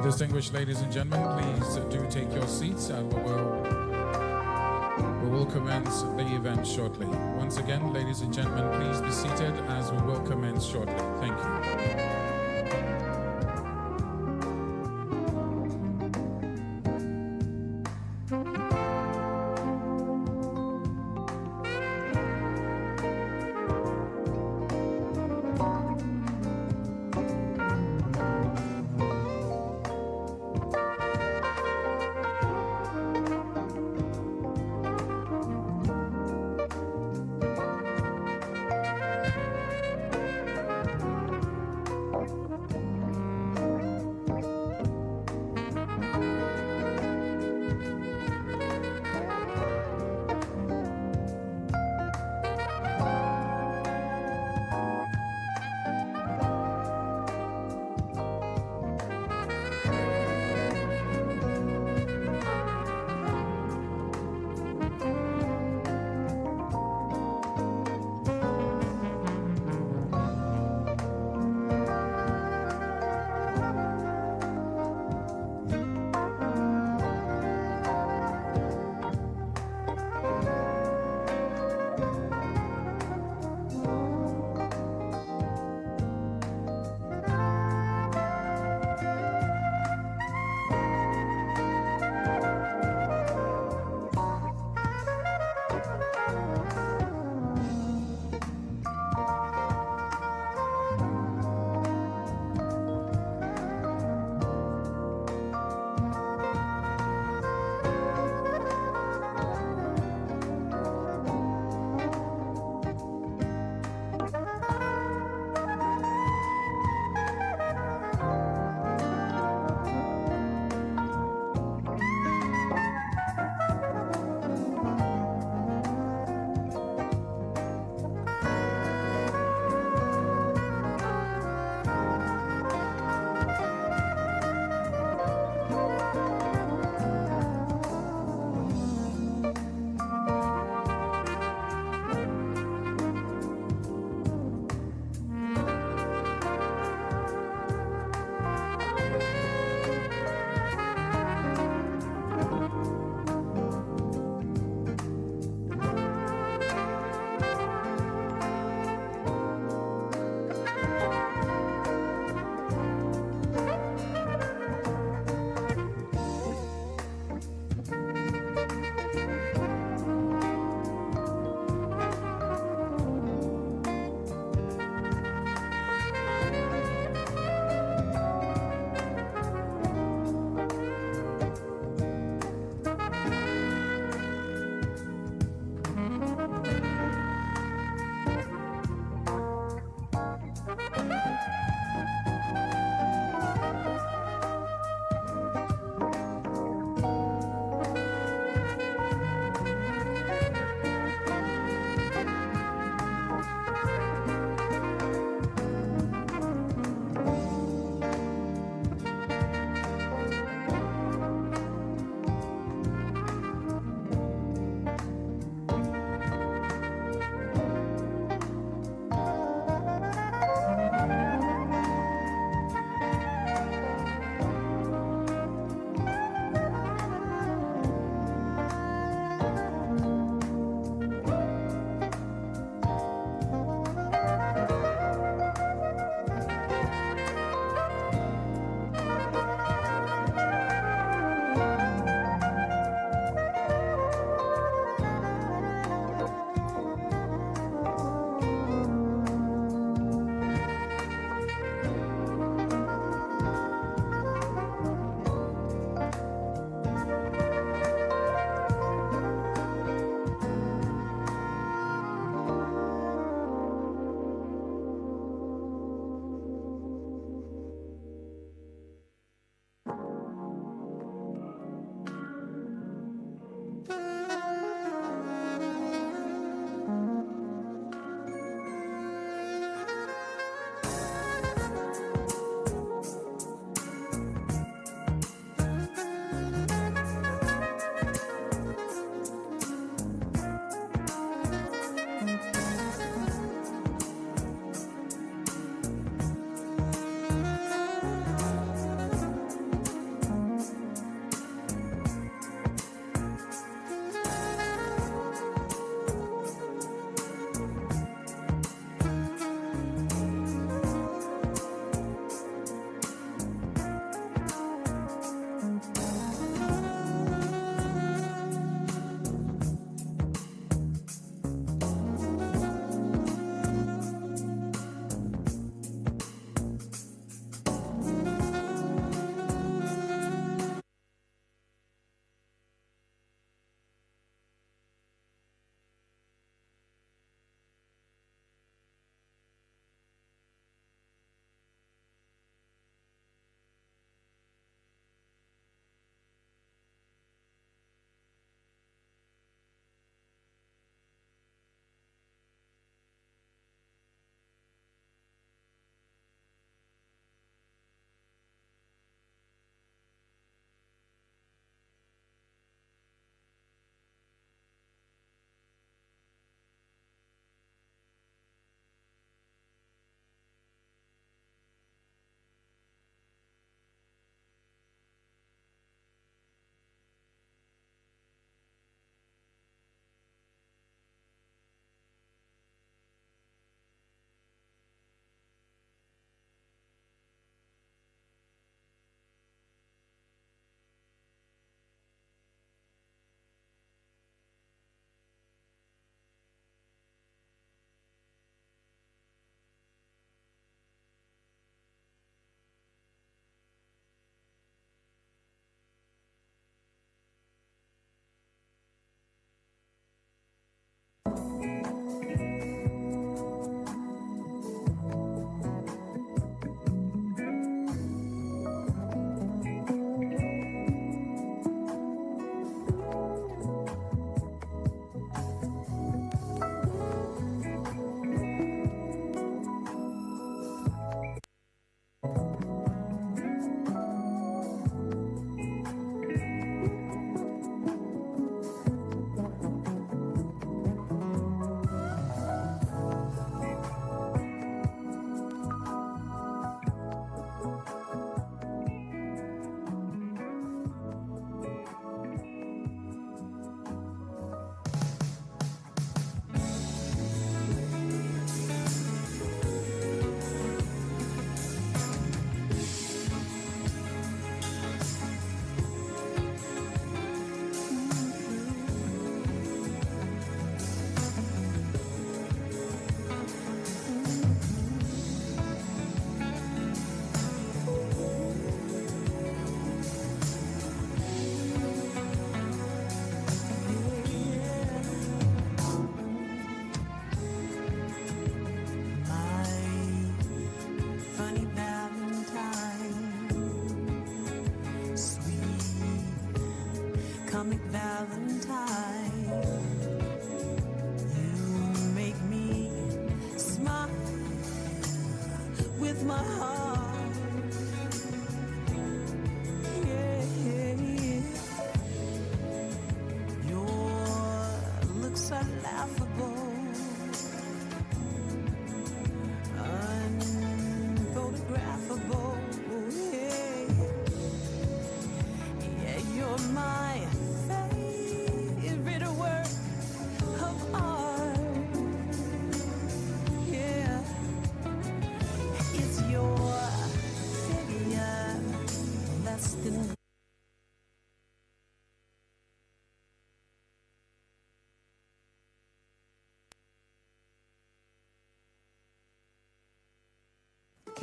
Distinguished ladies and gentlemen, please do take your seats and we will commence the event shortly. Once again, ladies and gentlemen, please be seated as we will commence shortly. Thank you.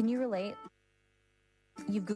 Can you relate? You've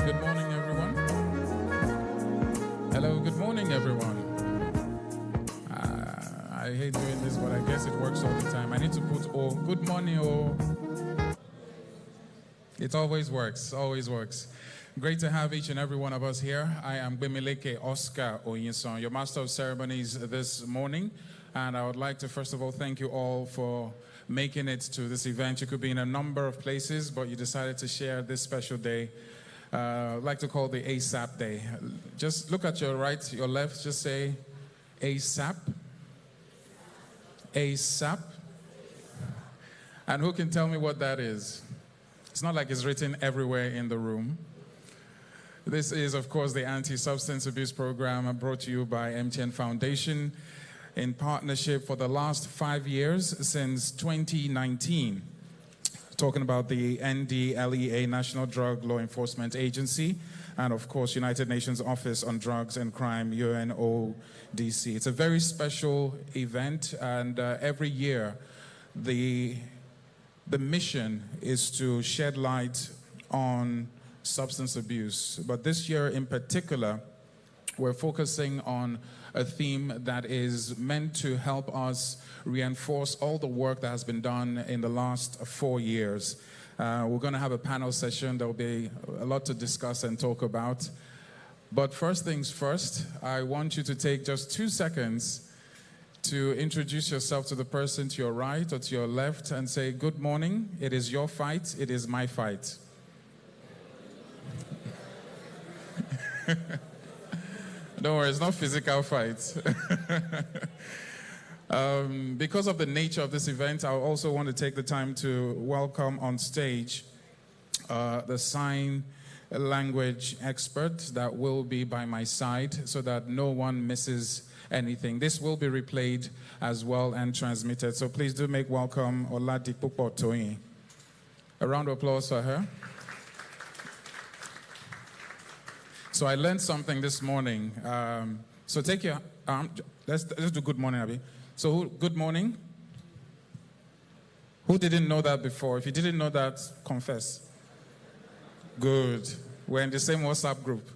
Good morning, everyone. Hello, good morning, everyone. I hate doing this, but I guess it works all the time. I need to put "oh, good morning, oh." It always works, always works. Great to have each and every one of us here. I am Bemileke Oscar Oyinson, your Master of Ceremonies this morning. And I would like to, first of all, thank you all for making it to this event. You could be in a number of places, but you decided to share this special day. I'd like to call the ASAP Day. Just look at your right, your left, just say ASAP. ASAP. And who can tell me what that is? It's not like it's written everywhere in the room. This is, of course, the Anti-Substance Abuse Program brought to you by MTN Foundation in partnership for the last 5 years since 2019. Talking about the NDLEA, National Drug Law Enforcement Agency, and of course, United Nations Office on Drugs and Crime, UNODC. It's a very special event, and every year, the The mission is to shed light on substance abuse. But this year in particular, we're focusing on a theme that is meant to help us reinforce all the work that has been done in the last 4 years. We're going to have a panel session. There will be a lot to discuss and talk about. But first things first, I want you to take just 2 seconds to introduce yourself to the person to your right or to your left and say, good morning, it is your fight, it is my fight. Don't worry, it's not physical fight. Because of the nature of this event, I also want to take the time to welcome on stage the sign language expert that will be by my side so that no one misses anything. This will be replayed as well and transmitted. So please do make welcome Oladipupo Toyin. A round of applause for her. So I learned something this morning. So take your let's do good morning, Abby. So good morning. Who didn't know that before? If you didn't know that, confess. Good. We're in the same WhatsApp group.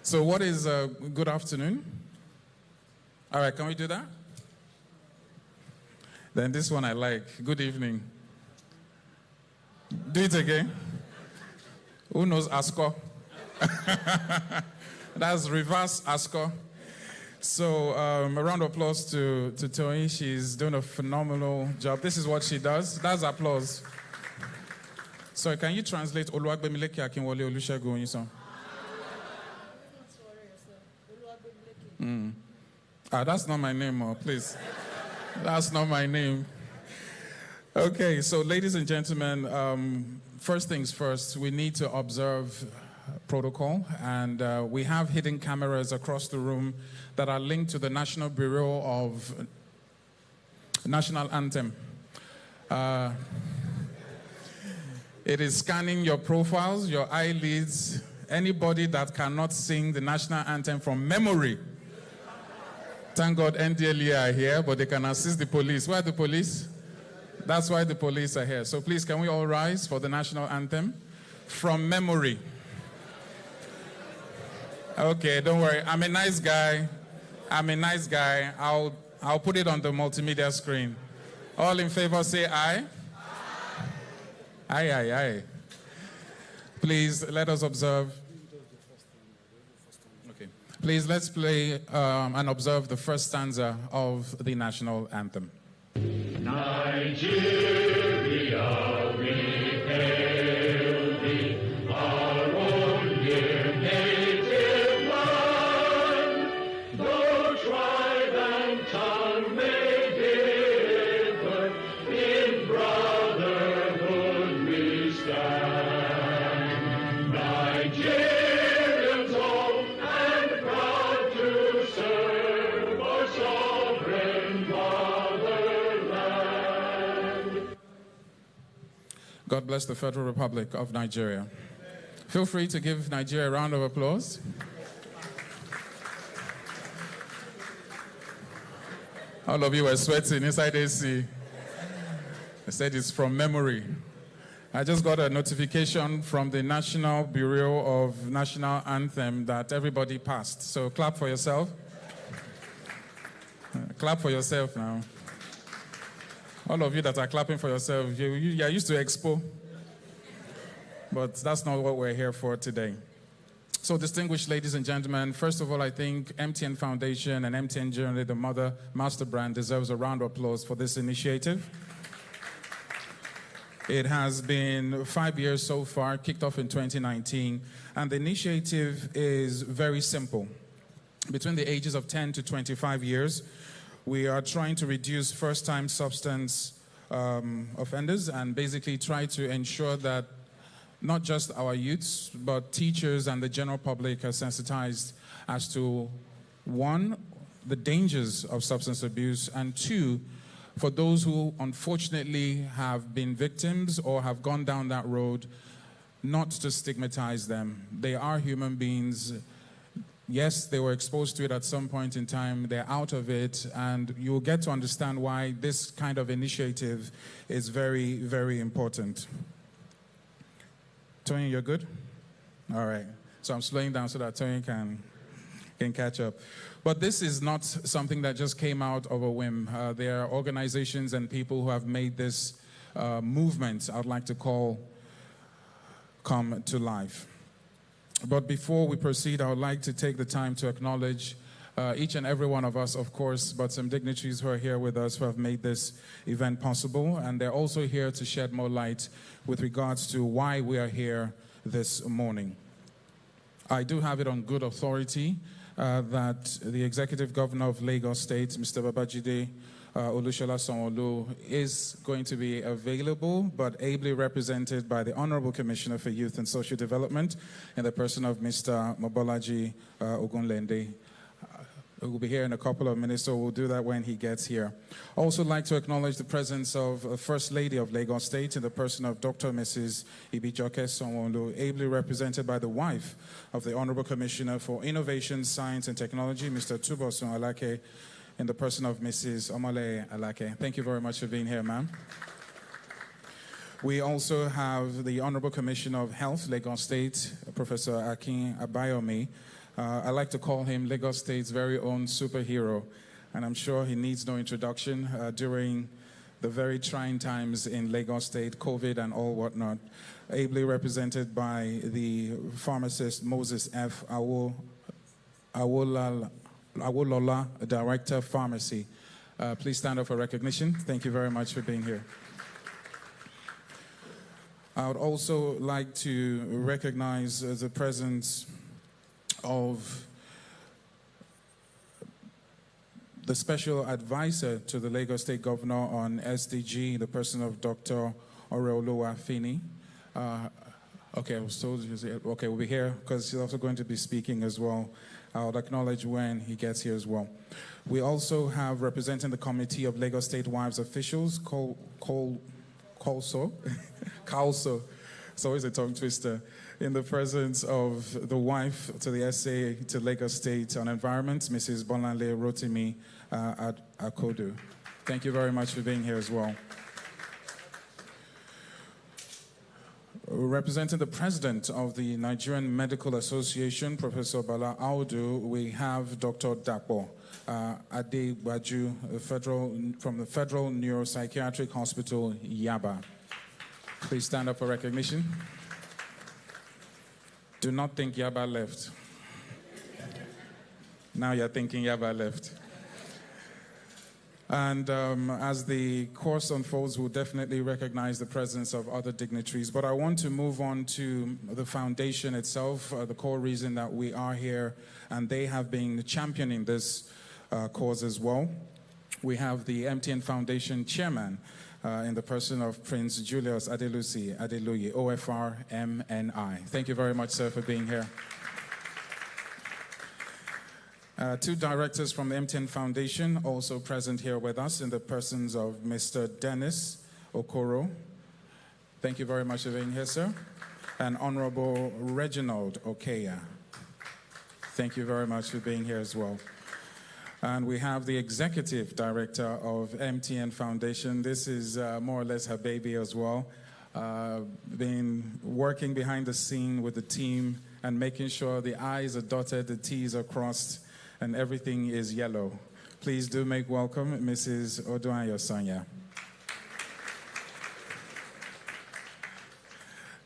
So what is good afternoon? All right, can we do that? Then this one I like. Good evening. Do it again. Who knows Asko? That's reverse Asko. So a round of applause to Toyin. She's doing a phenomenal job. This is what she does. That's applause. So can you translate Oluwagbemileke Akinwole Olusegun Oyinsan? That's not my name, please. That's not my name. Okay, so ladies and gentlemen, first things first, we need to observe protocol, and we have hidden cameras across the room that are linked to the National Bureau of National Anthem. It is scanning your profiles, your eyelids, anybody that cannot sing the national anthem from memory. Thank God NDLEA are here, but they can assist the police. Where are the police? That's why the police are here. So please, can we all rise for the national anthem? From memory. Okay, don't worry. I'm a nice guy. I'll put it on the multimedia screen. All in favor say aye. Aye, aye, aye. Please, let us observe. Okay. Please, let's play and observe the first stanza of the national anthem. Nigeria, we hail thee, our own dear native land. Though tribe and tongue may differ, in brotherhood we stand. Nigerians old and proud to serve our sovereign fatherland. God bless the Federal Republic of Nigeria. Feel free to give Nigeria a round of applause. All of you are sweating inside AC. I said it's from memory. I just got a notification from the National Bureau of National Anthem that everybody passed. So clap for yourself. Clap for yourself now. All of you that are clapping for yourself, you are used to Expo. But that's not what we're here for today. So distinguished ladies and gentlemen, first of all, I think MTN Foundation and MTN generally, the mother master brand, deserves a round of applause for this initiative. It has been 5 years so far, kicked off in 2019, and the initiative is very simple. Between the ages of 10 to 25 years, we are trying to reduce first-time substance offenders and basically try to ensure that not just our youths, but teachers and the general public are sensitized as to, one, the dangers of substance abuse, and two, for those who unfortunately have been victims or have gone down that road, not to stigmatize them. They are human beings. yes, they were exposed to it at some point in time. They're out of it, and you'll get to understand why this kind of initiative is very, very important. Tony, you're good? All right. So I'm slowing down so that Tony can catch up. But this is not something that just came out of a whim. There are organizations and people who have made this movement, I'd like to call, come to life. But before we proceed, I would like to take the time to acknowledge each and every one of us, of course, but some dignitaries who are here with us who have made this event possible. And they're also here to shed more light with regards to why we are here this morning. I do have it on good authority that the Executive Governor of Lagos State, Mr. Babajide Olusola Sanwo-Olu, is going to be available, but ably represented by the Honorable Commissioner for Youth and Social Development in the person of Mr. Mobolaji Ogunlende. He will be here in a couple of minutes, so we'll do that when he gets here. I also like to acknowledge the presence of First Lady of Lagos State in the person of Dr. Mrs. Ibijoke Sanwo-Olu, ably represented by the wife of the Honorable Commissioner for Innovation, Science and Technology, Mr. Tubosun Alake, in the person of Mrs. Omale Alake. Thank you very much for being here, ma'am. We also have the Honorable Commissioner of Health, Lagos State, Professor Akin Abayomi. I like to call him Lagos State's very own superhero, and I'm sure he needs no introduction during the very trying times in Lagos State, COVID and all whatnot, ably represented by the pharmacist Moses F. Awolola, Director of Pharmacy. Please stand up for recognition. Thank you very much for being here. I would also like to recognize the presence of the special advisor to the Lagos State Governor on SDG, the person of Dr. Oreoluwa Fini. We'll be here because he's also going to be speaking as well. I'll acknowledge when he gets here as well. We also have representing the Committee of Lagos State Wives Officials, CALSO. It's always a tongue twister. In the presence of the wife to the SA to Lagos State on Environment, Mrs. Bolanle Rotimi Akodu. Thank you very much for being here as well. Representing the president of the Nigerian Medical Association, Professor Bala Audu, we have Dr. Dapo Adegbaju from the Federal Neuropsychiatric Hospital, Yaba. Please stand up for recognition. Do not think Yaba left. Now you're thinking Yaba left. And as the course unfolds, we'll definitely recognize the presence of other dignitaries. But I want to move on to the foundation itself, the core reason that we are here, and they have been championing this cause as well. We have the MTN Foundation chairman in the person of Prince Julius Adeluyi, OFR MNI. Thank you very much, sir, for being here. Two directors from the MTN Foundation also present here with us in the persons of Mr. Dennis Okoro. Thank you very much for being here, sir. And Honorable Reginald Okeya. Thank you very much for being here as well. And we have the executive director of MTN Foundation. This is more or less her baby as well. Been working behind the scene with the team and making sure the I's are dotted, the T's are crossed, and everything is yellow. Please do make welcome Mrs. Oduayo Sanya.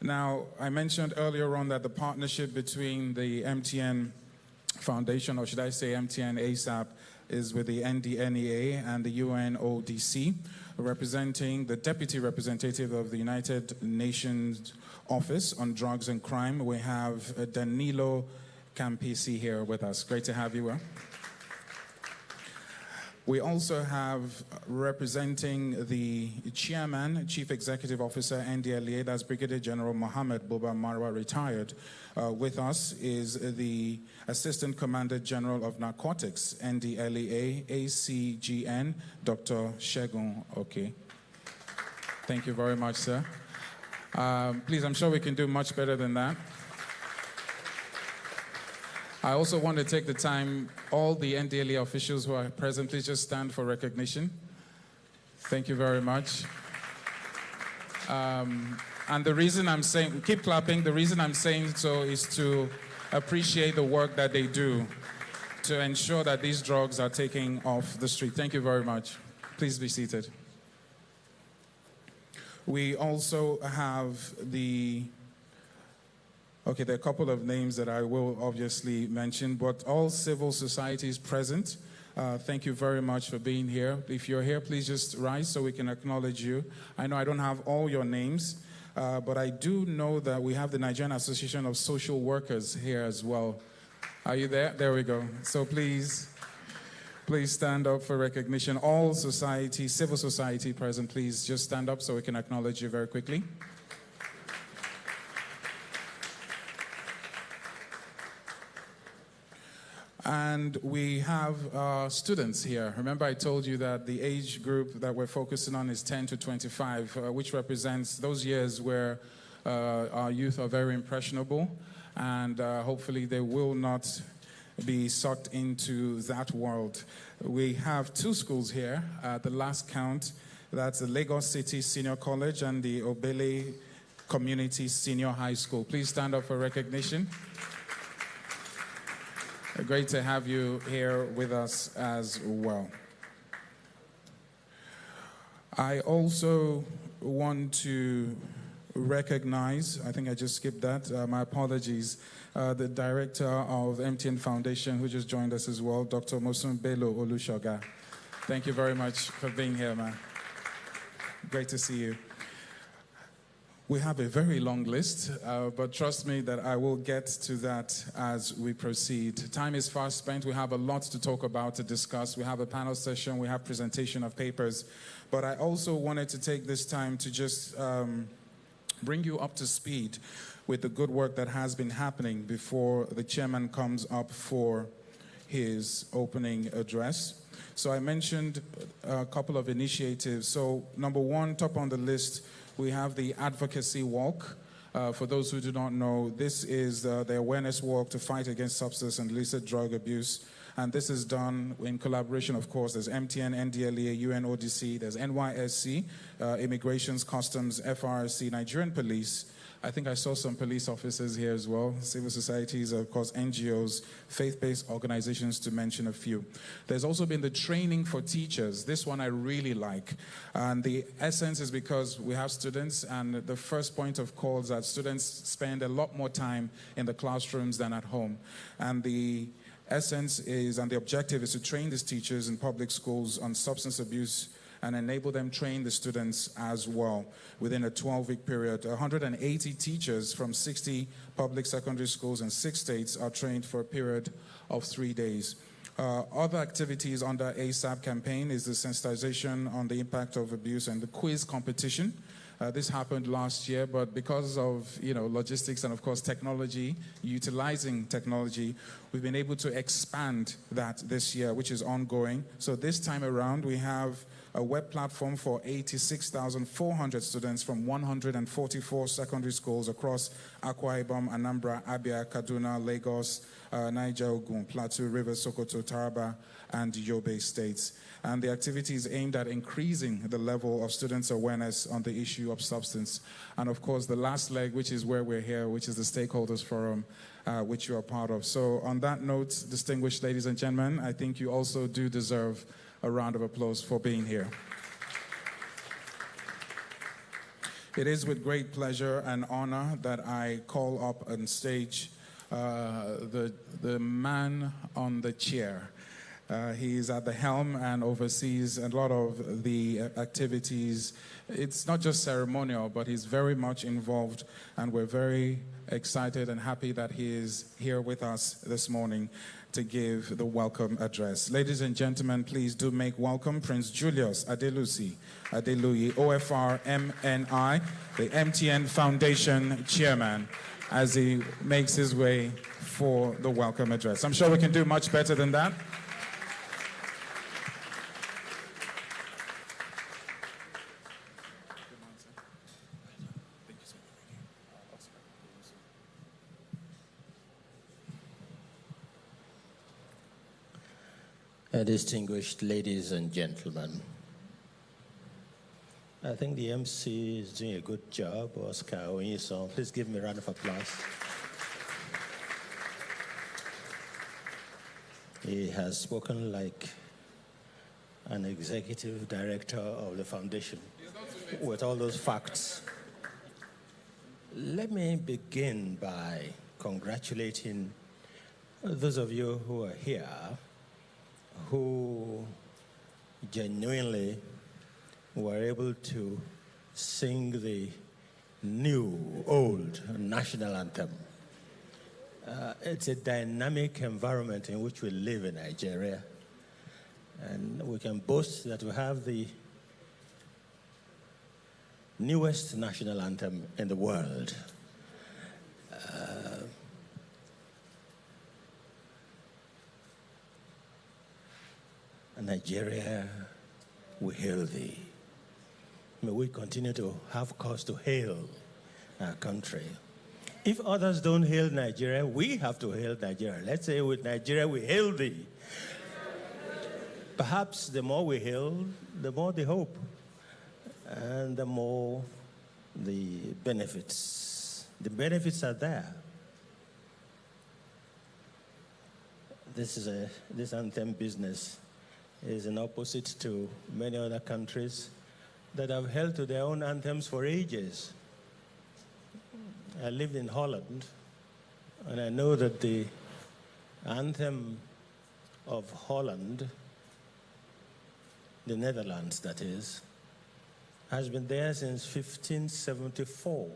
Now, I mentioned earlier on that the partnership between the MTN Foundation, or should I say MTN ASAP, is with the NDLEA and the UNODC, representing the Deputy Representative of the United Nations Office on Drugs and Crime. We have Danilo Campisi here with us. Great to have you. We also have representing the Chairman, Chief Executive Officer, NDLEA, that's Brigadier General Mohammed Buba Marwa, retired. With us is the Assistant Commander General of Narcotics, NDLEA, ACGN, Dr. Shegun Oke. Thank you very much, sir. Please, I'm sure we can do much better than that. I also want to take the time, all the NDLEA officials who are present, please just stand for recognition. Thank you very much. And the reason I'm saying, keep clapping, the reason I'm saying so is to appreciate the work that they do to ensure that these drugs are taken off the street. Thank you very much. Please be seated. We also have okay, there are a couple of names that I will obviously mention, but all civil societies present, thank you very much for being here. If you're here, please just rise so we can acknowledge you. I know I don't have all your names, but I do know that we have the Nigerian Association of Social Workers here as well. Are you there? There we go. So please stand up for recognition. All society, civil society present, please just stand up so we can acknowledge you very quickly. And we have students here. Remember I told you that the age group that we're focusing on is 10 to 25, which represents those years where our youth are very impressionable, and hopefully they will not be sucked into that world. We have two schools here at the last count. That's the Lagos City Senior College and the Obele Community Senior High School. Please stand up for recognition. Great to have you here with us as well. I also want to recognize, I think I just skipped that, my apologies, the director of MTN Foundation who just joined us as well, Dr. Mosun Bello Olushoga. Thank you very much for being here, man. Great to see you. We have a very long list, but trust me that I will get to that as we proceed. Time is fast spent. We have a lot to talk about, to discuss. We have a panel session. We have presentation of papers. But I also wanted to take this time to just bring you up to speed with the good work that has been happening before the chairman comes up for his opening address. So I mentioned a couple of initiatives. So number one, top on the list, we have the advocacy walk. For those who do not know, this is the awareness walk to fight against substance and illicit drug abuse. And this is done in collaboration, of course. There's MTN, NDLEA, UNODC, there's NYSC, Immigrations, Customs, FRC, Nigerian Police. I think I saw some police officers here as well, civil societies, of course, NGOs, faith-based organizations, to mention a few. There's also been the training for teachers. This one I really like. And the essence is because we have students, and the first point of call is that students spend a lot more time in the classrooms than at home. And the essence is, and the objective is to train these teachers in public schools on substance abuse and enable them train the students as well within a 12-week period. 180 teachers from 60 public secondary schools in 6 states are trained for a period of 3 days. Other activities under ASAP campaign is the sensitization on the impact of abuse and the quiz competition. This happened last year, but because of logistics and of course technology, utilizing technology, we've been able to expand that this year, which is ongoing. So this time around, we have a web platform for 86,400 students from 144 secondary schools across Akwa Ibom, Anambra, Abia, Kaduna, Lagos, Niger, Ogun, Plateau, Rivers, Sokoto, Taraba, and Yobe states. And the activity is aimed at increasing the level of students' awareness on the issue of substance. And of course, the last leg, which is where we're here, which is the Stakeholders Forum, which you are part of. So on that note, distinguished ladies and gentlemen, I think you also do deserve a round of applause for being here. It is with great pleasure and honor that I call up on stage the man on the chair. He's at the helm and oversees a lot of the activities. It's not just ceremonial, but he's very much involved, and we're very excited and happy that he is here with us this morning to give the welcome address. Ladies and gentlemen, please do make welcome Prince Julius Adelusi Adeluyi, OFR MNI, the MTN Foundation Chairman, as he makes his way for the welcome address. I'm sure we can do much better than that. Distinguished ladies and gentlemen, I think the MC is doing a good job. Oscar Oyinson, please give me a round of applause. He has spoken like an executive director of the foundation with all those facts. Let me begin by congratulating those of you who are here who genuinely were able to sing the new, old national anthem. It's a dynamic environment in which we live in Nigeria. And we can boast that we have the newest national anthem in the world. Nigeria, we hail thee. May we continue to have cause to hail our country. If others don't hail Nigeria, we have to hail Nigeria. Let's say with Nigeria, we hail thee. Perhaps the more we hail, the more the hope, and the more the benefits. The benefits are there. This anthem business is an opposite to many other countries that have held to their own anthems for ages. I lived in Holland, and I know that the anthem of Holland, the Netherlands that is, has been there since 1574,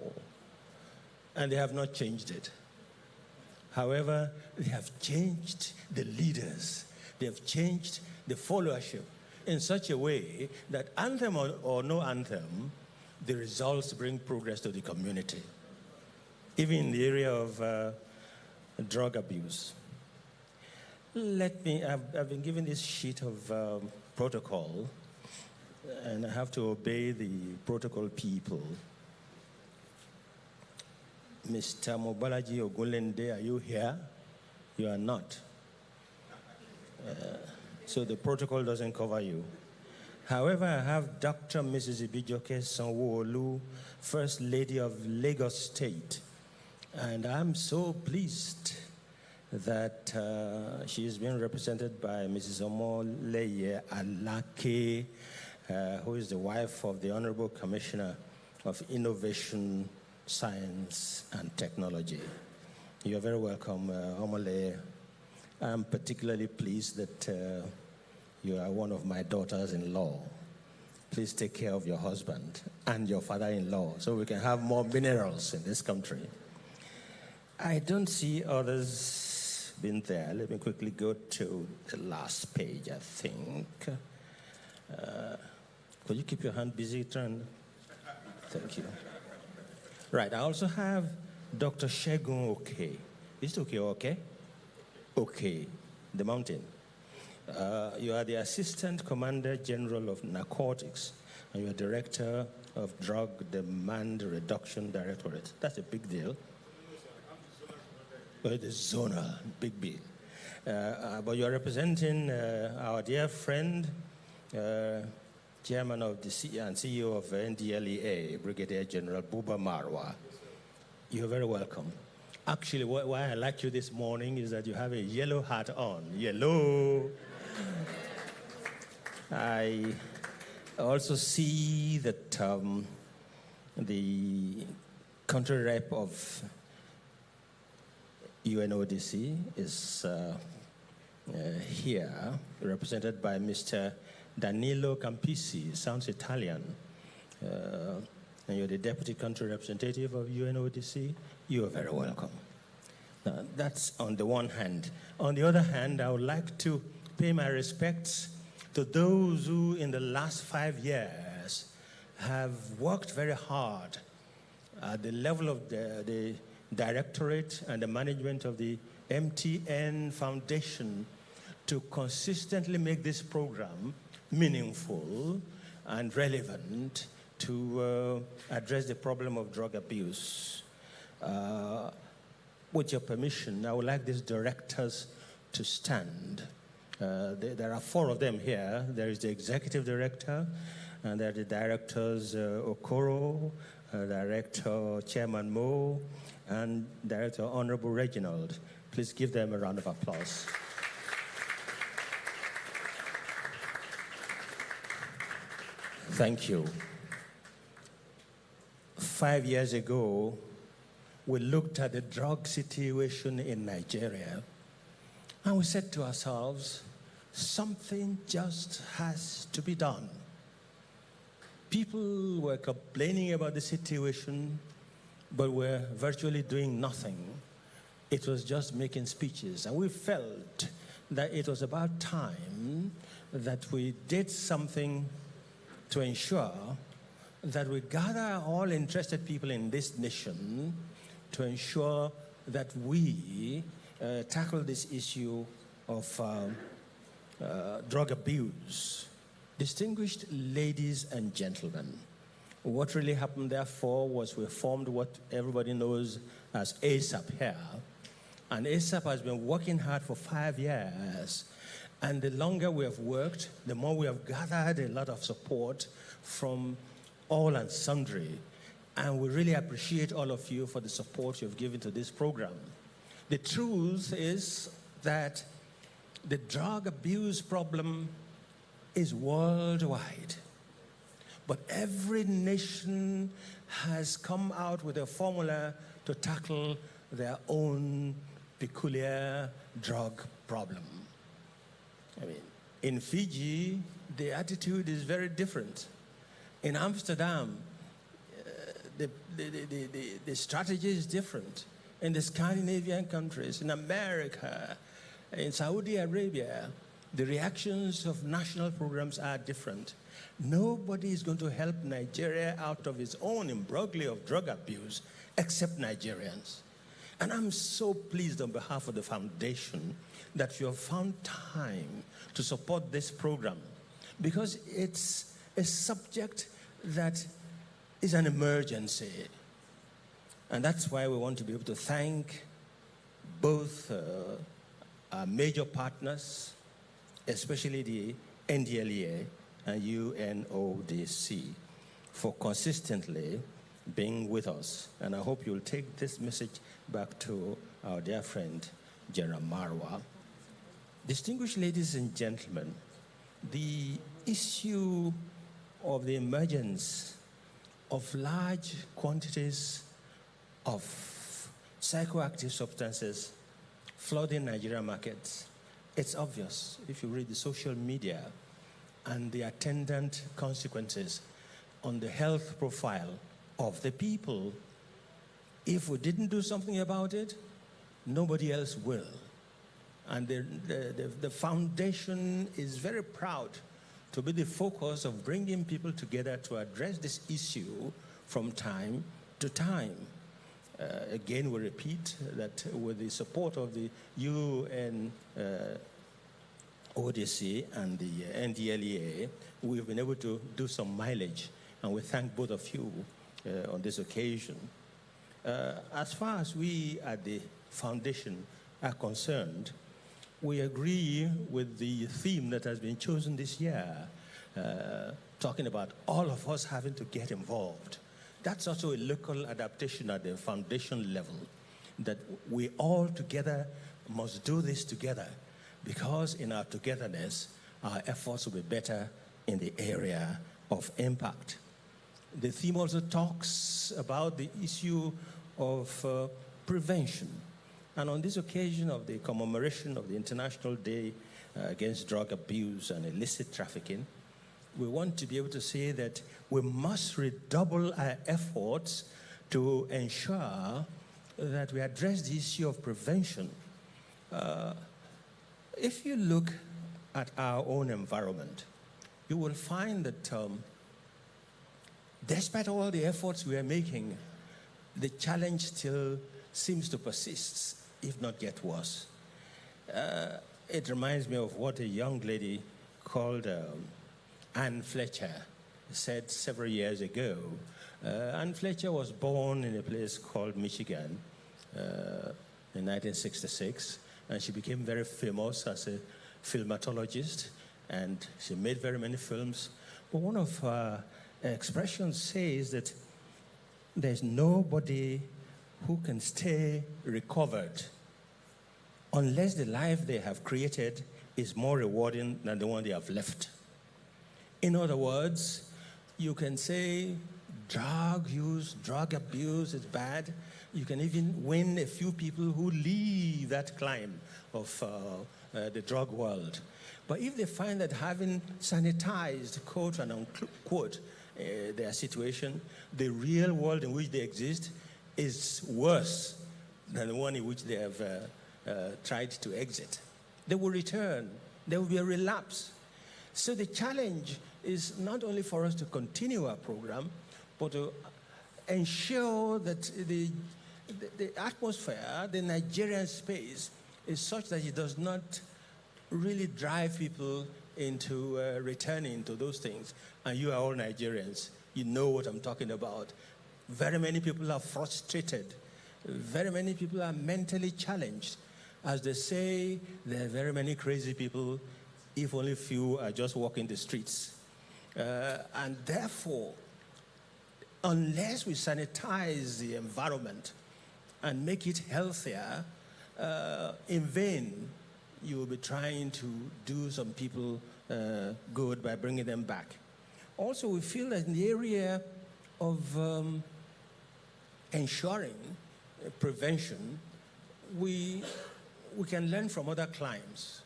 and they have not changed it. However, they have changed the leaders. They have changed the followership in such a way that anthem or no anthem, the results bring progress to the community. Even in the area of drug abuse. I've been given this sheet of protocol, and I have to obey the protocol people. Mr. Mobalaji Ogunlende, are you here? You are not. So the protocol doesn't cover you. However, I have Dr. Mrs. Ibijoke Sanwo-Olu, First Lady of Lagos State. And I'm so pleased that she is being represented by Mrs. Omoleye Alake, who is the wife of the Honorable Commissioner of Innovation, Science, and Technology. You're very welcome, Omoleye. I'm particularly pleased that you are one of my daughters-in-law. Please take care of your husband and your father-in-law so we can have more minerals in this country. I don't see others being there. Let me quickly go to the last page, I think. Could you keep your hand busy, Tran? Thank you. Right, I also have Dr. Shegun Oke. Is it okay? Okay, the mountain. You are the Assistant Commander General of Narcotics, and you are Director of Drug Demand Reduction Directorate. That's a big deal. Well, the zonal, big deal. But you are representing our dear friend, Chairman of the and CEO of NDLEA, Brigadier General Buba Marwa. You're very welcome. Actually, why I like you this morning is that you have a yellow hat on. Yellow. I also see that the country rep of UNODC is here, represented by Mr. Danilo Campisi. Sounds Italian. And you're the deputy country representative of UNODC. You are very welcome. Now, that's on the one hand. On the other hand, I would like to pay my respects to those who in the last 5 years have worked very hard at the level of the directorate and the management of the MTN Foundation to consistently make this program meaningful and relevant to address the problem of drug abuse. With your permission, I would like these directors to stand There are 4 of them here. There is the executive director, and there are the directors Okoro, Director Chairman Mo, and Director Honorable Reginald. Please give them a round of applause. Thank you. 5 years ago, we looked at the drug situation in Nigeria, and we said to ourselves, something just has to be done. People were complaining about the situation, but were virtually doing nothing. It was just making speeches, and we felt that it was about time that we did something to ensure that we gather all interested people in this nation to ensure that we tackle this issue of drug abuse. Distinguished ladies and gentlemen, what really happened therefore was we formed what everybody knows as ASAP here. And ASAP has been working hard for 5 years. And the longer we have worked, the more we have gathered a lot of support from all and sundry. And we really appreciate all of you for the support you've given to this program. The truth is that the drug abuse problem is worldwide. But every nation has come out with a formula to tackle their own peculiar drug problem. I mean, in Fiji, the attitude is very different. In Amsterdam, the strategy is different. In the Scandinavian countries, in America, in Saudi Arabia, the reactions of national programs are different. Nobody is going to help Nigeria out of its own imbroglio of drug abuse except Nigerians. And I'm so pleased on behalf of the foundation that you have found time to support this program, because it's a subject that is an emergency. And that's why we want to be able to thank both our major partners, especially the NDLEA and UNODC, for consistently being with us. And I hope you'll take this message back to our dear friend, General Marwa. Distinguished ladies and gentlemen, the issue of the emergence of large quantities of psychoactive substances flooding Nigerian markets, it's obvious if you read the social media and the attendant consequences on the health profile of the people. If we didn't do something about it, nobody else will. And the foundation is very proud to be the focus of bringing people together to address this issue from time to time. Again, we repeat that with the support of the UNODC and the NDLEA, we've been able to do some mileage, and we thank both of you on this occasion. As far as we at the foundation are concerned, we agree with the theme that has been chosen this year, talking about all of us having to get involved. That's also a local adaptation at the foundation level, that we all together must do this together, because in our togetherness, our efforts will be better in the area of impact. The theme also talks about the issue of prevention. And on this occasion of the commemoration of the International Day Against Drug Abuse and Illicit Trafficking, we want to be able to say that we must redouble our efforts to ensure that we address the issue of prevention. If you look at our own environment, you will find that despite all the efforts we are making, the challenge still seems to persist, if not get worse. It reminds me of what a young lady called Anne Fletcher said several years ago. Anne Fletcher was born in a place called Michigan in 1966, and she became very famous as a filmatologist, and she made very many films. But one of her expressions says that there's nobody who can stay recovered unless the life they have created is more rewarding than the one they have left. In other words, you can say drug use, drug abuse is bad. You can even win a few people who leave that climb of the drug world. But if they find that having sanitized, quote and unquote, their situation, the real world in which they exist is worse than the one in which they have tried to exit, they will return. There will be a relapse. So the challenge is not only for us to continue our program, but to ensure that the atmosphere, the Nigerian space, is such that it does not really drive people into returning to those things. And you are all Nigerians. You know what I'm talking about. Very many people are frustrated. Very many people are mentally challenged. As they say, there are very many crazy people, if only few are just walking the streets. And therefore, unless we sanitize the environment and make it healthier, in vain, you will be trying to do some people good by bringing them back. Also, we feel that in the area of ensuring prevention, we can learn from other climes.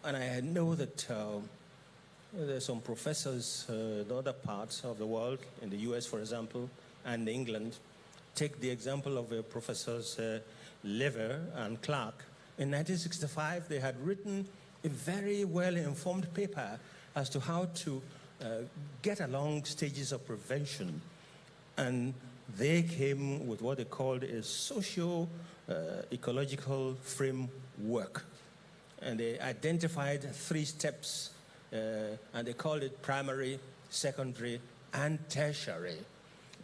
And I know that there are some professors in other parts of the world, in the US, for example, and England. Take the example of Professors Lever and Clark. In 1965, they had written a very well-informed paper as to how to get along stages of prevention. And they came with what they called a socio-ecological framework. And they identified 3 steps, and they called it primary, secondary, and tertiary.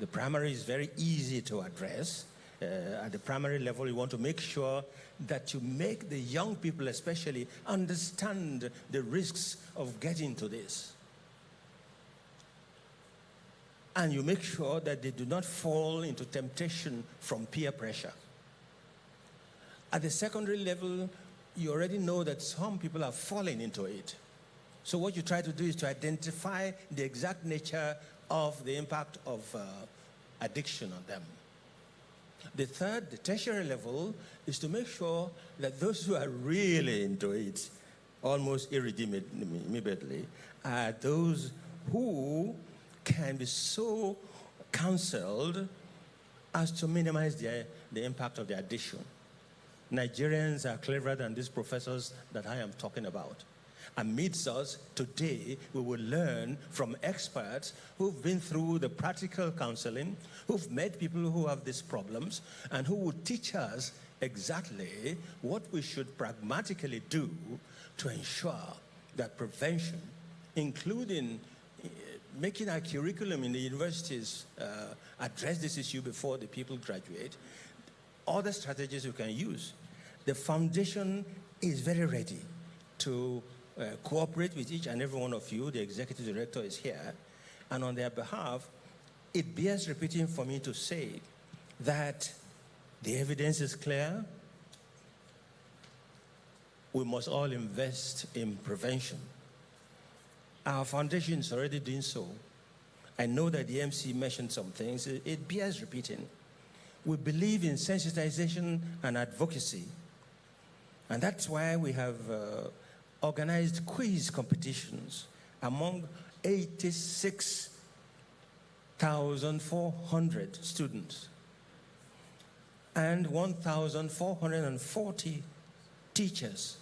The primary is very easy to address. At the primary level, you want to make sure that you make the young people especially understand the risks of getting to this. And you make sure that they do not fall into temptation from peer pressure. At the secondary level, you already know that some people are falling into it. So what you try to do is to identify the exact nature of the impact of addiction on them. The third, the tertiary level, is to make sure that those who are really into it, almost irredeemably, are those who can be so counseled as to minimize the impact of the addiction. Nigerians are cleverer than these professors that I am talking about. Amidst us, today, we will learn from experts who've been through the practical counseling, who've met people who have these problems, and who will teach us exactly what we should pragmatically do to ensure that prevention, including making our curriculum in the universities address this issue before the people graduate, other strategies we can use. The foundation is very ready to cooperate with each and every one of you. The executive director is here. And on their behalf, it bears repeating for me to say that the evidence is clear. We must all invest in prevention. Our foundation is already doing so. I know that the MC mentioned some things. It bears repeating. We believe in sensitization and advocacy. And that's why we have organized quiz competitions among 86,400 students and 1,440 teachers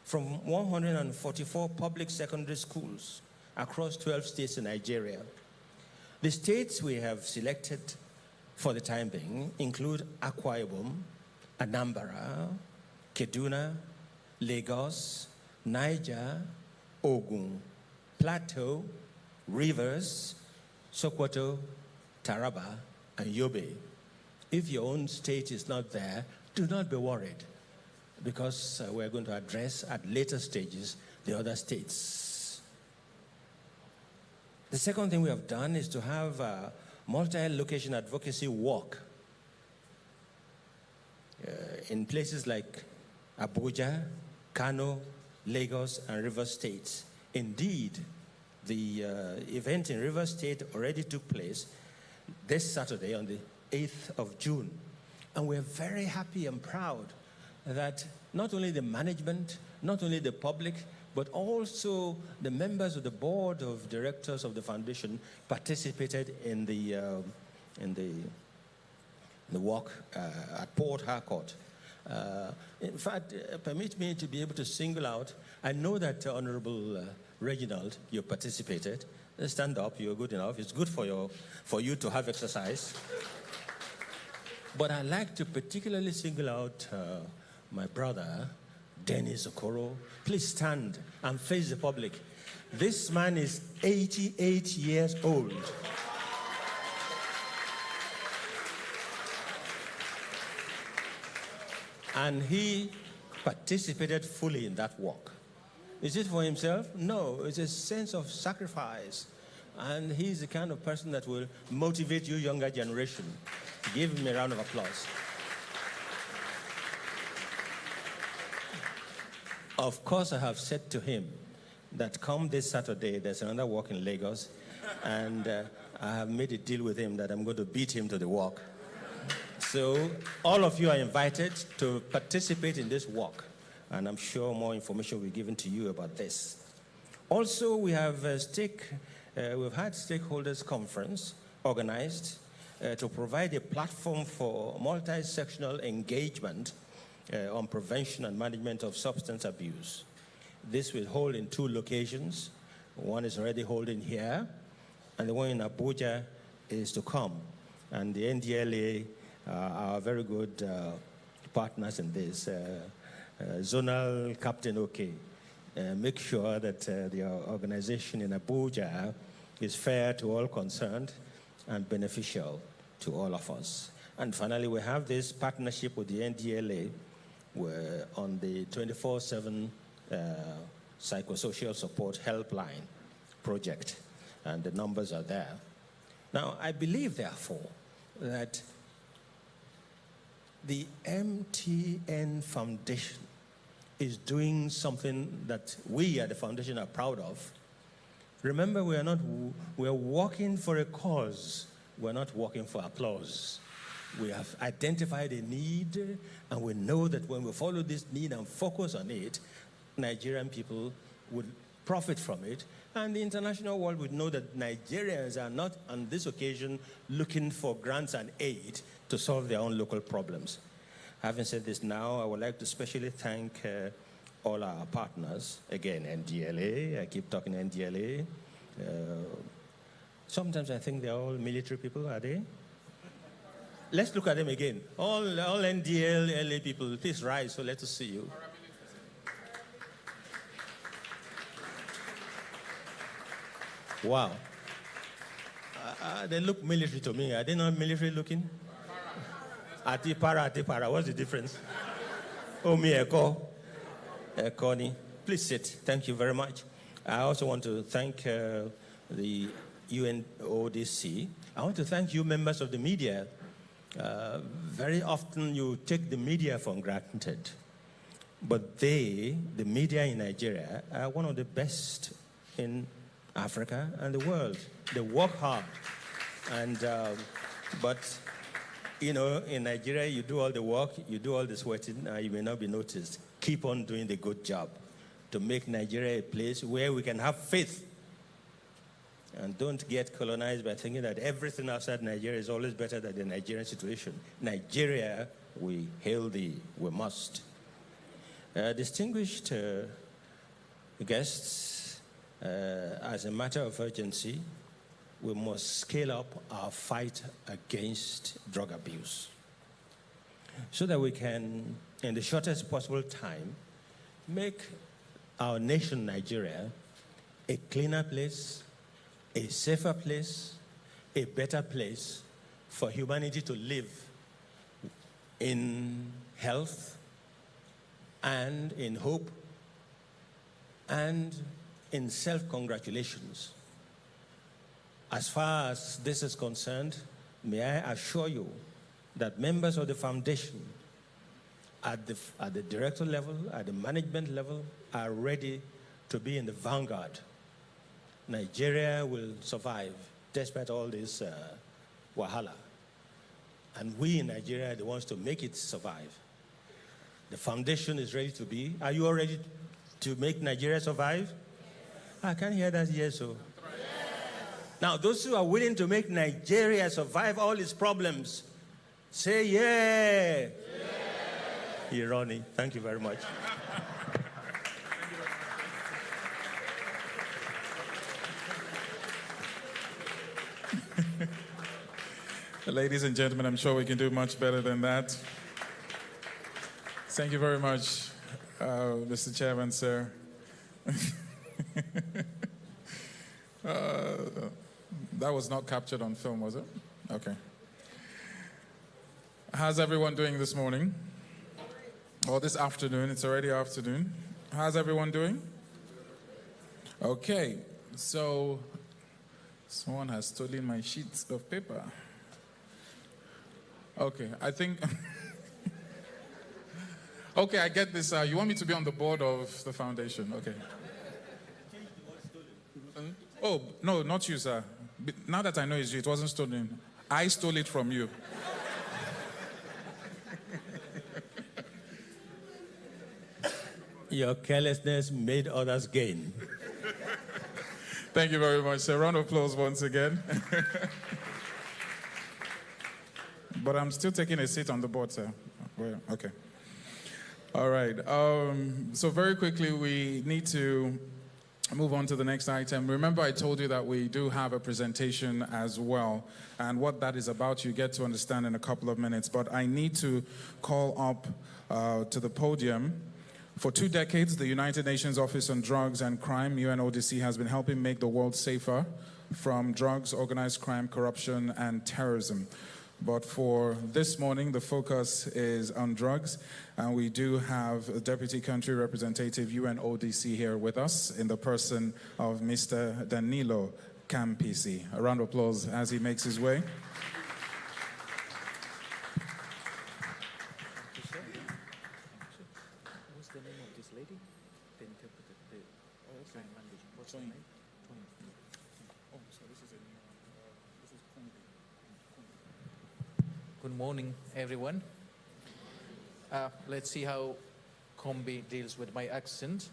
from 144 public secondary schools across 12 states in Nigeria. The states we have selected for the time being include Akwa Ibom, Anambra, Kaduna, Lagos, Niger, Ogun, Plateau, Rivers, Sokoto, Taraba, and Yobe. If your own state is not there, do not be worried. because we're going to address at later stages the other states. The second thing we have done is to have a multi-location advocacy walk in places like Abuja, Kano, Lagos, and Rivers States. Indeed, the event in Rivers State already took place this Saturday on the 8th of June. And we're very happy and proud that not only the management, not only the public, but also the members of the board of directors of the foundation participated in the walk at Port Harcourt. In fact, permit me to be able to single out. I know that Honorable Reginald, you participated. Stand up, you're good enough. It's good for you to have exercise. But I'd like to particularly single out my brother, Dennis Okoro. Please stand and face the public. This man is 88 years old. And he participated fully in that walk. Is it for himself? No, it's a sense of sacrifice. And he's the kind of person that will motivate you younger generation. Give him a round of applause. Of course, I have said to him that come this Saturday, there's another walk in Lagos, and I have made a deal with him that I'm going to beat him to the walk. So all of you are invited to participate in this walk, and I'm sure more information will be given to you about this. Also, we have we've had stakeholders conference organized to provide a platform for multi-sectional engagement on prevention and management of substance abuse. This will hold in 2 locations. One is already holding here, and the one in Abuja is to come. And the NDLEA are very good partners in this. Zonal Captain OK. Make sure that the organization in Abuja is fair to all concerned and beneficial to all of us. And finally, we have this partnership with the NDLEA on the 24/7 psychosocial support helpline project, and the numbers are there. Now, I believe, therefore, that the MTN Foundation is doing something that we at the foundation are proud of. Remember, we are working for a cause. We're not working for applause. We have identified a need, and we know that when we follow this need and focus on it, Nigerian people would profit from it, and the international world would know that Nigerians are not, on this occasion, looking for grants and aid to solve their own local problems. Having said this now, I would like to especially thank all our partners. Again, NDLEA, I keep talking NDLEA. Sometimes I think they're all military people, are they? Let's look at them again. All NDLEA people, please rise so let us see you. Wow. They look military to me. Are they not military looking? Atipara. What's the difference? Omi Eko. Connie. Please sit. Thank you very much. I also want to thank the UNODC. I want to thank you, members of the media. Very often you take the media for granted. But the media in Nigeria, are one of the best in Africa and the world. They work hard. And, but, you know, in Nigeria, you do all the work, you do all the sweating, you may not be noticed. Keep on doing the good job to make Nigeria a place where we can have faith. And don't get colonized by thinking that everything outside Nigeria is always better than the Nigerian situation. Nigeria, we hail thee, we must. Distinguished guests, as a matter of urgency, we must scale up our fight against drug abuse so that we can, in the shortest possible time, make our nation, Nigeria, a cleaner place, a safer place, a better place for humanity to live in health, and in hope and in self-congratulations. As far as this is concerned, may I assure you that members of the foundation at the director level, at the management level, are ready to be in the vanguard. Nigeria will survive despite all this wahala. And we in Nigeria are the ones to make it survive. The foundation is ready to be. Are you all ready to make Nigeria survive? I can't hear that yes, so. Now, those who are willing to make Nigeria survive all its problems, say yeah. Yeah. Ironi, thank you very much. Ladies and gentlemen, I'm sure we can do much better than that. Thank you very much, Mr. Chairman, sir. That was not captured on film, was it? Okay. How's everyone doing this morning? Or this afternoon? It's already afternoon. How's everyone doing? Okay, so someone has stolen my sheets of paper. Okay, I think... Okay, I get this. You want me to be on the board of the foundation? Okay. Oh, no, not you, sir. Now that I know it's you, it wasn't stolen. I stole it from you. Your carelessness made others gain. Thank you very much, sir. Round of applause once again. But I'm still taking a seat on the board, sir. Well, okay. All right. So very quickly, we need to move on to the next item. Remember, I told you that we do have a presentation as well. And what that is about, you get to understand in a couple of minutes. But I need to call up to the podium. For 2 decades, the United Nations Office on Drugs and Crime, UNODC, has been helping make the world safer from drugs, organized crime, corruption, and terrorism. But for this morning, the focus is on drugs, and we do have a Deputy Country Representative, UNODC, here with us in the person of Mr. Danilo Campisi. A round of applause as he makes his way. What's the name of this lady? The interpreter, the sign language. What's her name? Oh, so this is Good morning, everyone. Let's see how Kombi deals with my accent.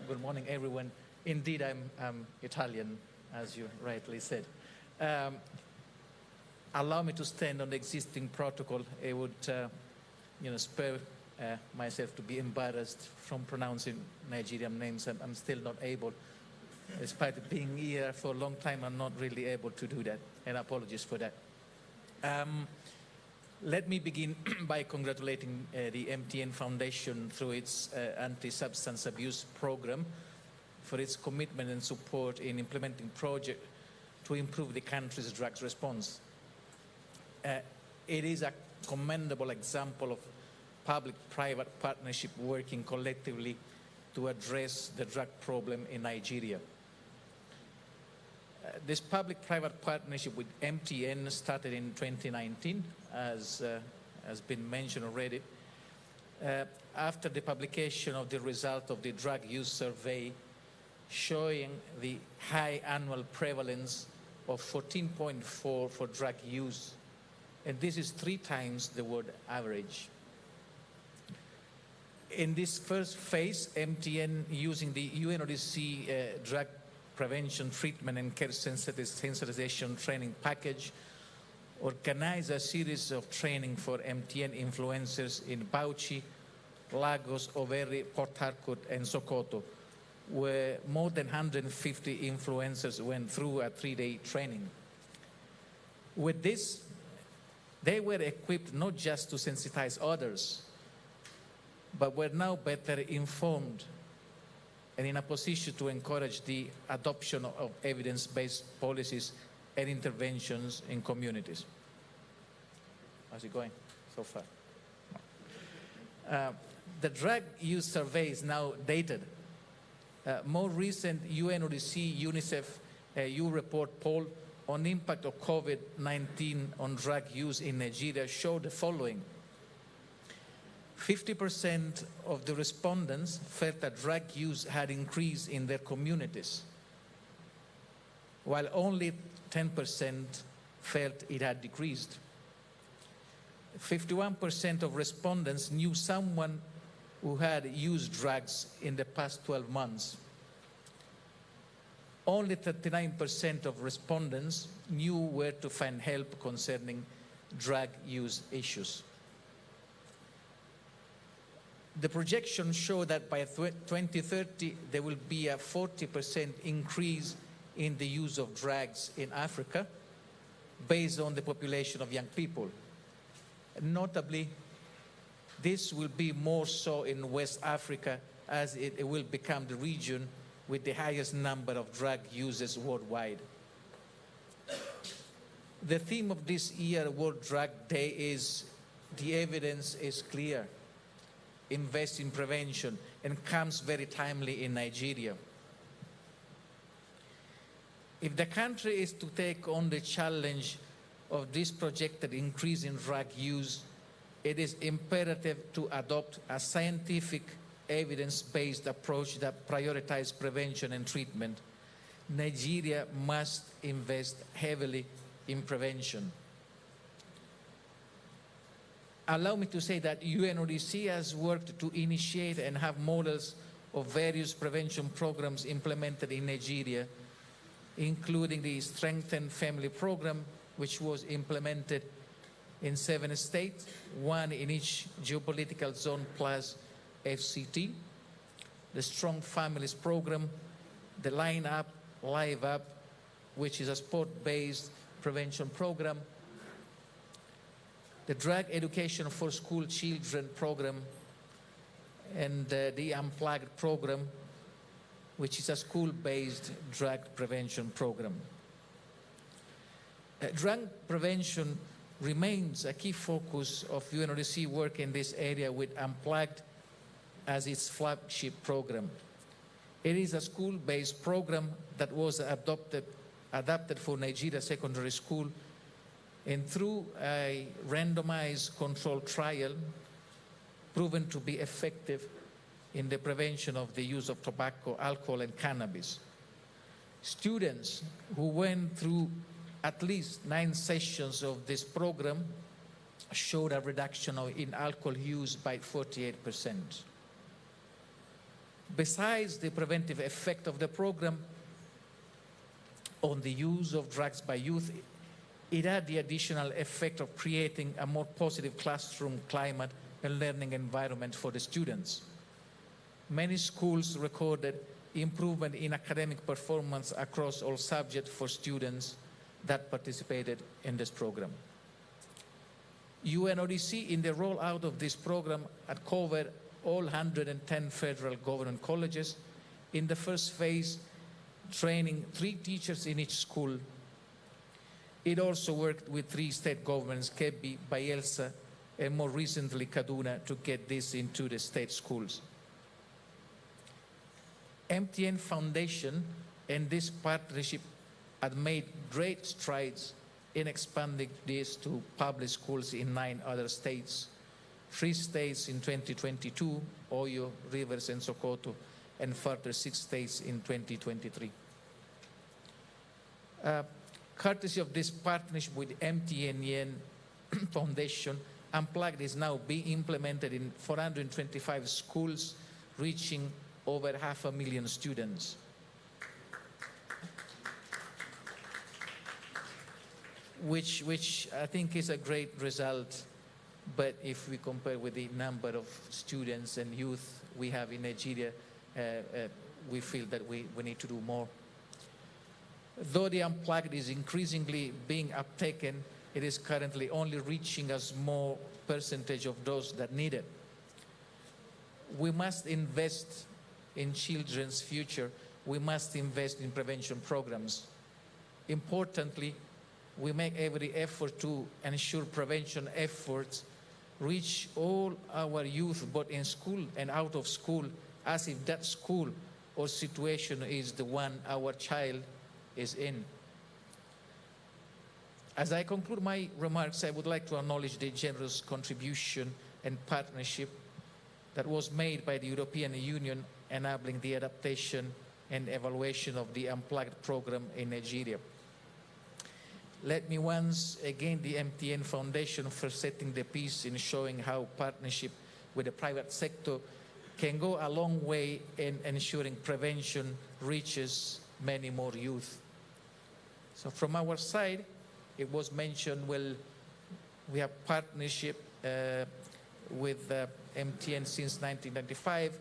Good morning, everyone. Indeed, I'm Italian, as you rightly said. Allow me to stand on the existing protocol. It would, spare myself to be embarrassed from pronouncing Nigerian names. I'm still not able, despite being here for a long time, I'm not really able to do that, and apologies for that. Let me begin by congratulating the MTN Foundation through its anti-substance abuse program for its commitment and support in implementing projects to improve the country's drugs response. It is a commendable example of public-private partnership working collectively to address the drug problem in Nigeria. This public-private partnership with MTN started in 2019, as has been mentioned already, after the publication of the result of the drug use survey showing the high annual prevalence of 14.4 for drug use, and this is 3 times the world average. In this first phase, MTN, using the UNODC drug prevention, treatment, and care sensitization training package, organized a series of training for MTN influencers in Bauchi, Lagos, Owerri, Port Harcourt, and Sokoto, where more than 150 influencers went through a 3-day training. With this, they were equipped not just to sensitize others, but were now better informed and in a position to encourage the adoption of evidence-based policies and interventions in communities. How's it going so far? The drug use survey is now dated. More recent UNODC, UNICEF, EU report poll on impact of COVID-19 on drug use in Nigeria showed the following. 50% of the respondents felt that drug use had increased in their communities, while only 10% felt it had decreased. 51% of respondents knew someone who had used drugs in the past 12 months. Only 39% of respondents knew where to find help concerning drug use issues. The projections show that by 2030, there will be a 40% increase in the use of drugs in Africa based on the population of young people. Notably, this will be more so in West Africa, as it will become the region with the highest number of drug users worldwide. The theme of this year, World Drug Day, is the evidence is clear. Invest in prevention, and comes very timely in Nigeria. If the country is to take on the challenge of this projected increase in drug use, it is imperative to adopt a scientific, evidence-based approach that prioritizes prevention and treatment. Nigeria must invest heavily in prevention. Allow me to say that UNODC has worked to initiate and have models of various prevention programs implemented in Nigeria, including the Strengthened Family Program, which was implemented in 7 states, 1 in each geopolitical zone plus FCT, the Strong Families Program, the Line Up, Live Up, which is a sport-based prevention program, the Drug Education for School Children program, and the Unplugged program, which is a school-based drug prevention program. Drug prevention remains a key focus of UNODC work in this area, with Unplugged as its flagship program. It is a school-based program that was adapted for Nigeria secondary school, and through a randomized controlled trial, proven to be effective in the prevention of the use of tobacco, alcohol, and cannabis. Students who went through at least 9 sessions of this program showed a reduction in alcohol use by 48%. Besides the preventive effect of the program on the use of drugs by youth, it had the additional effect of creating a more positive classroom climate and learning environment for the students. Many schools recorded improvement in academic performance across all subjects for students that participated in this program. UNODC, in the rollout of this program, had covered all 110 federal government colleges. In the first phase, training 3 teachers in each school. It also worked with 3 state governments, Kebbi, Bayelsa, and more recently Kaduna, to get this into the state schools. MTN Foundation and this partnership had made great strides in expanding this to public schools in 9 other states, 3 states in 2022, Oyo, Rivers, and Sokoto, and further 6 states in 2023. Courtesy of this partnership with MTN Foundation, Unplugged is now being implemented in 425 schools, reaching over 500,000 students. Which I think is a great result, but if we compare with the number of students and youth we have in Nigeria, we feel that we need to do more. Though the Unplugged is increasingly being uptaken, it is currently only reaching a small percentage of those that need it. We must invest in children's future. We must invest in prevention programs. Importantly, we make every effort to ensure prevention efforts reach all our youth, both in school and out of school, as if that school or situation is the one our child is in. As I conclude my remarks, I would like to acknowledge the generous contribution and partnership that was made by the European Union enabling the adaptation and evaluation of the Unplugged program in Nigeria. Let me once again the MTN Foundation for setting the piece in showing how partnership with the private sector can go a long way in ensuring prevention reaches many more youth. So from our side, it was mentioned, well, we have partnership with MTN since 1995.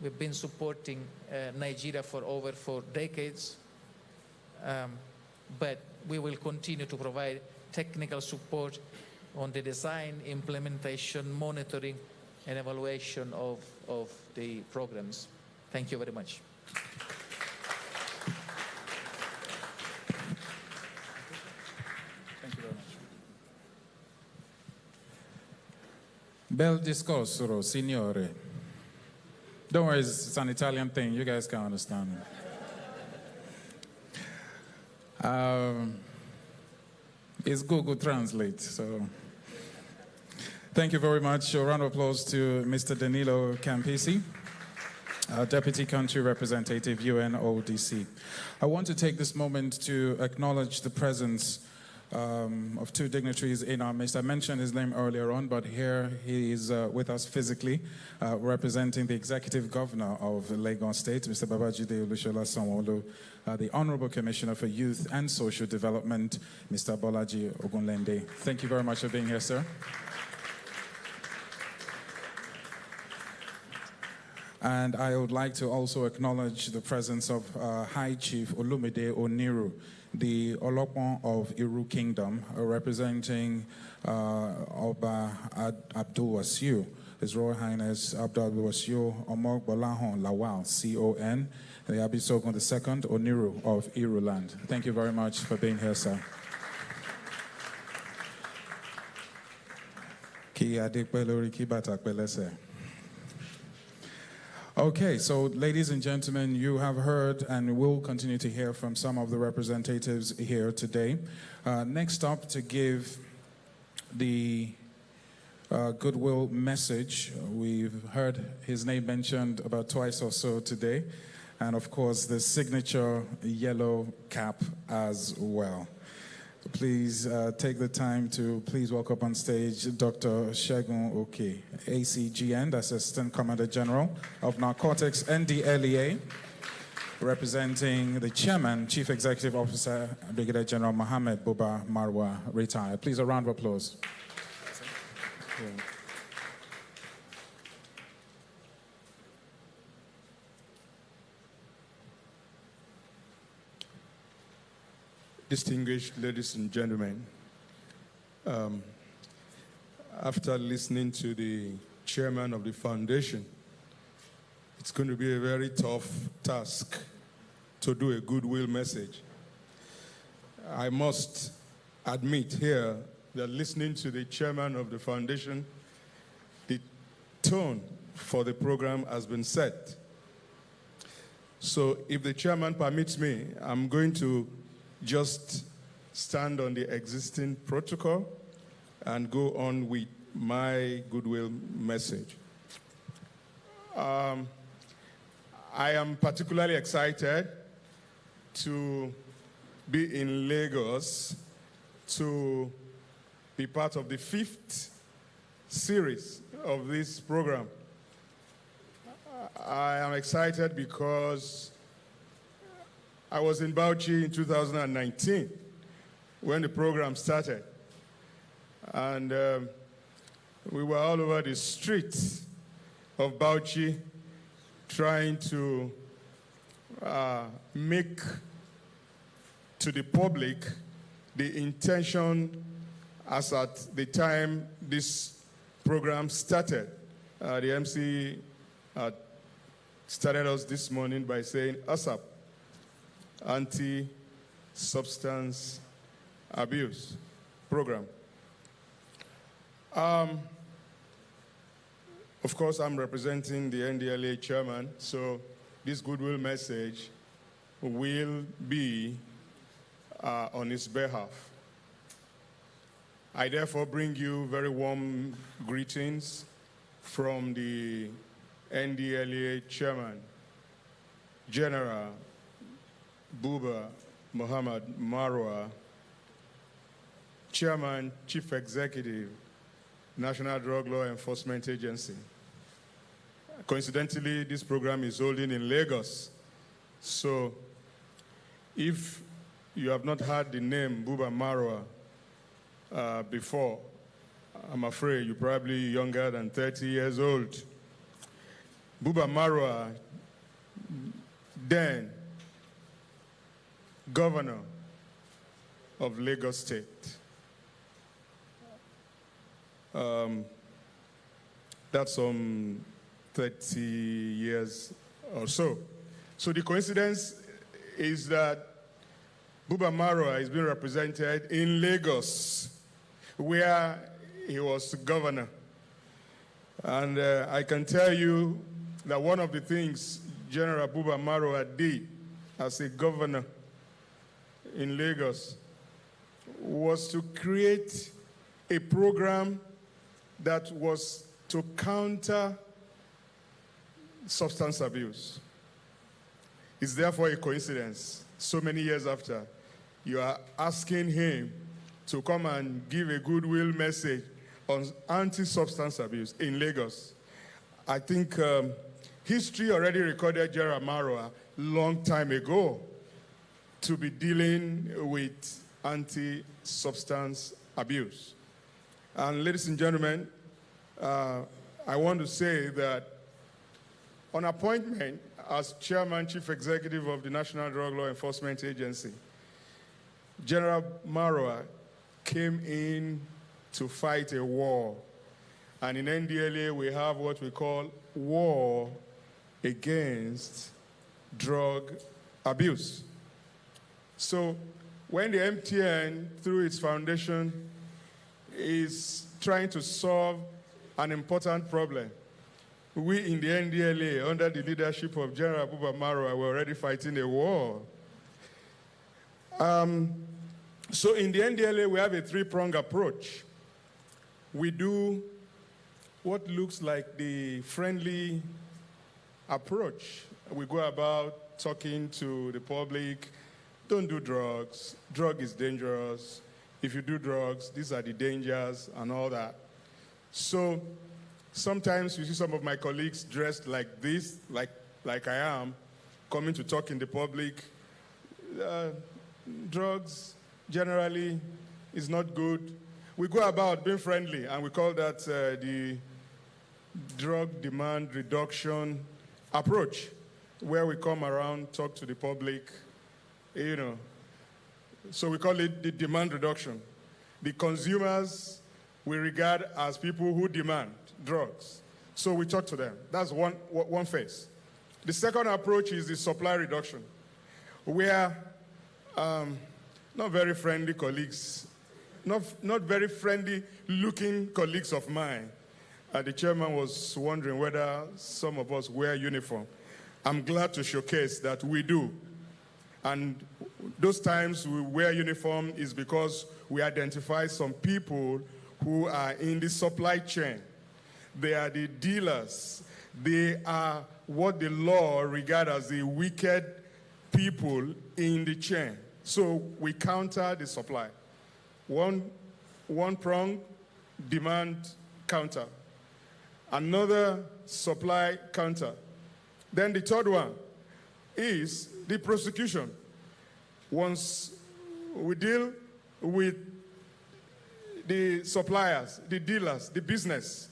We've been supporting Nigeria for over 4 decades. But we will continue to provide technical support on the design, implementation, monitoring, and evaluation of the programs. Thank you very much. Thank you very much. Bel discorso, signore. Don't worry, it's an Italian thing. You guys can understand. It's Google Translate, so thank you very much. A round of applause to Mr. Danilo Campisi, Deputy Country Representative, UNODC. I want to take this moment to acknowledge the presence of 2 dignitaries in our midst. I mentioned his name earlier on, but here he is with us physically, representing the Executive Governor of Lagos State, Mr. Babajide Olusola Sanwo-Olu, the Honorable Commissioner for Youth and Social Development, Mr. Bolaji Ogunlende. Thank you very much for being here, sir. And I would like to also acknowledge the presence of High Chief Olumide Oniru, the Olopon of Iru Kingdom, representing Oba Abdul Wasiu, His Royal Highness Abdul Wasiu Omog Bolahon Lawal, CON, the Abisogun II Oniru of Iruland. Thank you very much for being here, sir. Okay, so ladies and gentlemen, you have heard and will continue to hear from some of the representatives here today. Next up, to give the goodwill message, we've heard his name mentioned about twice or so today, and of course the signature yellow cap as well. Please take the time to please welcome on stage Dr. Segun Oke, ACGN, that's Assistant Commander General of Narcotics NDLEA, representing the Chairman, Chief Executive Officer, Brigadier General Mohammed Buba Marwa, retired. Please, a round of applause. Yeah. Distinguished ladies and gentlemen, after listening to the chairman of the foundation, it's going to be a very tough task to do a goodwill message. I must admit here that listening to the chairman of the foundation, the tone for the program has been set. So if the chairman permits me, I'm going to just stand on the existing protocol and go on with my goodwill message. I am particularly excited to be in Lagos to be part of the 5th series of this program. I am excited because I was in Bauchi in 2019 when the program started. And we were all over the streets of Bauchi trying to make to the public the intention as at the time this program started. The MC started us this morning by saying ASAP, Anti-Substance Abuse Program. Of course, I'm representing the NDLEA chairman, so this goodwill message will be on his behalf. I therefore bring you very warm greetings from the NDLEA chairman, General Buba Muhammad Marwa, Chairman, Chief Executive, National Drug Law Enforcement Agency. Coincidentally, this program is holding in Lagos. So if you have not heard the name Buba Marwa before, I'm afraid you're probably younger than 30 years old. Buba Marwa, then governor of Lagos State. That's some 30 years or so. So the coincidence is that Buba Marwa is being represented in Lagos, where he was governor. And I can tell you that one of the things General Buba Marwa did as a governor in Lagos was to create a program that was to counter substance abuse. It's therefore a coincidence, so many years after, you are asking him to come and give a goodwill message on anti-substance abuse in Lagos. I think history already recorded General Marwa long time ago to be dealing with anti-substance abuse. And ladies and gentlemen, I want to say that on appointment as Chairman, Chief Executive of the National Drug Law Enforcement Agency, General Marwa came in to fight a war. And in NDLEA, we have what we call war against drug abuse. So when the MTN, through its foundation, is trying to solve an important problem, we in the NDLEA, under the leadership of General Buba Marwa, were already fighting a war. So in the NDLEA, we have a three-pronged approach. We do what looks like the friendly approach. We go about talking to the public, don't do drugs, drug is dangerous. If you do drugs, these are the dangers and all that. So sometimes you see some of my colleagues dressed like this, like I am, coming to talk in the public. Drugs generally is not good. We go about being friendly, and we call that the drug demand reduction approach, where we come around, talk to the public, you know. So we call it the demand reduction. The consumers we regard as people who demand drugs. So we talk to them. That's one phase. The second approach is the supply reduction, where not very friendly colleagues, not very friendly looking colleagues of mine. The chairman was wondering whether some of us wear uniform. I'm glad to showcase that we do. And those times we wear uniform is because we identify some people who are in the supply chain. They are the dealers. They are what the law regards as the wicked people in the chain. So we counter the supply. One prong, demand counter. Another, supply counter. Then the third one is the prosecution. Once we deal with the suppliers, the dealers, the business,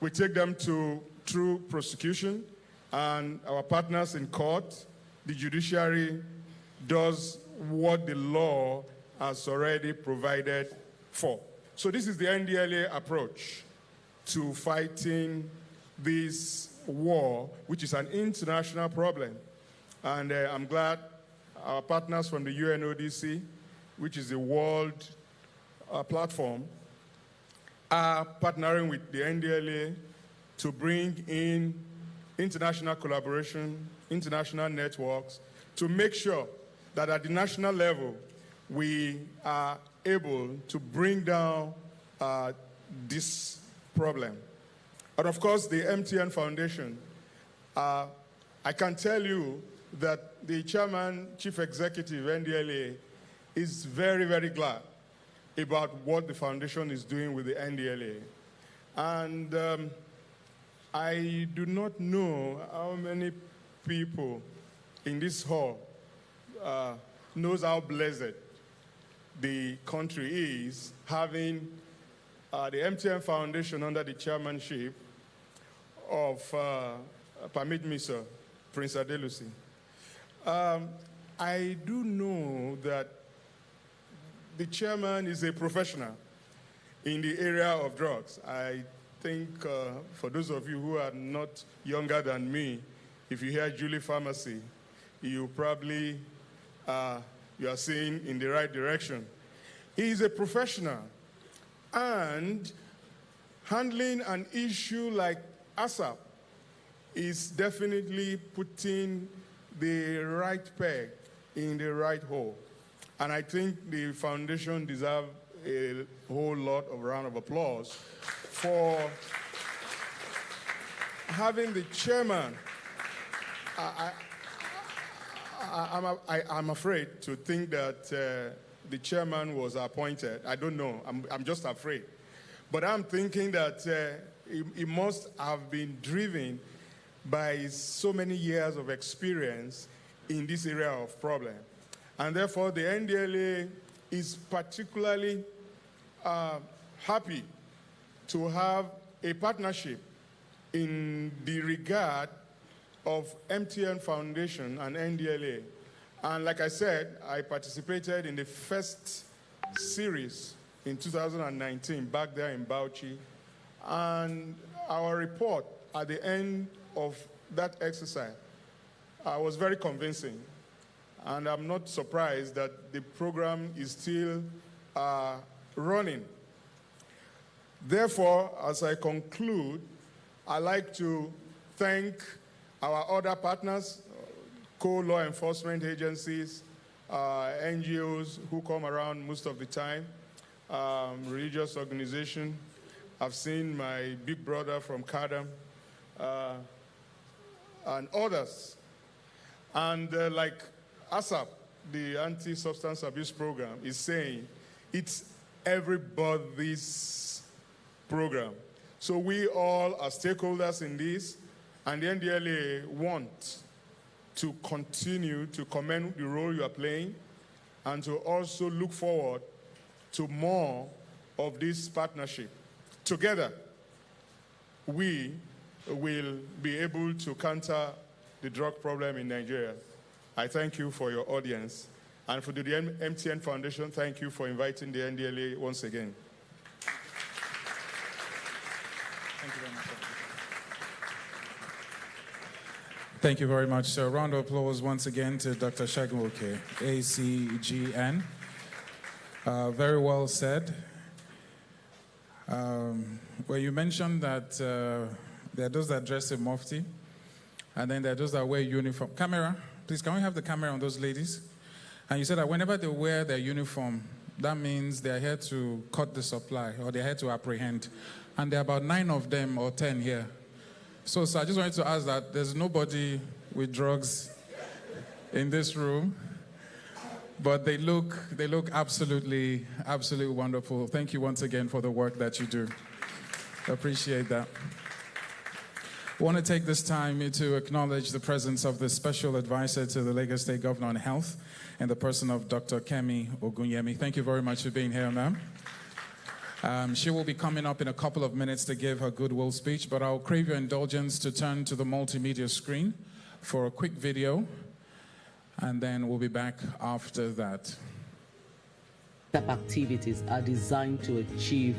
we take them through prosecution, and our partners in court, the judiciary, does what the law has already provided for. So this is the NDLEA approach to fighting this war, which is an international problem. And I'm glad our partners from the UNODC, which is the world platform, are partnering with the NDLEA to bring in international collaboration, international networks, to make sure that at the national level, we are able to bring down this problem. And of course, the MTN Foundation, I can tell you that the chairman, chief executive, NDLEA, is very, very glad about what the foundation is doing with the NDLEA. And I do not know how many people in this hall knows how blessed the country is having the MTN Foundation under the chairmanship of, permit me, sir, Prince Adelusi. I do know that the chairman is a professional in the area of drugs. I think for those of you who are not younger than me, if you hear Julie Pharmacy, you probably you are seeing in the right direction. He is a professional, and handling an issue like ASAP is definitely putting the right peg in the right hole. And I think the foundation deserves a whole lot of round of applause for having the chairman. I'm afraid to think that the chairman was appointed. I don't know. I'm just afraid. But I'm thinking that he must have been driven by so many years of experience in this area of problem. And therefore, the NDLEA is particularly happy to have a partnership in the regard of MTN Foundation and NDLEA. And like I said, I participated in the first series in 2019 back there in Bauchi. And our report at the end of that exercise was very convincing. And I'm not surprised that the program is still running. Therefore, as I conclude, I'd like to thank our other partners, co-law enforcement agencies, NGOs who come around most of the time, religious organizations. I've seen my big brother from Kadam, and others. And like ASAP, the Anti-Substance Abuse Program, is saying it's everybody's program. So we all are stakeholders in this, and the NDLEA want to continue to commend the role you are playing and to also look forward to more of this partnership. Together, we will be able to counter the drug problem in Nigeria. I thank you for your audience. And for the MTN Foundation, thank you for inviting the NDLEA once again. Thank you very much, sir. Thank you very much, sir. Round of applause once again to Dr. Shagunwoke, ACGN. Very well said. Well, you mentioned that there are those that dress in mufti, and then there are those that wear uniform. Camera, please, can we have the camera on those ladies? And you said that whenever they wear their uniform, that means they're here to cut the supply, or they're here to apprehend. And there are about 9 of them or 10 here. So I just wanted to ask that there's nobody with drugs in this room, but they look absolutely wonderful. Thank you once again for the work that you do. Appreciate that. I want to take this time to acknowledge the presence of the Special Advisor to the Lagos State Governor on Health and the person of Dr. Kemi Ogunyemi. Thank you very much for being here, ma'am. She will be coming up in a couple of minutes to give her goodwill speech, but I'll crave your indulgence to turn to the multimedia screen for a quick video, and then we'll be back after that. STEP activities are designed to achieve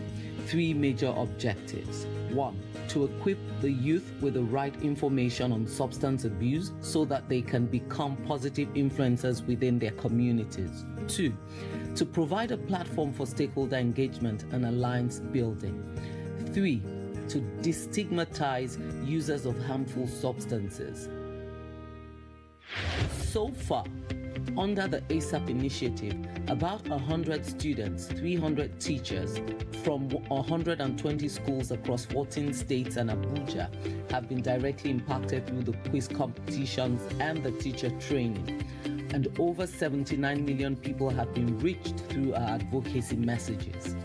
3 major objectives. 1, to equip the youth with the right information on substance abuse so that they can become positive influencers within their communities. 2, to provide a platform for stakeholder engagement and alliance building. 3, to destigmatize users of harmful substances. So far, under the ASAP initiative, about 100 students, 300 teachers from 120 schools across 14 states and Abuja have been directly impacted through the quiz competitions and the teacher training. And over 79 million people have been reached through our advocacy messages.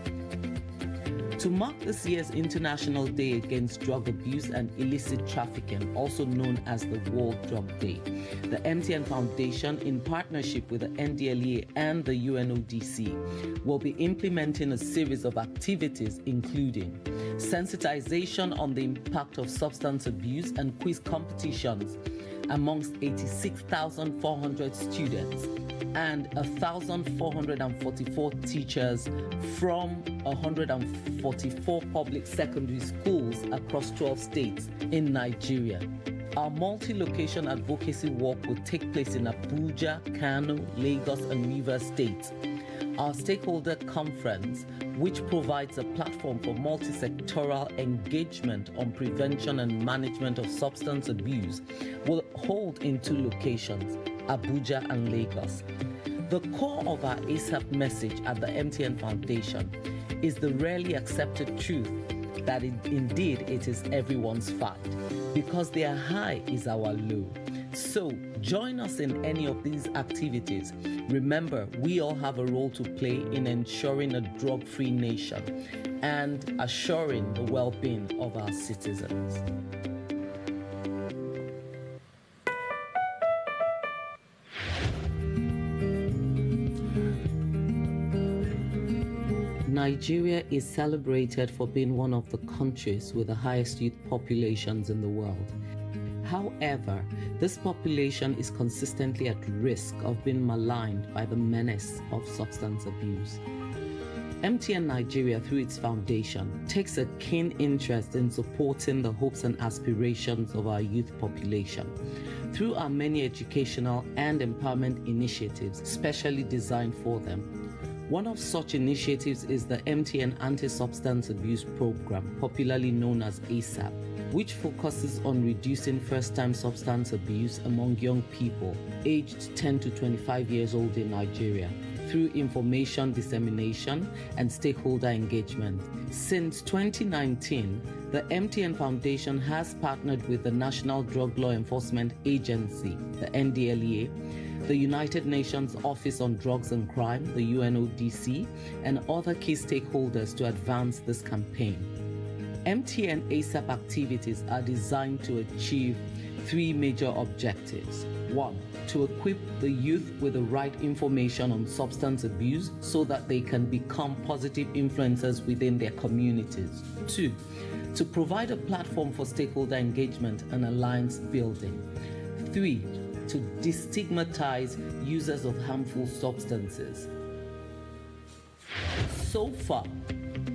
To mark this year's International Day Against Drug Abuse and Illicit Trafficking, also known as the World Drug Day, the MTN Foundation, in partnership with the NDLEA and the UNODC, will be implementing a series of activities including sensitization on the impact of substance abuse and quiz competitions amongst 86,400 students and 1,444 teachers from 144 public secondary schools across 12 states in Nigeria. Our multi-location advocacy work will take place in Abuja, Kano, Lagos, and Rivers states. Our stakeholder conference, which provides a platform for multi-sectoral engagement on prevention and management of substance abuse, will hold in 2 locations, Abuja and Lagos. The core of our ASAP message at the MTN Foundation is the rarely accepted truth that indeed it is everyone's fight, because their high is our low. So join us in any of these activities. Remember, we all have a role to play in ensuring a drug-free nation and assuring the well-being of our citizens. Nigeria is celebrated for being one of the countries with the highest youth populations in the world. However, this population is consistently at risk of being maligned by the menace of substance abuse. MTN Nigeria, through its foundation, takes a keen interest in supporting the hopes and aspirations of our youth population through our many educational and empowerment initiatives specially designed for them. One of such initiatives is the MTN Anti-Substance Abuse Program, popularly known as ASAP, which focuses on reducing first-time substance abuse among young people aged 10 to 25 years old in Nigeria through information dissemination and stakeholder engagement. Since 2019, the MTN Foundation has partnered with the National Drug Law Enforcement Agency, the NDLEA, the United Nations Office on Drugs and Crime, the UNODC, and other key stakeholders to advance this campaign. MTN ASAP activities are designed to achieve 3 major objectives. 1, to equip the youth with the right information on substance abuse so that they can become positive influencers within their communities. 2, to provide a platform for stakeholder engagement and alliance building. 3, to destigmatize users of harmful substances. So far,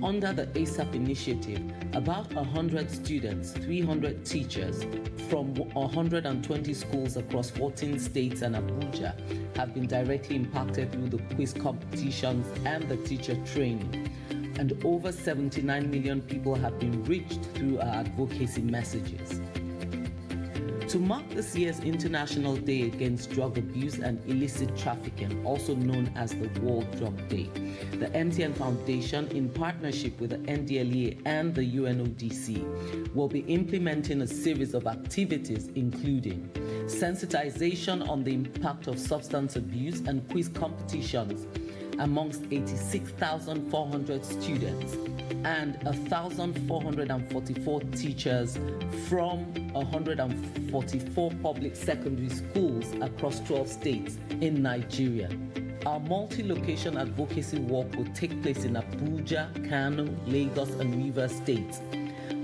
under the ASAP initiative, about 100 students, 300 teachers from 120 schools across 14 states and Abuja have been directly impacted through the quiz competitions and the teacher training. And over 79 million people have been reached through our advocacy messages. To mark this year's International Day Against Drug Abuse and Illicit Trafficking, also known as the World Drug Day, the MTN Foundation, in partnership with the NDLEA and the UNODC, will be implementing a series of activities including sensitization on the impact of substance abuse and quiz competitions amongst 86,400 students and 1,444 teachers from 144 public secondary schools across 12 states in Nigeria. Our multi-location advocacy work will take place in Abuja, Kano, Lagos, and Rivers states.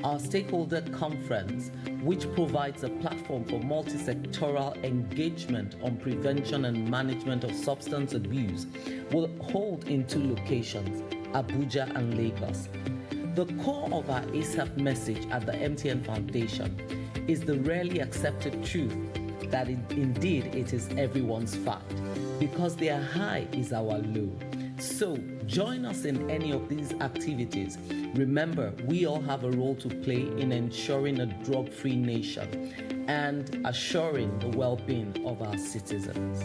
Our stakeholder conference, which provides a platform for multi-sectoral engagement on prevention and management of substance abuse, will hold in 2 locations, Abuja and Lagos. The core of our ASAP message at the MTN Foundation is the rarely accepted truth that indeed it is everyone's fight, because their high is our low. So join us in any of these activities. Remember, we all have a role to play in ensuring a drug-free nation and assuring the well-being of our citizens.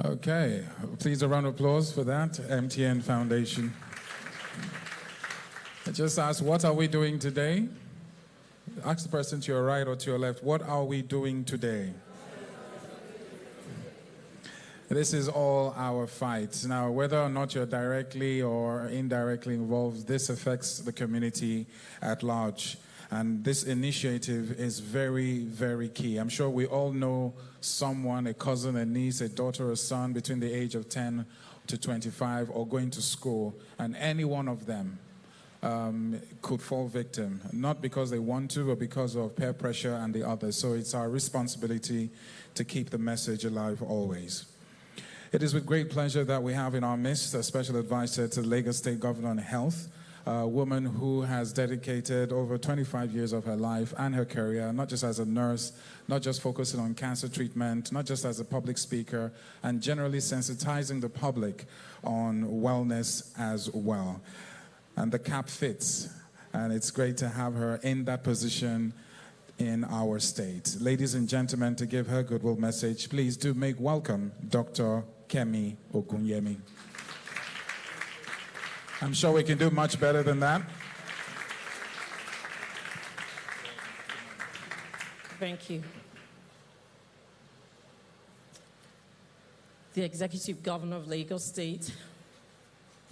Okay, please a round of applause for that, MTN Foundation. I just asked, what are we doing today? Ask the person to your right or to your left, what are we doing today? This is all our fight. Now, whether or not you're directly or indirectly involved, this affects the community at large. And this initiative is very, very key. I'm sure we all know someone, a cousin, a niece, a daughter, a son between the age of 10 to 25 or going to school, and any one of them could fall victim, not because they want to, but because of peer pressure and the others. So it's our responsibility to keep the message alive always. It is with great pleasure that we have in our midst a special advisor to the Lagos State Governor on Health, a woman who has dedicated over 25 years of her life and her career, not just as a nurse, not just focusing on cancer treatment, not just as a public speaker, and generally sensitizing the public on wellness as well. And the cap fits, and it's great to have her in that position in our state. Ladies and gentlemen, to give her goodwill message, please do make welcome Dr. Kemi Okunyemi. I'm sure we can do much better than that. Thank you. The Executive Governor of Lagos State,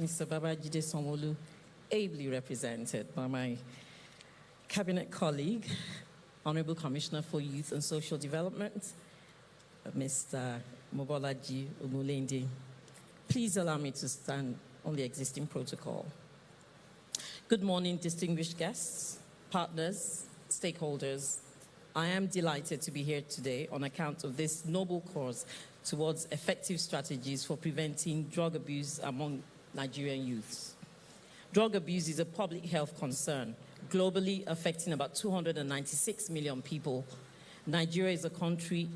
Mr. Babajide Sanwo-Olu, ably represented by my cabinet colleague, Honorable Commissioner for Youth and Social Development, Mr. Mobolaji Ogulende. Please allow me to stand on the existing protocol. Good morning, distinguished guests, partners, stakeholders. I am delighted to be here today on account of this noble cause towards effective strategies for preventing drug abuse among Nigerian youths. Drug abuse is a public health concern, globally affecting about 296 million people. Nigeria as a country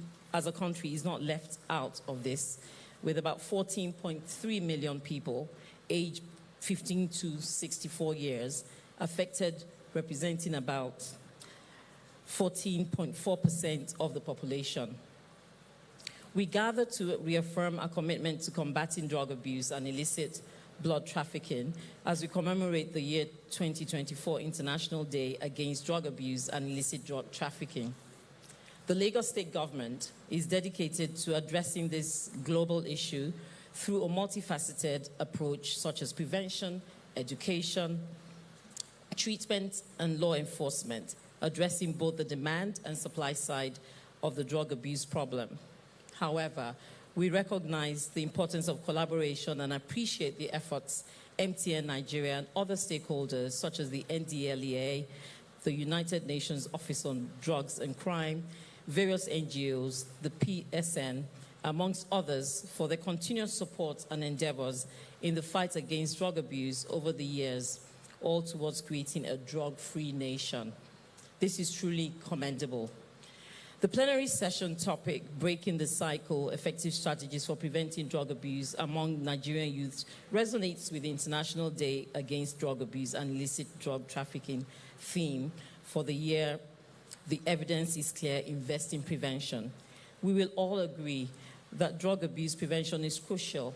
is not left out of this, with about 14.3 million people aged 15 to 64 years affected, representing about 14.4% of the population. We gather to reaffirm our commitment to combating drug abuse and illicit blood trafficking as we commemorate the year 2024 International Day Against Drug Abuse and Illicit Drug Trafficking. The Lagos State Government is dedicated to addressing this global issue through a multifaceted approach such as prevention, education, treatment, and law enforcement, addressing both the demand and supply side of the drug abuse problem. However, we recognize the importance of collaboration and appreciate the efforts MTN Nigeria and other stakeholders such as the NDLEA, the United Nations Office on Drugs and Crime, various NGOs, the PSN, amongst others, for their continuous support and endeavors in the fight against drug abuse over the years, all towards creating a drug-free nation. This is truly commendable. The plenary session topic, Breaking the Cycle, Effective Strategies for Preventing Drug Abuse Among Nigerian Youths, resonates with the International Day Against Drug Abuse and Illicit Drug Trafficking theme for the year, The Evidence is Clear, Invest in Prevention. We will all agree that drug abuse prevention is crucial,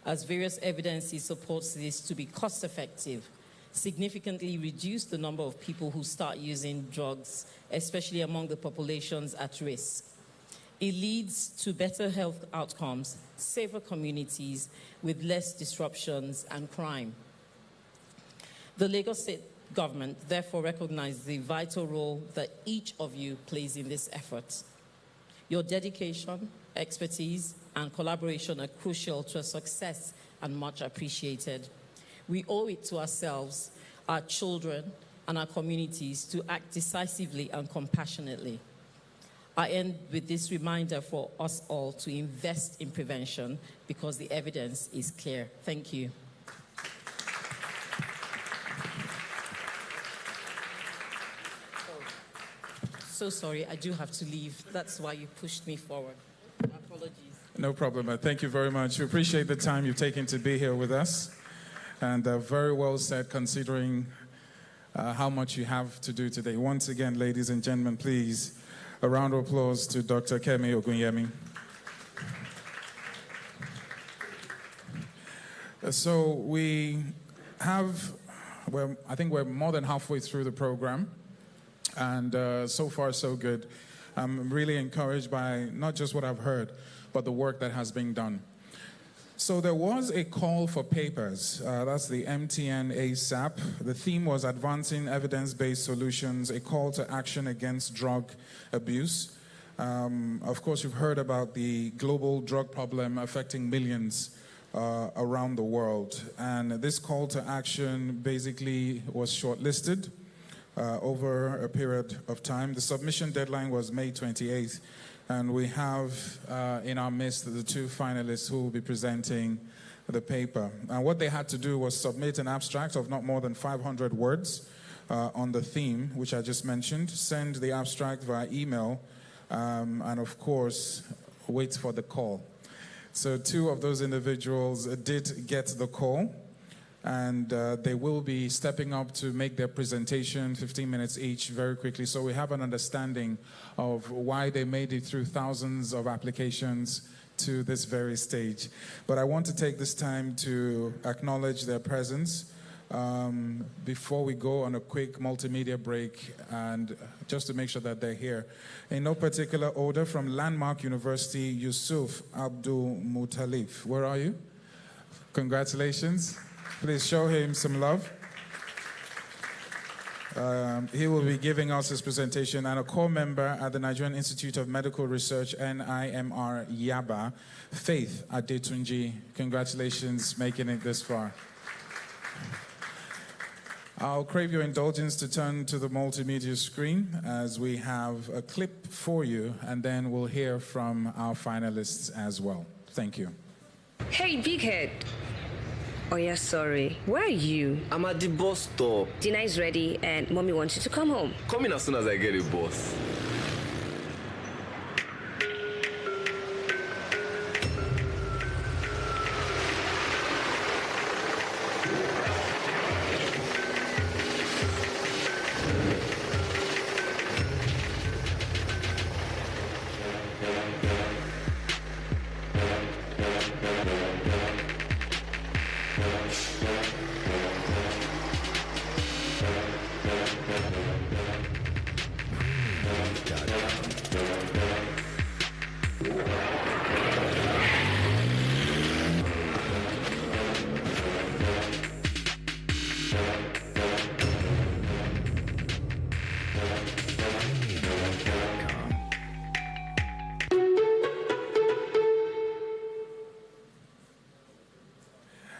as various evidence supports this to be cost-effective, significantly reduce the number of people who start using drugs, especially among the populations at risk. It leads to better health outcomes, safer communities with less disruptions and crime. The Lagos State Government therefore recognizes the vital role that each of you plays in this effort. Your dedication, expertise, and collaboration are crucial to our success and much appreciated. We owe it to ourselves, our children, and our communities to act decisively and compassionately. I end with this reminder for us all to invest in prevention because the evidence is clear. Thank you. so sorry. I do have to leave. That's why you pushed me forward. Apologies. No problem. Thank you very much. We appreciate the time you've taken to be here with us. And very well said, considering how much you have to do today. Once again, ladies and gentlemen, please, a round of applause to Dr. Kemi Ogunyemi. So we have, I think we're more than halfway through the program, and so far so good. I'm really encouraged by not just what I've heard, but the work that has been done. So there was a call for papers. That's the MTN ASAP. The theme was advancing evidence-based solutions, a call to action against drug abuse. Of course, you've heard about the global drug problem affecting millions around the world. And this call to action basically was shortlisted over a period of time. The submission deadline was May 28th. And we have in our midst the two finalists who will be presenting the paper. And what they had to do was submit an abstract of not more than 500 words on the theme, which I just mentioned, send the abstract via email, and of course, wait for the call. So two of those individuals did get the call, and they will be stepping up to make their presentation, 15 minutes each, very quickly. So we have an understanding of why they made it through thousands of applications to this very stage. But I want to take this time to acknowledge their presence before we go on a quick multimedia break, and just to make sure that they're here. In no particular order, from Landmark University, Yusuf Abdul Mutalif. Where are you? Congratulations. Please show him some love. He will be giving us his presentation, and a core member at the Nigerian Institute of Medical Research, NIMR Yaba, Faith Adetunji. Congratulations, making it this far. I'll crave your indulgence to turn to the multimedia screen as we have a clip for you, and then we'll hear from our finalists as well. Thank you. Hey, big head. Oh, yeah, sorry. Where are you? I'm at the bus stop. Dinner is ready and mommy wants you to come home. Come in as soon as I get a bus.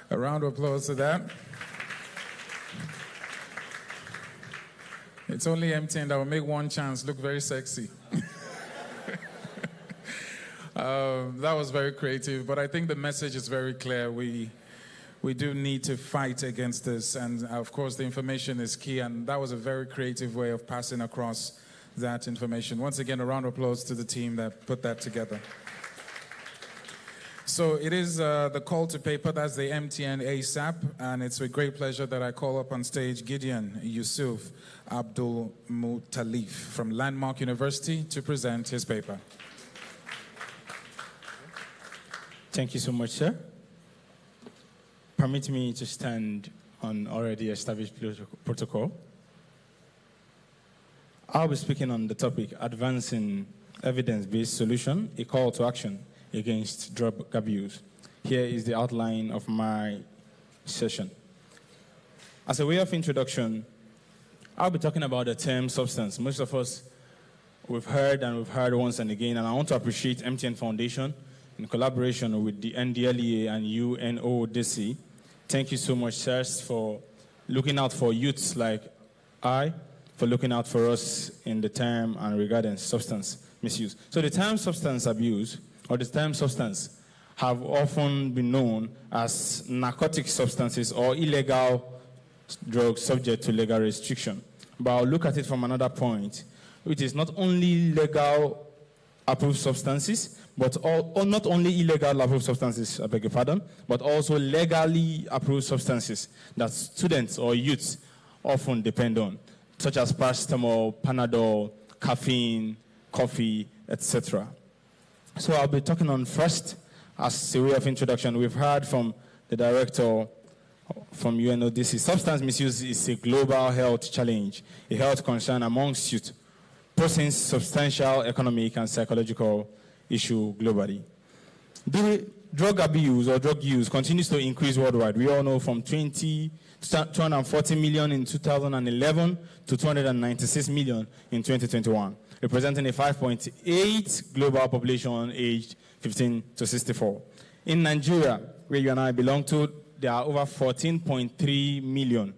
A round of applause to that. It's only MTN that will make one chance look very sexy. That was very creative, but I think the message is very clear. We do need to fight against this, and of course the information is key, and that was a very creative way of passing across that information. Once again, a round of applause to the team that put that together. So it is the call to paper. That's the MTN ASAP, and it's with great pleasure that I call up on stage Gideon Yusuf Abdul Mutalif from Landmark University to present his paper. Thank you so much, sir. Permit me to stand on already established protocol. I'll be speaking on the topic, Advancing Evidence-Based Solution, a Call to Action Against Drug Abuse. Here is the outline of my session. As a way of introduction, I'll be talking about the term substance. Most of us, we've heard once and again, and I want to appreciate MTN Foundation in collaboration with the NDLEA and UNODC. Thank you so much, sirs, for looking out for youths like I, for looking out for us in the term and regarding substance misuse. So the term substance abuse, or the term substance, have often been known as narcotic substances or illegal drugs subject to legal restriction. But I'll look at it from another point. which is not only legal approved substances, but not only illegal approved substances, I beg your pardon, but also legally approved substances that students or youths often depend on, such as paracetamol, Panadol, caffeine, coffee, etc. So I'll be talking on first, as a way of introduction. We've heard from the director from UNODC. Substance misuse is a global health challenge, a health concern amongst youth, posing substantial economic and psychological issue globally. The drug abuse or drug use continues to increase worldwide. We all know from 240 million in 2011 to 296 million in 2021, representing a 5.8 global population aged 15 to 64. In Nigeria, where you and I belong to, there are over 14.3 million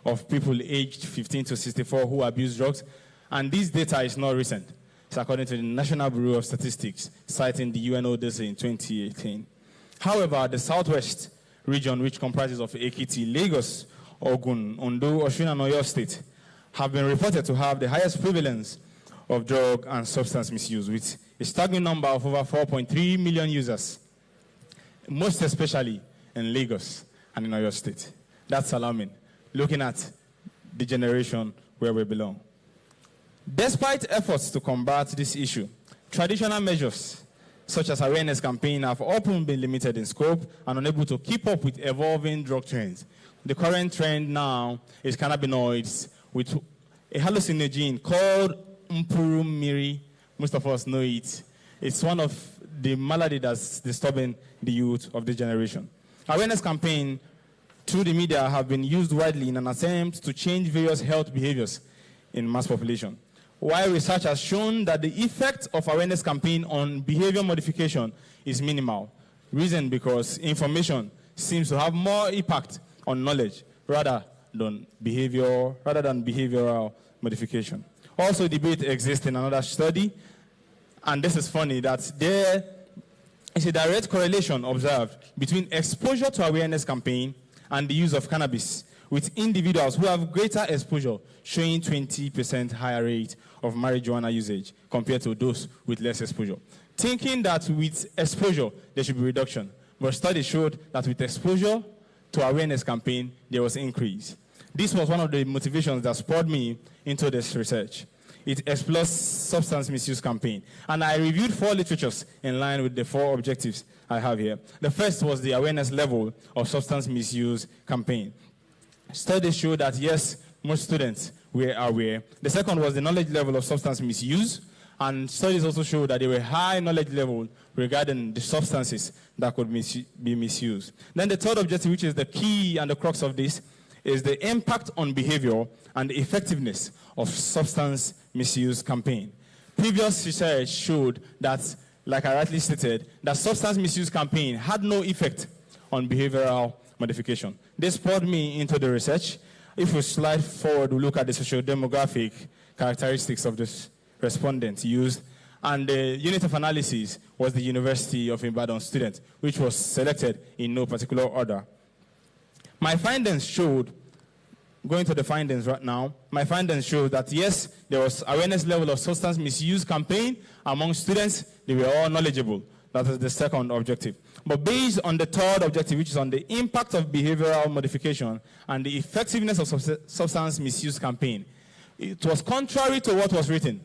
of people aged 15 to 64 who abuse drugs, and this data is not recent. It's according to the National Bureau of Statistics, citing the UNODC in 2018. However, the Southwest region, which comprises of Ekiti, Lagos, Ogun, Ondo, Osun, and Oyo State, have been reported to have the highest prevalence of drug and substance misuse, with a staggering number of over 4.3 million users, most especially in Lagos and in Oyo State. That's alarming, looking at the generation where we belong. Despite efforts to combat this issue, traditional measures such as awareness campaign have often been limited in scope and unable to keep up with evolving drug trends. The current trend now is cannabinoids with a hallucinogen called mpurumiri. Most of us know it. It's one of the malady that's disturbing the youth of this generation. Awareness campaign through the media have been used widely in an attempt to change various health behaviors in mass population. While research has shown that the effect of awareness campaign on behavior modification is minimal. Reason because information seems to have more impact on knowledge rather than behavioral modification. Also, debate exists in another study, and this is funny, that there is a direct correlation observed between exposure to awareness campaign and the use of cannabis, with individuals who have greater exposure showing 20% higher rate of marijuana usage compared to those with less exposure. Thinking that with exposure, there should be reduction. But studies showed that with exposure to awareness campaign, there was increase. This was one of the motivations that spurred me into this research. It explores substance misuse campaign. And I reviewed 4 literatures in line with the 4 objectives I have here. The first was the awareness level of substance misuse campaign. Studies show that, yes, most students were aware. The second was the knowledge level of substance misuse. And studies also show that there were high knowledge level regarding the substances that could be misused. Then the third objective, which is the key and the crux of this, is the impact on behavior and the effectiveness of substance misuse campaign. Previous research showed that, like I rightly stated, that substance misuse campaign had no effect on behavioral modification. This spurred me into the research. If we slide forward, we look at the socio-demographic characteristics of the respondents used, and the unit of analysis was the University of Ibadan student, which was selected in no particular order. My findings showed, going to the findings right now, my findings showed that yes, there was awareness level of substance misuse campaign among students. They were all knowledgeable. That is the second objective. But based on the third objective, which is on the impact of behavioral modification and the effectiveness of substance misuse campaign, it was contrary to what was written,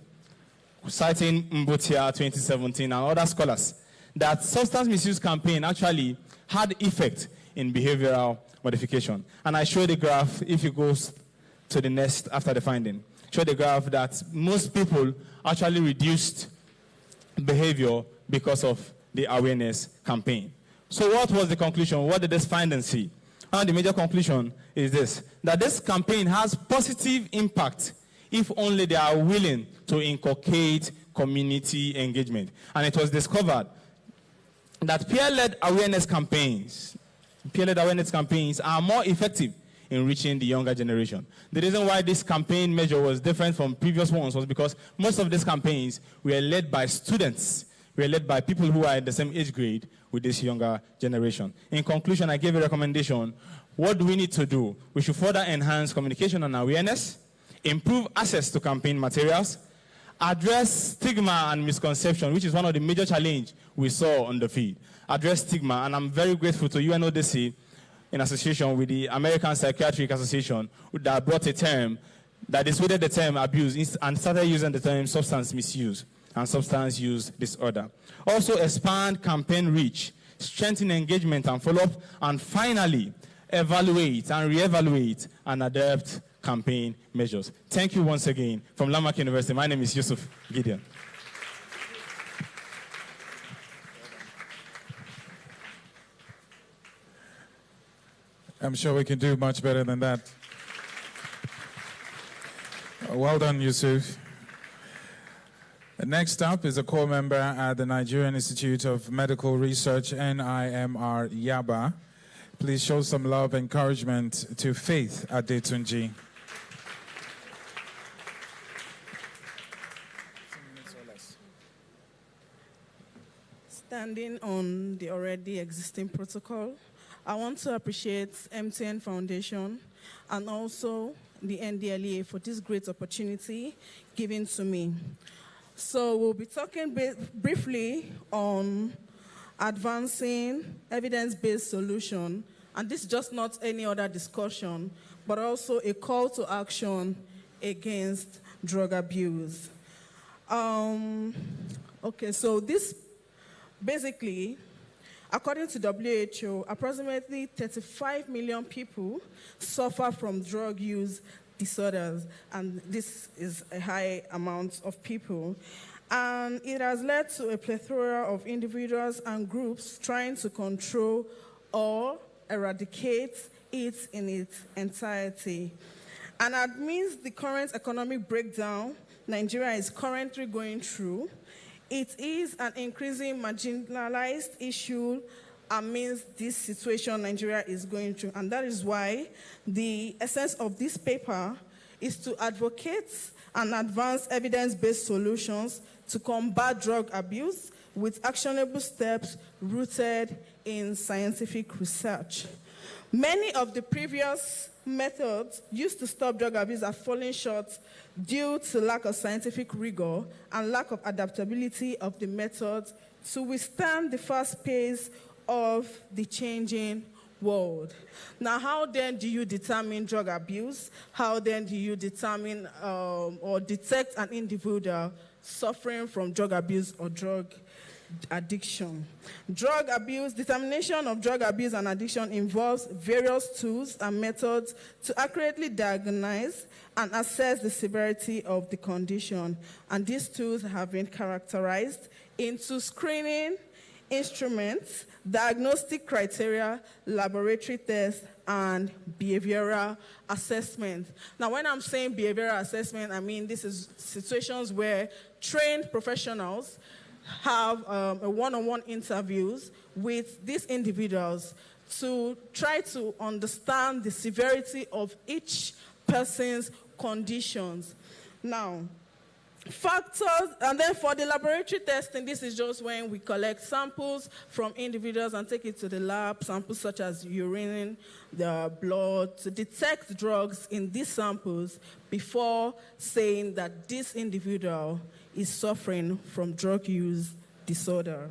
citing Mbutia 2017 and other scholars, that substance misuse campaign actually had effect in behavioral modification. And I show the graph, if you go to the next after the finding, show the graph that most people actually reduced behavior because of the awareness campaign. So what was the conclusion? What did this finding see? And the major conclusion is this, that this campaign has positive impact if only they are willing to inculcate community engagement. And it was discovered that peer-led awareness campaigns are more effective in reaching the younger generation. The reason why this campaign measure was different from previous ones was because most of these campaigns were led by students, were led by people who are in the same age grade with this younger generation. In conclusion, I gave a recommendation. What do we need to do? We should further enhance communication and awareness, improve access to campaign materials, Address stigma and misconception, which is one of the major challenges we saw on the field. Address stigma, and I'm very grateful to UNODC in association with the American Psychiatric Association that brought a term that dissuaded the term abuse and started using the term substance misuse and substance use disorder. Also expand campaign reach, strengthen engagement and follow-up, and finally, evaluate and reevaluate and adapt campaign measures. Thank you once again. From Lamarck University, my name is Yusuf Gideon. I'm sure we can do much better than that. Well done, Yusuf. Next up is a core member at the Nigerian Institute of Medical Research, NIMR Yaba. Please show some love and encouragement to Faith Adetunji. Standing on the already existing protocol, I want to appreciate MTN Foundation and also the NDLEA for this great opportunity given to me. So we'll be talking briefly on advancing evidence-based solution, and this is just not any other discussion, but also a call to action against drug abuse. Okay, so this basically, according to WHO, approximately 35 million people suffer from drug use disorders, and this is a high amount of people. And it has led to a plethora of individuals and groups trying to control or eradicate it in its entirety. And amidst the current economic breakdown Nigeria is currently going through, it is an increasing marginalized issue amidst this situation Nigeria is going through. And that is why the essence of this paper is to advocate and advance evidence-based solutions to combat drug abuse with actionable steps rooted in scientific research. Many of the previous methods used to stop drug abuse are falling short due to lack of scientific rigor and lack of adaptability of the methods to withstand the fast pace of the changing world. Now, how then do you determine drug abuse? How then do you determine or detect an individual suffering from drug abuse or drug addiction? Drug abuse, determination of drug abuse and addiction involves various tools and methods to accurately diagnose and assess the severity of the condition. And these tools have been characterized into screening instruments, diagnostic criteria, laboratory tests, and behavioral assessment. Now, when I'm saying behavioral assessment, I mean this is situations where trained professionals have a one-on-one interviews with these individuals to try to understand the severity of each person's conditions. Now, factors, and then for the laboratory testing, this is just when we collect samples from individuals and take it to the lab, samples such as urine, the blood, to detect drugs in these samples before saying that this individual is suffering from drug use disorder.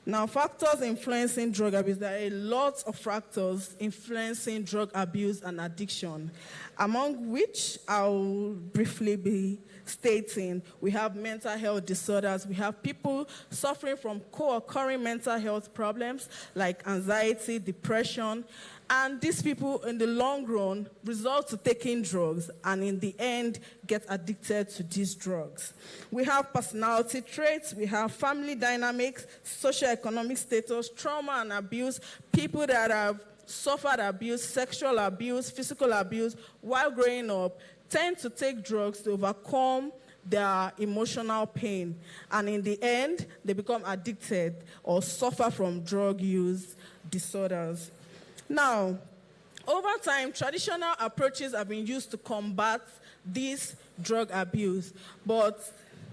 Now, factors influencing drug abuse, there are a lot of factors influencing drug abuse and addiction, among which I'll briefly be stating. We have mental health disorders. We have people suffering from co-occurring mental health problems like anxiety, depression, and these people in the long run resort to taking drugs and in the end get addicted to these drugs. We have personality traits, we have family dynamics, socioeconomic status, trauma and abuse, people that have suffered abuse, sexual abuse, physical abuse while growing up tend to take drugs to overcome their emotional pain. And in the end, they become addicted or suffer from drug use disorders. Now, over time, traditional approaches have been used to combat this drug abuse. But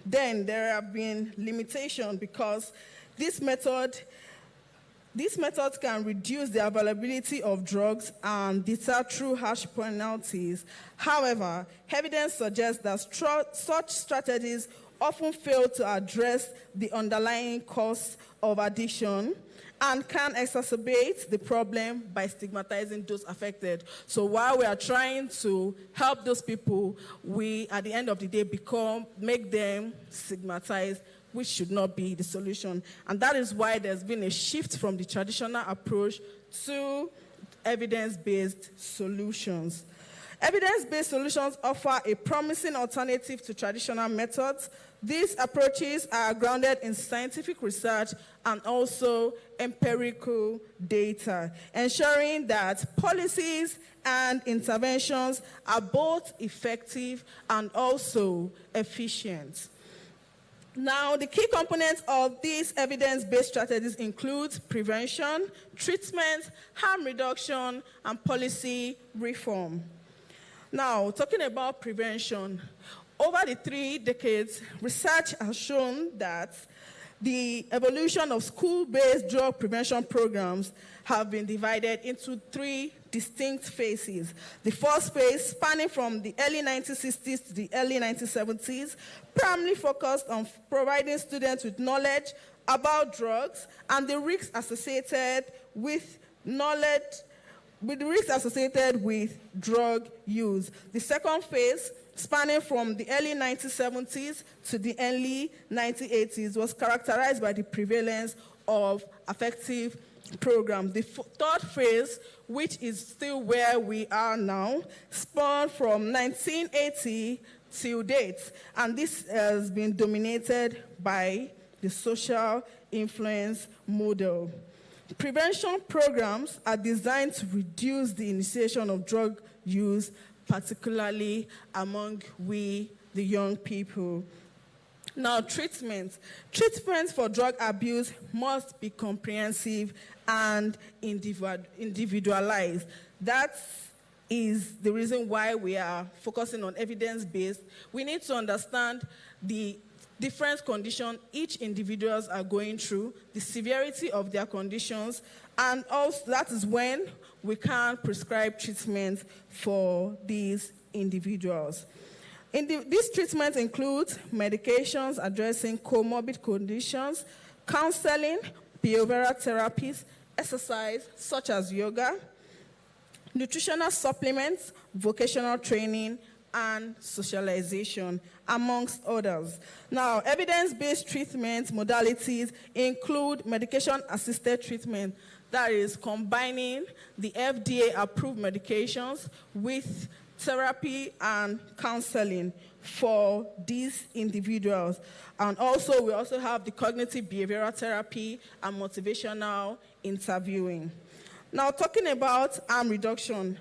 then there have been limitations because this method These methods can reduce the availability of drugs and deter through harsh penalties. However, evidence suggests that such strategies often fail to address the underlying cause of addiction and can exacerbate the problem by stigmatizing those affected. So while we are trying to help those people, we, at the end of the day, make them stigmatized, which should not be the solution. And that is why there's been a shift from the traditional approach to evidence-based solutions. Evidence-based solutions offer a promising alternative to traditional methods. These approaches are grounded in scientific research and also empirical data, ensuring that policies and interventions are both effective and also efficient. Now, the key components of these evidence-based strategies include prevention, treatment, harm reduction, and policy reform. Now, talking about prevention, over the 3 decades, research has shown that the evolution of school-based drug prevention programs have been divided into 3 distinct phases. The first phase, spanning from the early 1960s to the early 1970s, primarily focused on providing students with knowledge about drugs and the risks associated with drug use. The second phase, spanning from the early 1970s to the early 1980s, was characterized by the prevalence of effective programs. The third phase, which is still where we are now, spanned from 1980 till date, and this has been dominated by the social influence model. Prevention programs are designed to reduce the initiation of drug use, particularly among the young people. Now, treatment. Treatment for drug abuse must be comprehensive and individualized. That is the reason why we are focusing on evidence-based. We need to understand the different conditions each individuals are going through, the severity of their conditions, and also that is when we can prescribe treatment for these individuals. These treatments include medications addressing comorbid conditions, counseling, behavioral therapies, exercise such as yoga, nutritional supplements, vocational training, and socialization, amongst others. Now, evidence-based treatment modalities include medication-assisted treatment, that is combining the FDA-approved medications with therapy and counseling for these individuals. And also, we also have the cognitive behavioral therapy and motivational interviewing. Now, talking about harm reduction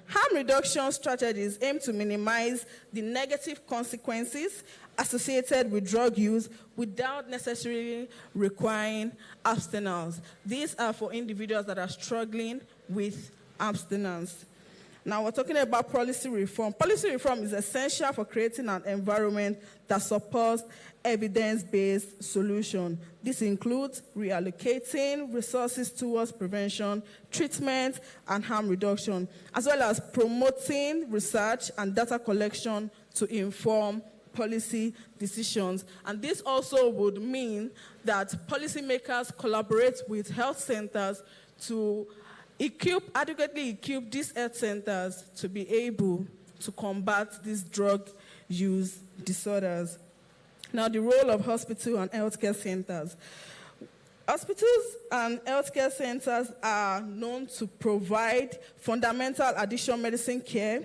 strategies aim to minimize the negative consequences associated with drug use without necessarily requiring abstinence. These are for individuals that are struggling with abstinence. Now, we're talking about policy reform. Policy reform is essential for creating an environment that supports evidence-based solution. This includes reallocating resources towards prevention, treatment, and harm reduction, as well as promoting research and data collection to inform policy decisions. And this also would mean that policymakers collaborate with health centers to adequately equip these health centers to be able to combat these drug use disorders. Now, the role of hospital and healthcare centers. Hospitals and healthcare centers are known to provide fundamental addiction medicine care,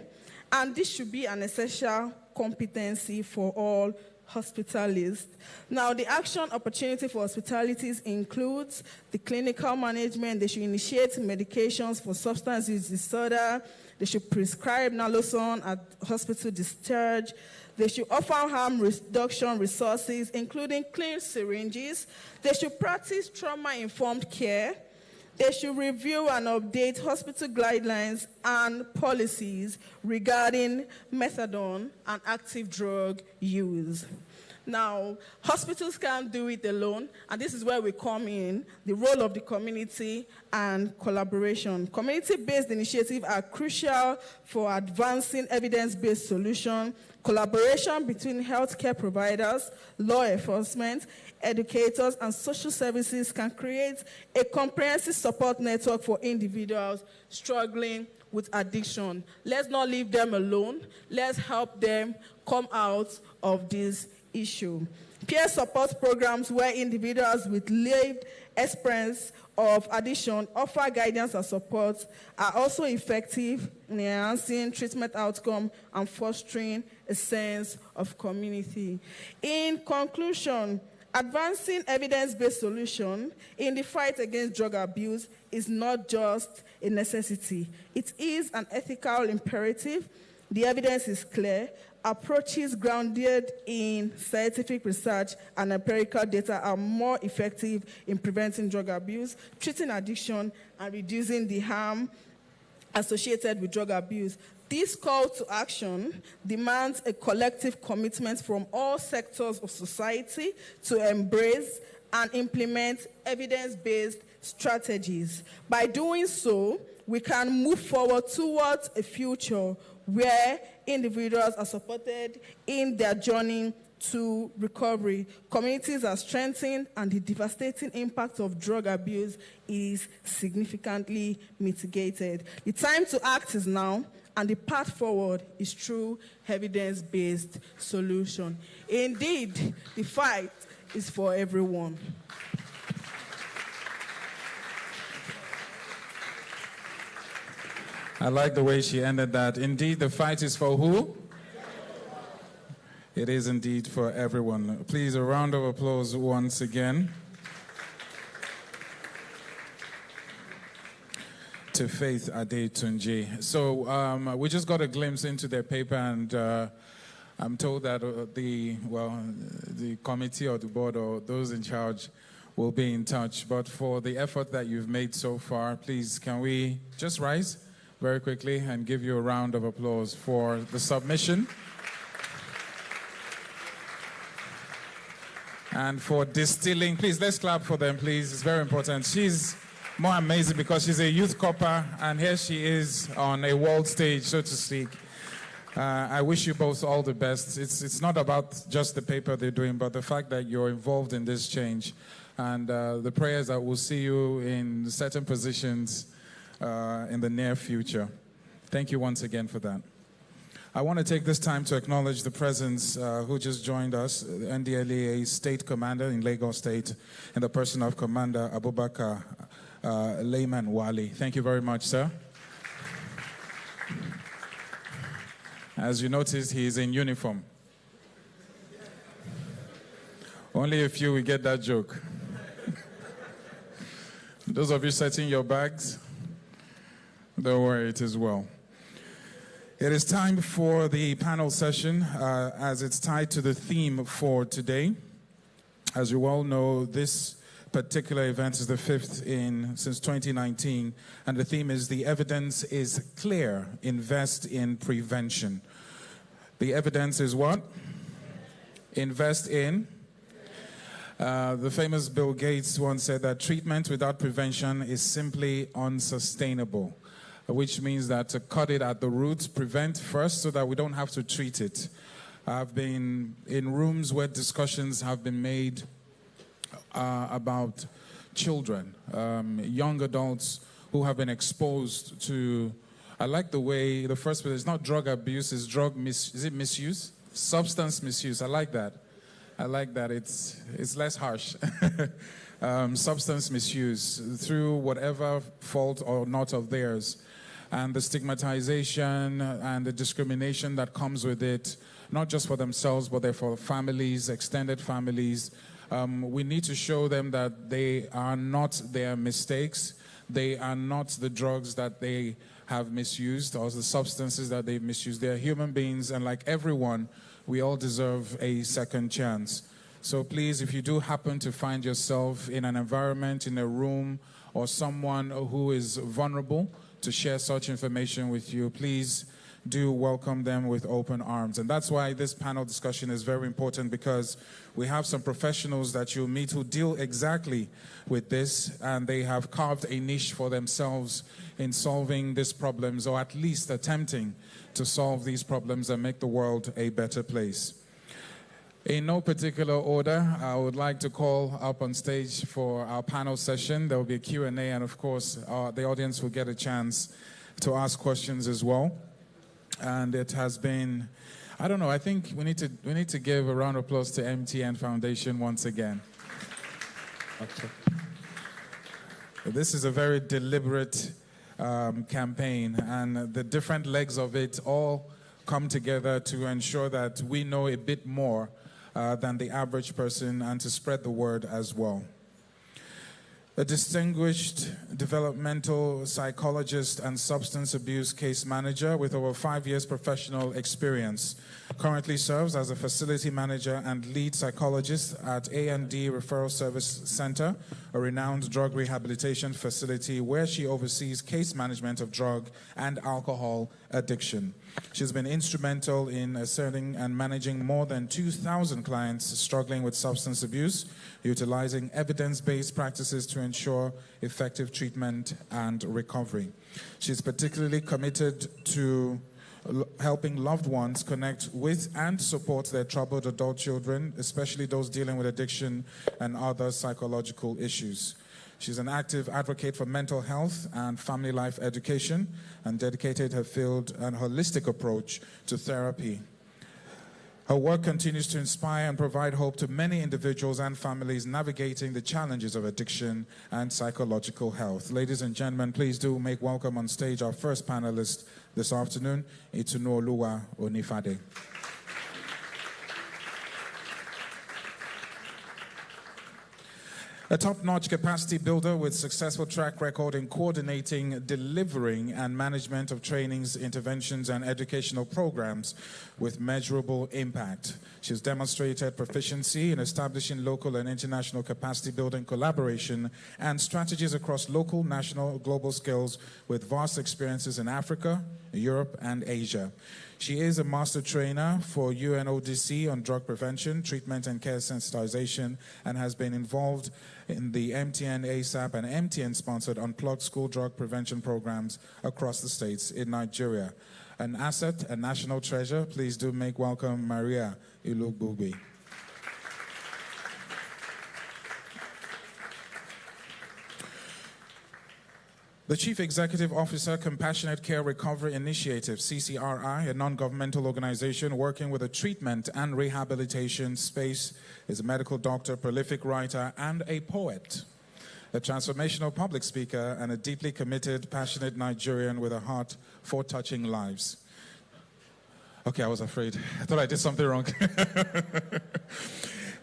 and this should be an essential competency for all hospitalists. Now, the action opportunity for hospitalities includes the clinical management. They should initiate medications for substance use disorder. They should prescribe naloxone at hospital discharge. They should offer harm reduction resources, including clean syringes. They should practice trauma-informed care. They should review and update hospital guidelines and policies regarding methadone and active drug use. Now, hospitals can't do it alone, and this is where we come in, the role of the community and collaboration. Community-based initiatives are crucial for advancing evidence-based solutions. Collaboration between healthcare providers, law enforcement, educators, and social services can create a comprehensive support network for individuals struggling with addiction. Let's not leave them alone. Let's help them come out of this issue. Peer support programs where individuals with lived experience of addiction offer guidance and support are also effective in enhancing treatment outcome and fostering a sense of community. In conclusion, advancing evidence-based solutions in the fight against drug abuse is not just a necessity. It is an ethical imperative. The evidence is clear. Approaches grounded in scientific research and empirical data are more effective in preventing drug abuse, treating addiction, and reducing the harm associated with drug abuse. This call to action demands a collective commitment from all sectors of society to embrace and implement evidence-based strategies. By doing so, we can move forward towards a future where individuals are supported in their journey to recovery, communities are strengthened, and the devastating impact of drug abuse is significantly mitigated. The time to act is now, and the path forward is through evidence-based solution. Indeed, the fight is for everyone. I like the way she ended that. Indeed, the fight is for who? It is indeed for everyone. Please, a round of applause once again to Faith Adetunji. So we just got a glimpse into their paper, and I'm told that the committee or the board or those in charge will be in touch. But for the effort that you've made so far, please, can we just rise very quickly and give you a round of applause for the submission and for distilling. Please, let's clap for them, please. It's very important. She's more amazing because she's a youth copper, and here she is on a world stage, so to speak. I wish you both all the best. It's not about just the paper they're doing, but the fact that you're involved in this change, and the prayers that we'll see you in certain positions in the near future. Thank you once again for that. I want to take this time to acknowledge the presence who just joined us, the NDLEA State Commander in Lagos State, in the person of Commander Abubakar Layman Wali. Thank you very much, sir. As you notice, he is in uniform. Only a few will get that joke. Those of you setting your bags, don't worry, it is well. It is time for the panel session as it's tied to the theme for today. As you all know, this particular event is the fifth since 2019, and the theme is "The evidence is clear, invest in prevention." The evidence is what? Invest in. The famous Bill Gates once said that treatment without prevention is simply unsustainable, which means that to cut it at the roots, prevent first so that we don't have to treat it. I've been in rooms where discussions have been made about children, young adults who have been exposed to, I like the way, the first one is not drug abuse, it's is it misuse? Substance misuse, I like that. I like that, it's less harsh. Substance misuse through whatever fault or not of theirs, and the stigmatization and the discrimination that comes with it, not just for themselves, but for families, extended families. We need to show them that they are not their mistakes. They are not the drugs that they have misused or the substances that they've misused. They're human beings, and like everyone, we all deserve a second chance. So please, if you do happen to find yourself in an environment, in a room, or someone who is vulnerable to share such information with you, please do welcome them with open arms. And that's why this panel discussion is very important, because we have some professionals that you'll meet who deal exactly with this, and they have carved a niche for themselves in solving these problems, or at least attempting to solve these problems and make the world a better place. In no particular order, I would like to call up on stage for our panel session. There will be a Q&A, and of course, the audience will get a chance to ask questions as well. And it has been, I don't know, I think we need to give a round of applause to MTN Foundation once again. Okay. This is a very deliberate campaign, and the different legs of it all come together to ensure that we know a bit more than the average person, and to spread the word as well. A distinguished developmental psychologist and substance abuse case manager with over 5 years professional experience, currently serves as a facility manager and lead psychologist at A&D Referral Service Center, a renowned drug rehabilitation facility where she oversees case management of drug and alcohol addiction. She's been instrumental in asserting and managing more than 2,000 clients struggling with substance abuse, utilizing evidence-based practices to ensure effective treatment and recovery. She's particularly committed to helping loved ones connect with and support their troubled adult children, especially those dealing with addiction and other psychological issues. She's an active advocate for mental health and family life education, and dedicated her field and holistic approach to therapy. Her work continues to inspire and provide hope to many individuals and families navigating the challenges of addiction and psychological health. Ladies and gentlemen, please do make welcome on stage our first panelist this afternoon, Itunuoluwa Onifade. A top-notch capacity builder with successful track record in coordinating, delivering, and management of trainings, interventions, and educational programs with measurable impact. She's demonstrated proficiency in establishing local and international capacity building collaboration and strategies across local, national, global scales with vast experiences in Africa, Europe, and Asia. She is a master trainer for UNODC on drug prevention, treatment, and care sensitization, and has been involved in the MTN ASAP and MTN-sponsored unplugged school drug prevention programs across the states in Nigeria. An asset, a national treasure, please do make welcome Maria Ilugbugbe. The Chief Executive Officer, Compassionate Care Recovery Initiative, CCRI, a non-governmental organization working with the treatment and rehabilitation space, is a medical doctor, prolific writer, and a poet. A transformational public speaker and a deeply committed, passionate Nigerian with a heart for touching lives. Okay, I was afraid. I thought I did something wrong.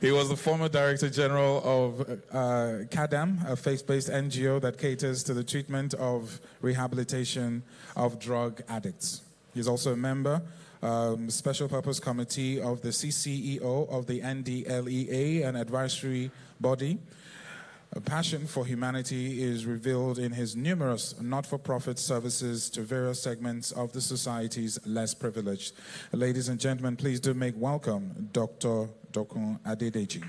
He was the former Director General of CADAM, a faith-based NGO that caters to the treatment of rehabilitation of drug addicts. He's also a member, Special Purpose Committee of the CCEO of the NDLEA, an advisory body. A passion for humanity is revealed in his numerous not-for-profit services to various segments of the society's less privileged. Ladies and gentlemen, please do make welcome Dr. Dokun Adedeji.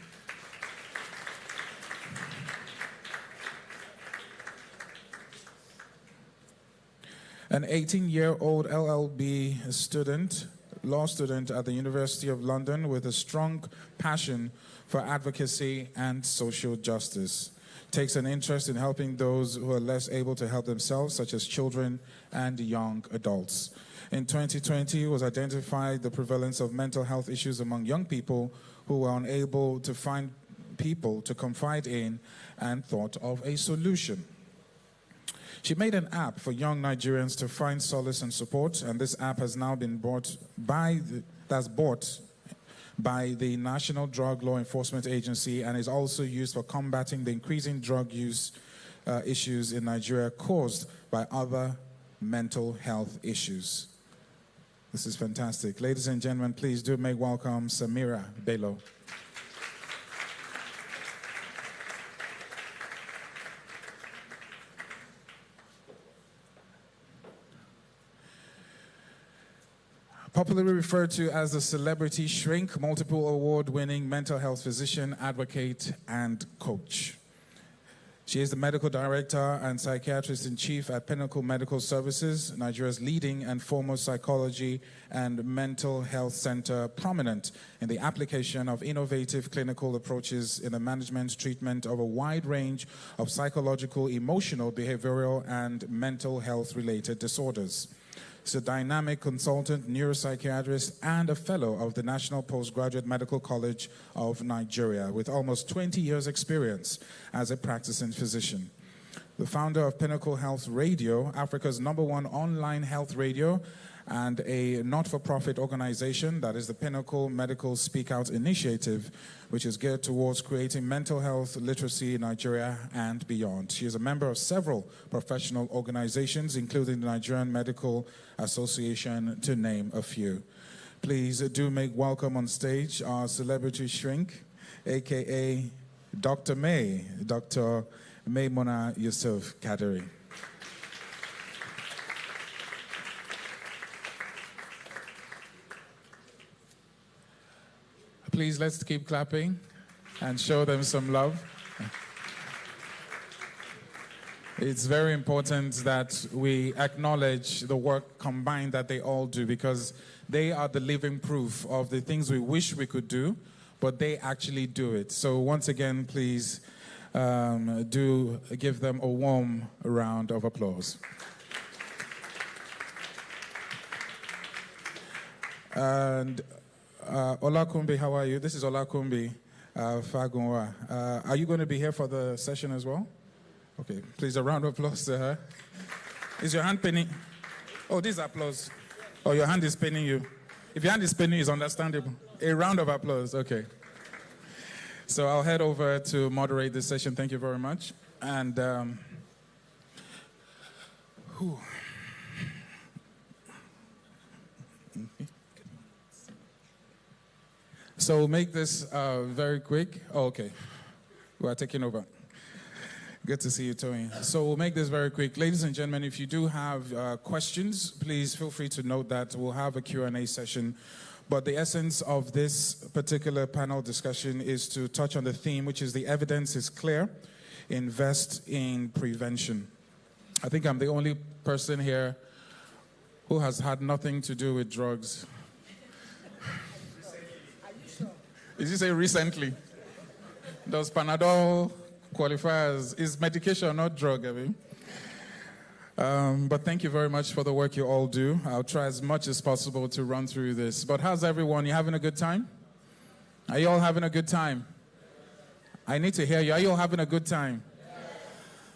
An 18-year-old LLB student, law student at the University of London with a strong passion for advocacy and social justice, takes an interest in helping those who are less able to help themselves, such as children and young adults. In 2020, it was identified the prevalence of mental health issues among young people who were unable to find people to confide in and thought of a solution. She made an app for young Nigerians to find solace and support, and this app has now been bought by the National Drug Law Enforcement Agency and is also used for combating the increasing drug use issues in Nigeria caused by other mental health issues. This is fantastic. Ladies and gentlemen, please do make welcome Samira Bello. Popularly referred to as the celebrity shrink, multiple award-winning mental health physician, advocate, and coach. She is the medical director and psychiatrist-in-chief at Pinnacle Medical Services, Nigeria's leading and foremost psychology and mental health center, prominent in the application of innovative clinical approaches in the management, treatment of a wide range of psychological, emotional, behavioral, and mental health-related disorders. She's a dynamic consultant, neuropsychiatrist, and a fellow of the National Postgraduate Medical College of Nigeria, with almost 20 years' experience as a practicing physician. The founder of Pinnacle Health Radio, Africa's #1 online health radio, and a not-for-profit organization, that is the Pinnacle Medical Speak Out Initiative, which is geared towards creating mental health literacy in Nigeria and beyond. She is a member of several professional organizations, including the Nigerian Medical Association, to name a few. Please do make welcome on stage our celebrity shrink, aka Dr. May, Dr. Maimuna Yusuf Kadiri. Please, let's keep clapping and show them some love. It's very important that we acknowledge the work combined that they all do, because they are the living proof of the things we wish we could do, but they actually do it. So once again, please do give them a warm round of applause. And Olakumbi, how are you? This is Olakumbi Fagunwa. Are you going to be here for the session as well? Okay, please, a round of applause to her. Is your hand paining? Oh, this is applause. Oh, your hand is paining you. If your hand is paining, it's understandable. A round of applause, okay. So I'll head over to moderate this session. Thank you very much. And so we'll make this very quick. Oh, okay. We are taking over. Good to see you, Tony. So we'll make this very quick. Ladies and gentlemen, if you do have questions, please feel free to note that. We'll have a Q&A session. But the essence of this particular panel discussion is to touch on the theme, which is the evidence is clear. Invest in prevention. I think I'm the only person here who has had nothing to do with drugs. Did you say recently? Does Panadol qualify as, is medication not drug, I mean? But thank you very much for the work you all do. I'll try as much as possible to run through this. But how's everyone? You having a good time? Are you all having a good time? I need to hear you. Are you all having a good time?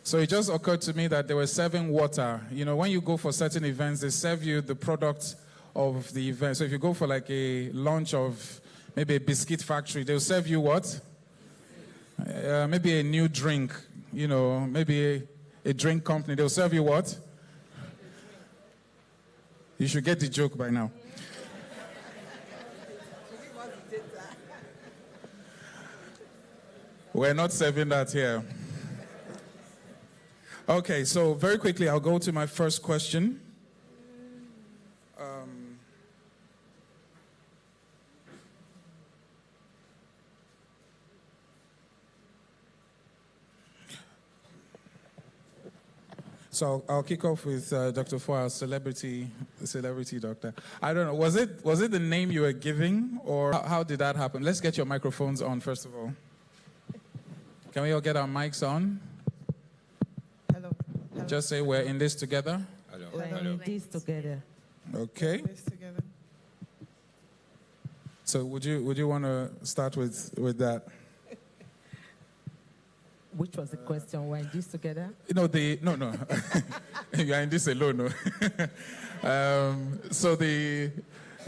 So it just occurred to me that they were serving water. You know, when you go for certain events, they serve you the product of the event. So if you go for like a lunch of maybe a biscuit factory, they'll serve you what? Maybe a new drink, you know, maybe a drink company. They'll serve you what? You should get the joke by now. We're not serving that here. Okay, so very quickly, I'll go to my first question. So I'll kick off with Dr. Foa, celebrity doctor. I don't know, was it the name you were giving, or how did that happen? Let's get your microphones on, first of all. Can we all get our mics on? Hello. Hello. Just say we're in this together. Hello. We're in this together. Okay. So would you want to start with that? Which was the question? We're in this together? No. You are in this alone, no? So the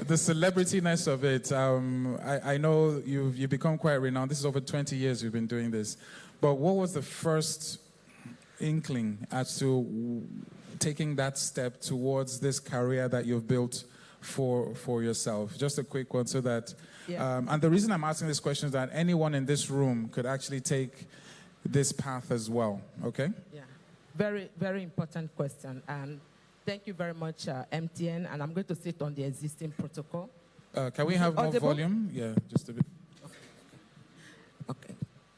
celebrityness of it, I know you've become quite renowned. This is over 20 years you've been doing this. But what was the first inkling as to taking that step towards this career that you've built for yourself? Just a quick one so that... Yeah. And the reason I'm asking this question is that anyone in this room could actually take this path as well, okay? Yeah, very, very important question. And Thank you very much, MTN, and I'm going to sit on the existing protocol. Can we have more volume? Yeah, just a bit. Okay.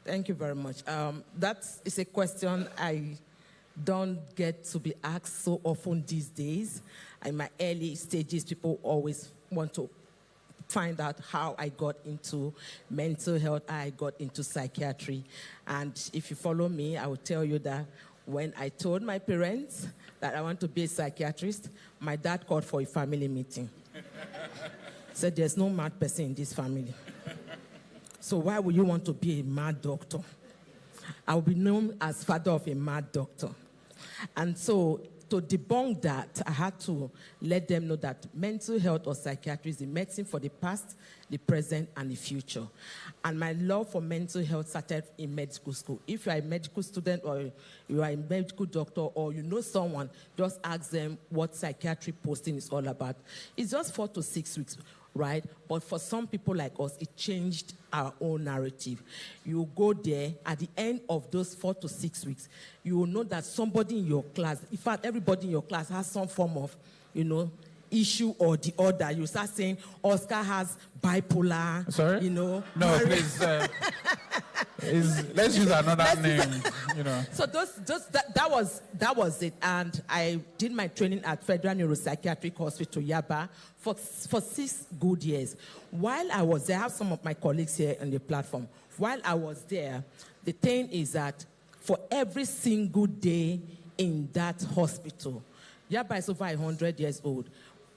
Thank you very much. That is a question I don't get to be asked so often these days. In my early stages, people always want to find out how I got into mental health, how I got into psychiatry. And if you follow me, I will tell you that when I told my parents that I want to be a psychiatrist, my dad called for a family meeting. Said, there's no mad person in this family. So why would you want to be a mad doctor? I will be known as father of a mad doctor. And so to debunk that, I had to let them know that mental health or psychiatry is a medicine for the past, the present, and the future. And my love for mental health started in medical school. If you are a medical student or you are a medical doctor or you know someone, just ask them what psychiatry posting is all about. It's just 4 to 6 weeks. Right? But for some people like us, it changed our own narrative. You go there, at the end of those 4 to 6 weeks, you will know that somebody in your class, in fact, everybody in your class has some form of, issue or the other. You start saying, Oscar has bipolar. Sorry? No, please. Let's use another name. So that was it. And I did my training at Federal Neuropsychiatric Hospital, Yaba, for 6 good years. While I was there, I have some of my colleagues here on the platform. While I was there, the thing is that for every single day in that hospital, Yaba is over 100 years old,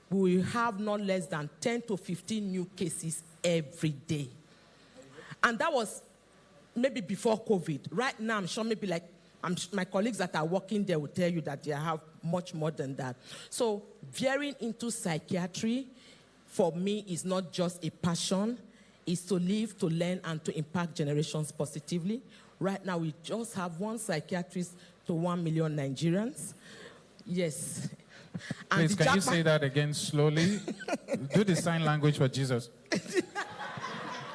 we will have not less than 10 to 15 new cases every day. And that was maybe before COVID. Right now, I'm sure maybe my colleagues that are working there will tell you that they have much more than that. So veering into psychiatry, for me, is not just a passion. It's to live, to learn, and to impact generations positively. Right now, we just have 1 psychiatrist to 1 million Nigerians. Yes. Please, can you say that again slowly? Do the sign language for Jesus.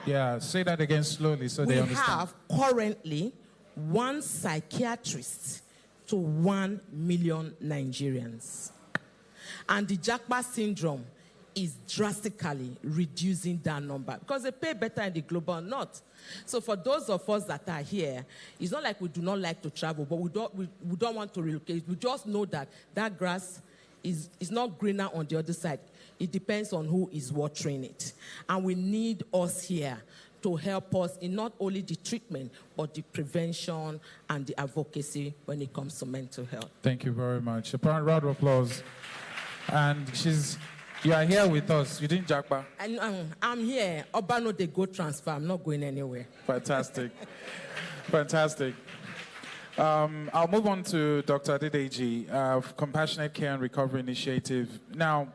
Yeah, say that again slowly so they understand. We have currently 1 psychiatrist to 1 million Nigerians. And the Jackpot syndrome is drastically reducing that number because they pay better in the global north. So for those of us that are here, it's not like we do not like to travel, but we don't want to relocate. We just know that that grass is not greener on the other side. It depends on who is watering it. And we need us here to help us in not only the treatment, but the prevention and the advocacy when it comes to mental health. Thank you very much. A round of applause. And you are here with us. You didn't jackpot. I'm here. Obano, they go transfer. I'm not going anywhere. Fantastic. Fantastic. I'll move on to Dr. Adedeji, Compassionate Care and Recovery Initiative. Now,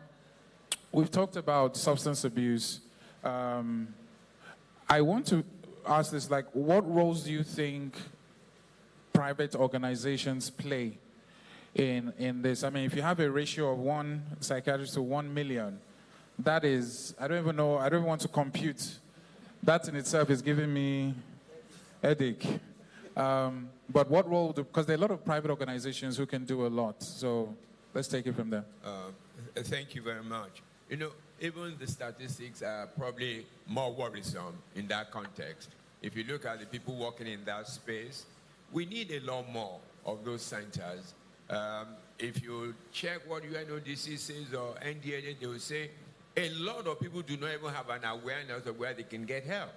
we've talked about substance abuse. I want to ask this, what roles do you think private organizations play in this? I mean, if you have a ratio of 1 psychiatrist to 1 million, that is, I don't even want to compute. That in itself is giving me headache. But what role, because there are a lot of private organizations who can do a lot. So let's take it from there. Thank you very much. Even the statistics are probably more worrisome in that context. If you look at the people working in that space, we need a lot more of those centers. If you check what UNODC says or NDLEA, they will say a lot of people do not even have an awareness of where they can get help,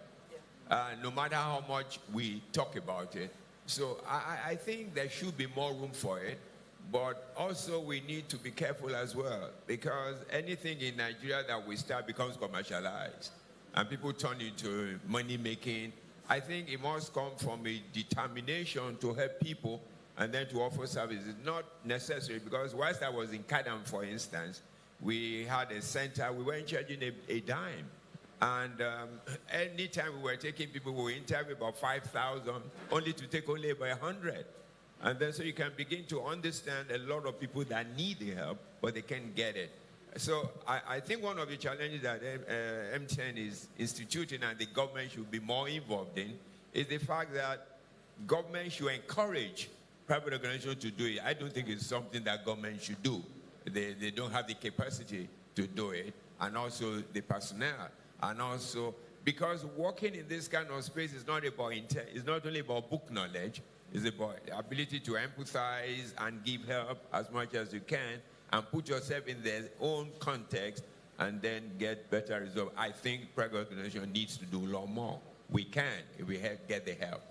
no matter how much we talk about it. So I think there should be more room for it. But also we need to be careful as well, because anything in Nigeria that we start becomes commercialized and people turn into money making. I think it must come from a determination to help people and then to offer services. Not necessary, because whilst I was in Kadam, for instance, we had a center, we weren't charging a dime. And anytime we were taking people, we were interviewing about 5,000, only to take only about 100. And then so you can begin to understand a lot of people that need the help, but they can't get it. So I think one of the challenges that MTN is instituting and the government should be more involved in is the fact that government should encourage private organizations to do it. I don't think it's something that government should do. they don't have the capacity to do it, and also the personnel, and also because working in this kind of space is not about it's not only about book knowledge, it's about the ability to empathize and give help as much as you can, and put yourself in their own context, and then get better results. I think private organization needs to do a lot more. We can if we get the help.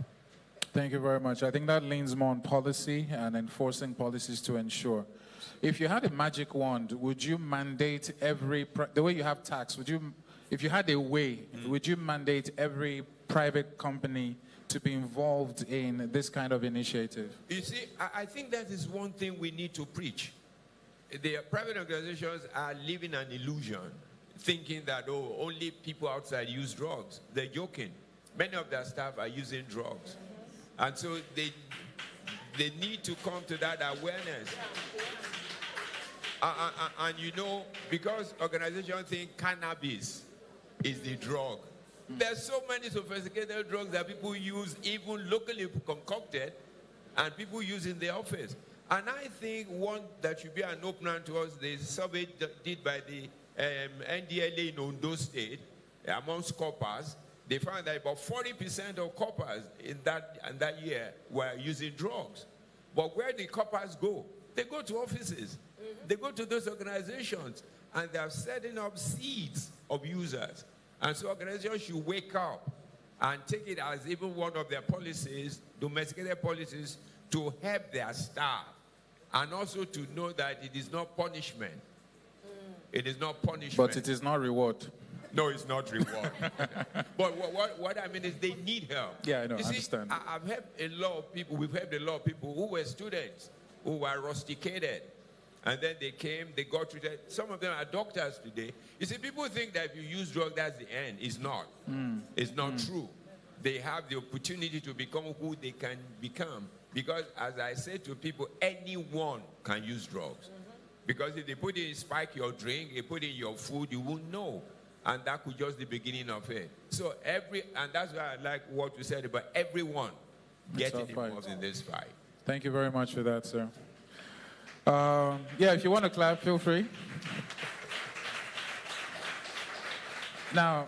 Thank you very much. I think that leans more on policy and enforcing policies to ensure. If you had a magic wand, would you mandate the way you have tax, if you had a way, would you mandate every private company to be involved in this kind of initiative? You see, I think that is one thing we need to preach. The private organizations are living an illusion, thinking that, oh, only people outside use drugs. They're joking. Many of their staff are using drugs. And so they need to come to that awareness. And you know, because organizations think cannabis is the drug. There's so many sophisticated drugs that people use, even locally concocted, and people use in the office. And I think one that should be an opener to us, the survey did by the NDLEA in Ondo State, amongst coppers, they found that about 40% of coppers in that year were using drugs. But where do coppers go? They go to offices. They go to those organizations, and they are setting up seeds of users. And so organizations should wake up and take it as even one of their policies, domesticated policies, to help their staff. And also to know that it is not punishment. It is not punishment. But it is not reward. No, it's not reward. But what I mean is they need help. Yeah, I know, I see, understand. I've helped a lot of people, we've helped a lot of people who were students, who were rusticated. And then they came, they got treated. Some of them are doctors today. You see, people think that if you use drugs, that's the end. It's not. It's not true. They have the opportunity to become who they can become. Because, as I say to people, anyone can use drugs. Because if they put it in spike your drink, they put it in your food, you won't know. And that could just be the beginning of it. So and that's why I like what you said about everyone getting involved in this fight. Thank you very much for that, sir. Yeah, if you want to clap, feel free. Now,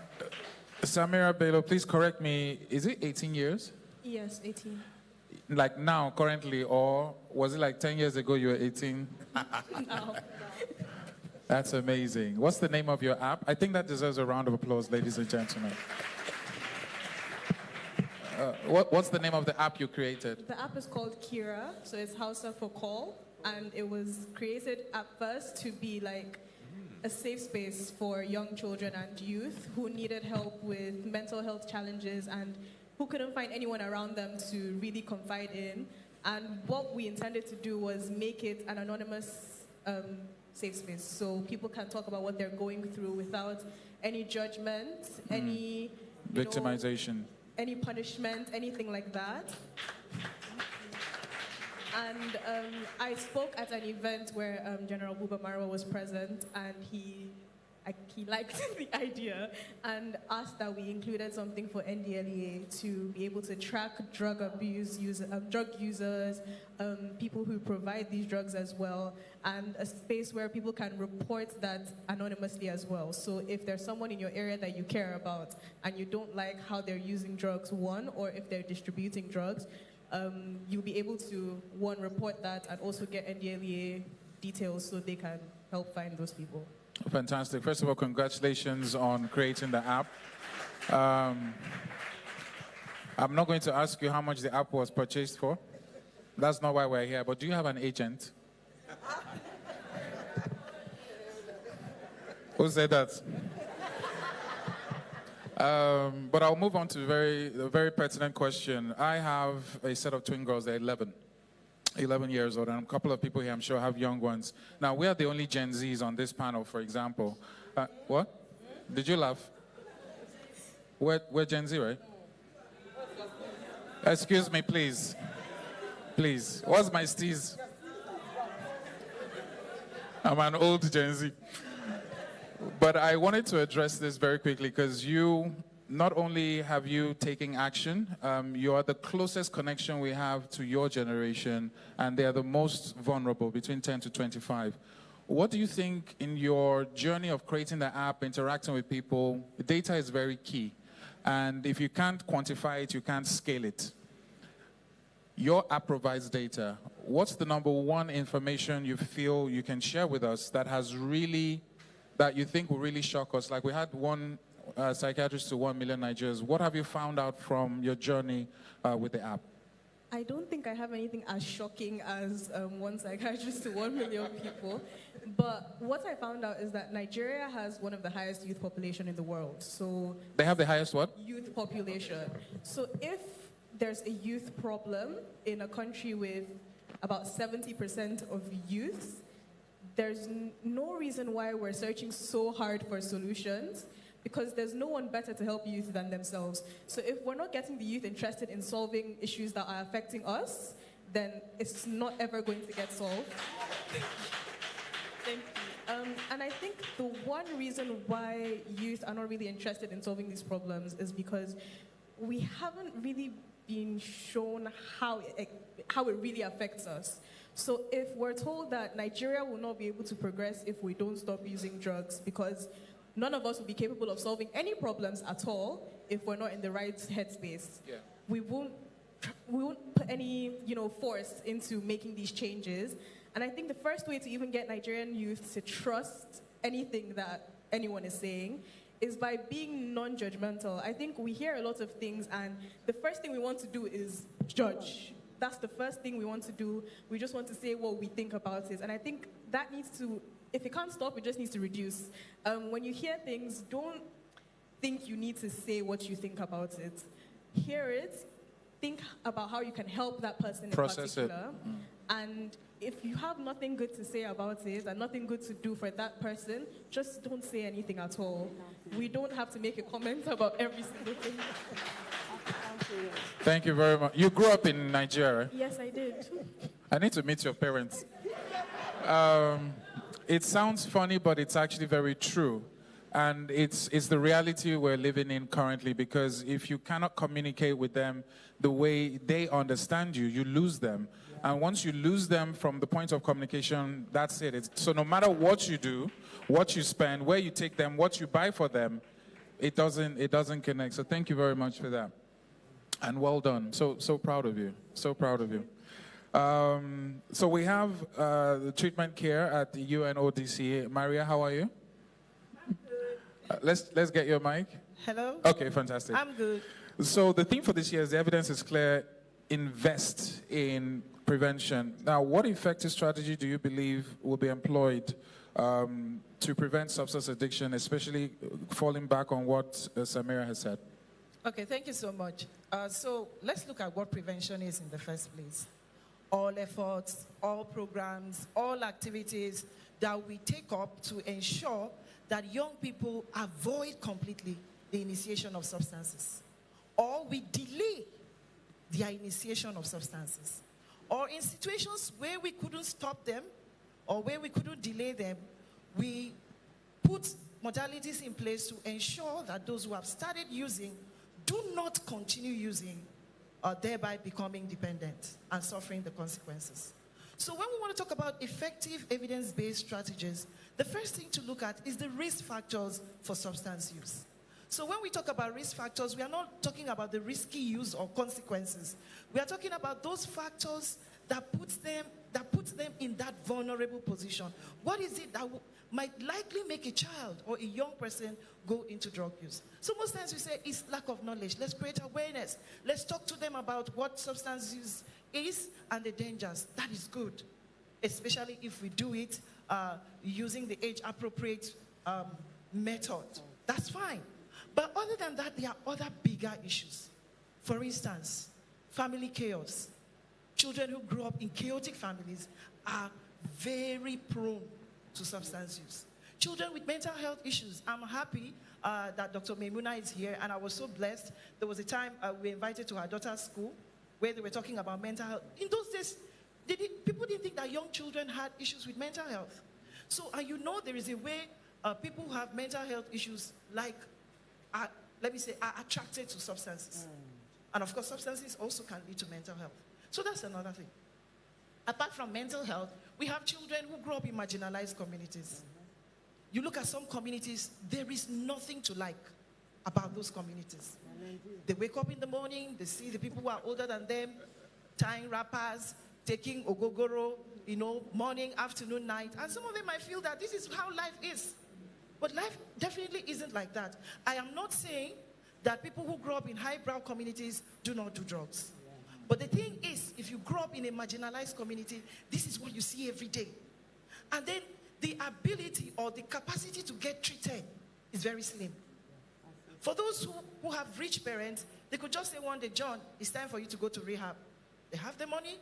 Samira Bello, please correct me. Is it 18 years? Yes, 18. Like now, currently, or was it like 10 years ago you were 18? No. That's amazing. What's the name of your app? I think that deserves a round of applause, ladies and gentlemen. What's the name of the app you created? The app is called Kira, so it's Hausa for call, and it was created at first to be like a safe space for young children and youth who needed help with mental health challenges and who couldn't find anyone around them to really confide in. And what we intended to do was make it an anonymous safe space, so people can talk about what they're going through without any judgment, any victimization, any punishment, anything like that. And I spoke at an event where General Buba Marwa was present, and he liked the idea and asked that we included something for NDLEA to be able to track drug users, people who provide these drugs as well, and a space where people can report that anonymously as well. So if there's someone in your area that you care about and you don't like how they're using drugs, or if they're distributing drugs, you'll be able to, report that and also get NDLEA details so they can help find those people. Fantastic. First of all, congratulations on creating the app. I'm not going to ask you how much the app was purchased for. That's not why we're here. But do you have an agent? Who said that? But I'll move on to a very pertinent question. I have a set of twin girls. They're 11 years old, and a couple of people here, I'm sure, have young ones. Now, we are the only Gen Zs on this panel, for example. What? Did you laugh? We're Gen Z, right? Excuse me, please. Please. What's my steez? I'm an old Gen Z. But I wanted to address this very quickly because not only have you taken action, you are the closest connection we have to your generation, and they are the most vulnerable, between 10 to 25. What do you think in your journey of creating the app, interacting with people, data is very key. And if you can't quantify it, you can't scale it. Your app provides data. What's the number one information you feel you can share with us that you think will really shock us? Like we had one psychiatrist to 1 million Nigerians. What have you found out from your journey with the app? I don't think I have anything as shocking as one psychiatrist to 1 million people. But what I found out is that Nigeria has one of the highest youth population in the world. So they have the highest what? Youth population. So if there's a youth problem in a country with about 70% of youth, there's no reason why we're searching so hard for solutions, because there's no one better to help youth than themselves. So if we're not getting the youth interested in solving issues that are affecting us, then it's not ever going to get solved. Thank you. And I think the one reason why youth are not really interested in solving these problems is because we haven't really been shown how it really affects us. So if we're told that Nigeria will not be able to progress if we don't stop using drugs, because none of us will be capable of solving any problems at all if we're not in the right headspace. Yeah. We won't put any, force into making these changes. And I think the first way to even get Nigerian youth to trust anything that anyone is saying is by being non-judgmental. I think we hear a lot of things, and the first thing we want to do is judge. That's the first thing we want to do. We just want to say what we think about it. And I think that needs to, if it can't stop, it just needs to reduce. When you hear things, don't think you need to say what you think about it. Hear it, think about how you can help that person Process in particular. And if you have nothing good to say about it and nothing good to do for that person, just don't say anything at all. We don't have to make a comment about every single thing. Thank you very much. You grew up in Nigeria? Yes, I did. I need to meet your parents. It sounds funny, but it's actually very true. And it's the reality we're living in currently, because if you cannot communicate with them the way they understand you, you lose them. And once you lose them from the point of communication, that's it. So no matter what you do, what you spend, where you take them, what you buy for them, it doesn't connect. So thank you very much for that. And well done. So proud of you. So proud of you. So we have the treatment care at the UNODC. Maria, how are you? Let's get your mic. Hello. Okay, fantastic. I'm good. So the theme for this year is the evidence is clear. Invest in prevention. Now, what effective strategy do you believe will be employed to prevent substance addiction, especially falling back on what Samira has said? Okay, thank you so much. So let's look at what prevention is in the first place. All efforts, all programs, all activities that we take up to ensure that young people avoid completely the initiation of substances, or we delay their initiation of substances, or in situations where we couldn't stop them or where we couldn't delay them, we put modalities in place to ensure that those who have started using do not continue using, thereby becoming dependent and suffering the consequences. So when we want to talk about effective evidence-based strategies, the first thing to look at is the risk factors for substance use. So when we talk about risk factors, we are not talking about the risky use or consequences. We are talking about those factors that puts them in that vulnerable position. What is it that might likely make a child or a young person go into drug use? So most times we say it's lack of knowledge. Let's create awareness. Let's talk to them about what substance use is and the dangers. That is good, especially if we do it using the age-appropriate method. That's fine. But other than that, there are other bigger issues. For instance, family chaos. Children who grew up in chaotic families are very prone to substance use. Children with mental health issues. I'm happy that Dr. Maimuna is here, and I was so blessed. There was a time we were invited to her daughter's school where they were talking about mental health. In those days, people didn't think that young children had issues with mental health. So, and you know there is a way people who have mental health issues are attracted to substances. And of course, substances also can lead to mental health. So that's another thing. Apart from mental health, We have children who grow up in marginalized communities. You look at some communities, there is nothing to like about those communities. They wake up in the morning, they see the people who are older than them, tying wrappers, taking ogogoro, morning, afternoon, night. And some of them might feel that this is how life is. But life definitely isn't like that. I am not saying that people who grow up in highbrow communities do not do drugs. But the thing is, if you grow up in a marginalized community, this is what you see every day. And then the ability or the capacity to get treated is very slim. For those who have rich parents, they could just say one day, John, it's time for you to go to rehab. They have the money,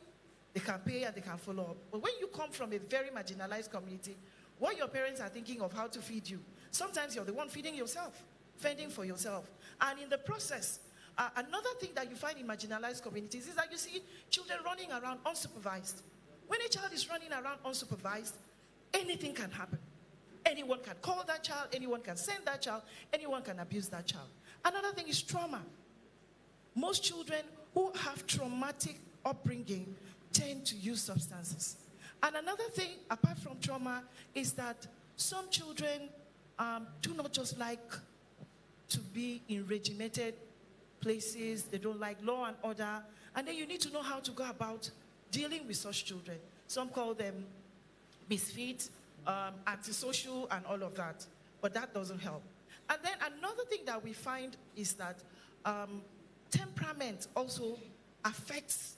they can pay and they can follow up. But when you come from a very marginalized community, what your parents are thinking of how to feed you, sometimes you're the one feeding yourself, fending for yourself. And in the process, another thing that you find in marginalized communities is that you see children running around unsupervised. When a child is running around unsupervised, anything can happen. Anyone can call that child, anyone can send that child, anyone can abuse that child. Another thing is trauma. Most children who have traumatic upbringing tend to use substances. And another thing, apart from trauma, is that some children do not just like to be in regimented places. They don't like law and order. And then you need to know how to go about dealing with such children. Some call them misfit, antisocial, and all of that. But that doesn't help. And then another thing that we find is that temperament also affects,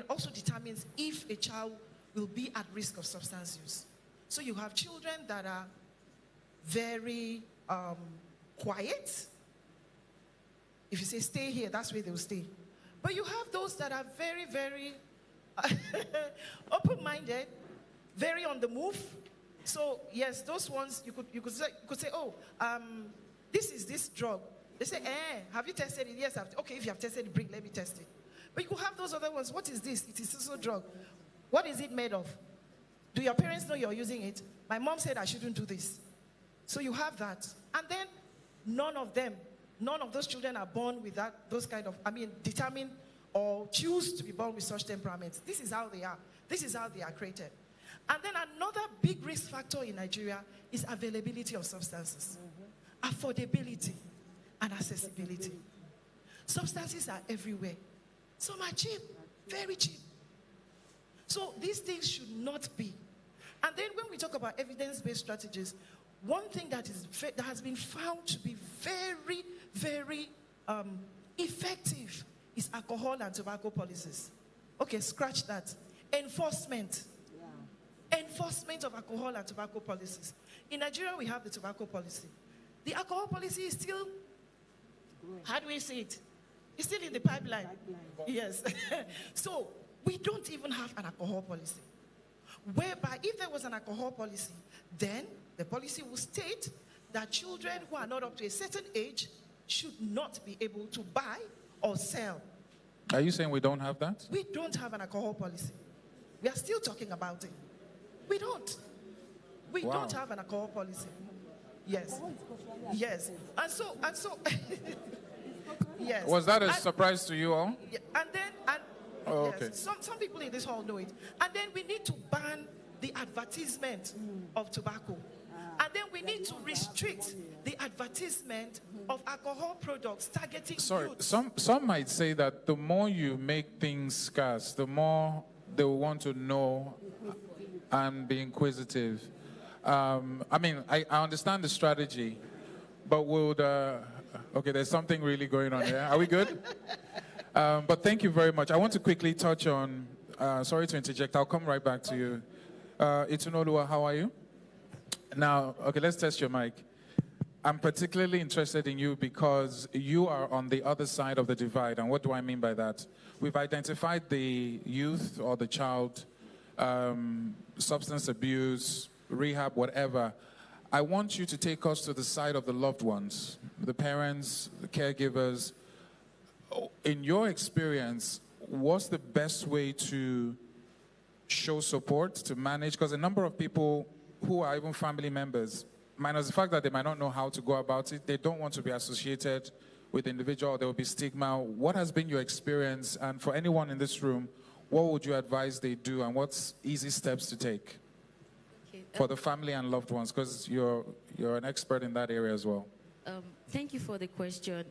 also determines if a child will be at risk of substance use. So you have children that are very quiet. If you say stay here, that's where they'll stay. But you have those that are very, very open-minded, very on the move. So yes, those ones you could say, oh, this is this drug. They say, have you tested it? Yes, okay, if you have tested it, bring, let me test it. But you could have those other ones. What is this? It is also a drug. What is it made of? Do your parents know you're using it? My mom said I shouldn't do this. So you have that. And then none of those children are born with those kind of, determined or choose to be born with such temperaments. This is how they are. This is how they are created. And then another big risk factor in Nigeria is availability of substances. Affordability and accessibility. Substances are everywhere. Some are cheap, very cheap. So these things should not be. And then when we talk about evidence-based strategies, one thing that has been found to be very, very effective is alcohol and tobacco policies. Okay, scratch that. Enforcement. Yeah. Enforcement of alcohol and tobacco policies. In Nigeria, we have the tobacco policy. The alcohol policy is still, how do we say it? It's still in the pipeline. Yes. So we don't even have an alcohol policy. Whereby if there was an alcohol policy, then the policy will state that children who are not up to a certain age should not be able to buy or sell. Are you saying we don't have that? We don't have an alcohol policy. We are still talking about it. We don't. We don't have an alcohol policy. Yes. Yes. And so yes. Was that a surprise to you all? Yeah, and okay. Some people in this hall know it. And then we need to ban the advertisement of tobacco. And then we need to restrict the advertisement of alcohol products targeting youth. Some might say that the more you make things scarce, the more they will want to know and be inquisitive. I understand the strategy, but okay, there's something really going on here. Are we good? But thank you very much. I want to quickly touch on, sorry to interject, I'll come right back to you. Itunoluwa, how are you? Now, okay, let's test your mic. I'm particularly interested in you because you are on the other side of the divide. And what do I mean by that? We've identified the youth or the child, substance abuse, rehab, whatever. I want you to take us to the side of the loved ones, the parents, the caregivers. In your experience, what's the best way to show support, to manage? Because a number of people who are even family members, minus the fact that they might not know how to go about it, they don't want to be associated with the individual, there will be stigma. What has been your experience? And for anyone in this room, what would you advise they do, and what's easy steps to take for the family and loved ones? Because you're an expert in that area as well. Thank you for the question.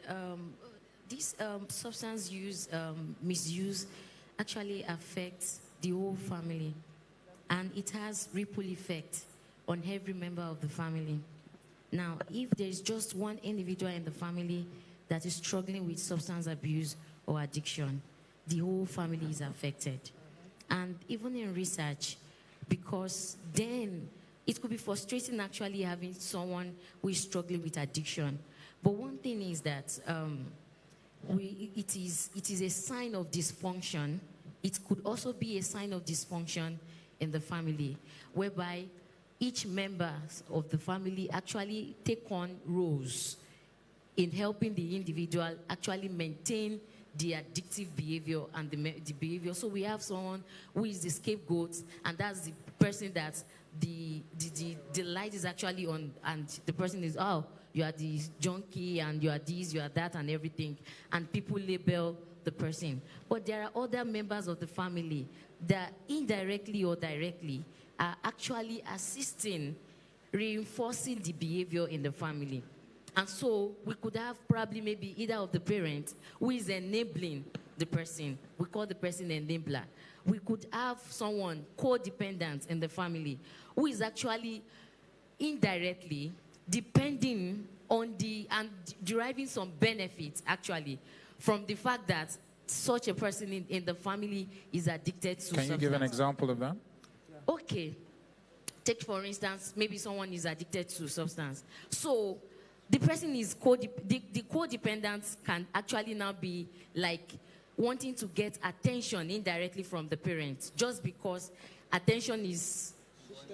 This substance use, misuse actually affects the whole family, and it has ripple effect on every member of the family. Now, if there is just one individual in the family that is struggling with substance abuse or addiction, the whole family is affected. And even in research, because then it could be frustrating actually having someone who is struggling with addiction. But one thing is that it is a sign of dysfunction. It could also be a sign of dysfunction in the family, whereby each member of the family actually take on roles in helping the individual actually maintain the addictive behavior and the behavior. So we have someone who is the scapegoat, and that's the person that the light is actually on, and the person is, oh, you are the junkie, and you are this, you are that, and everything. And people label the person. But there are other members of the family that indirectly or directly are actually assisting, reinforcing the behavior in the family. And so we could have probably maybe either of the parents who is enabling the person. We call the person enabler. We could have someone codependent in the family who is actually indirectly depending on and deriving some benefits actually from the fact that such a person in the family is addicted to substance. Can you give an example of that? Okay. Take, for instance, maybe someone is addicted to substance. So the person is the codependence can actually now be like wanting to get attention indirectly from the parents, just because attention is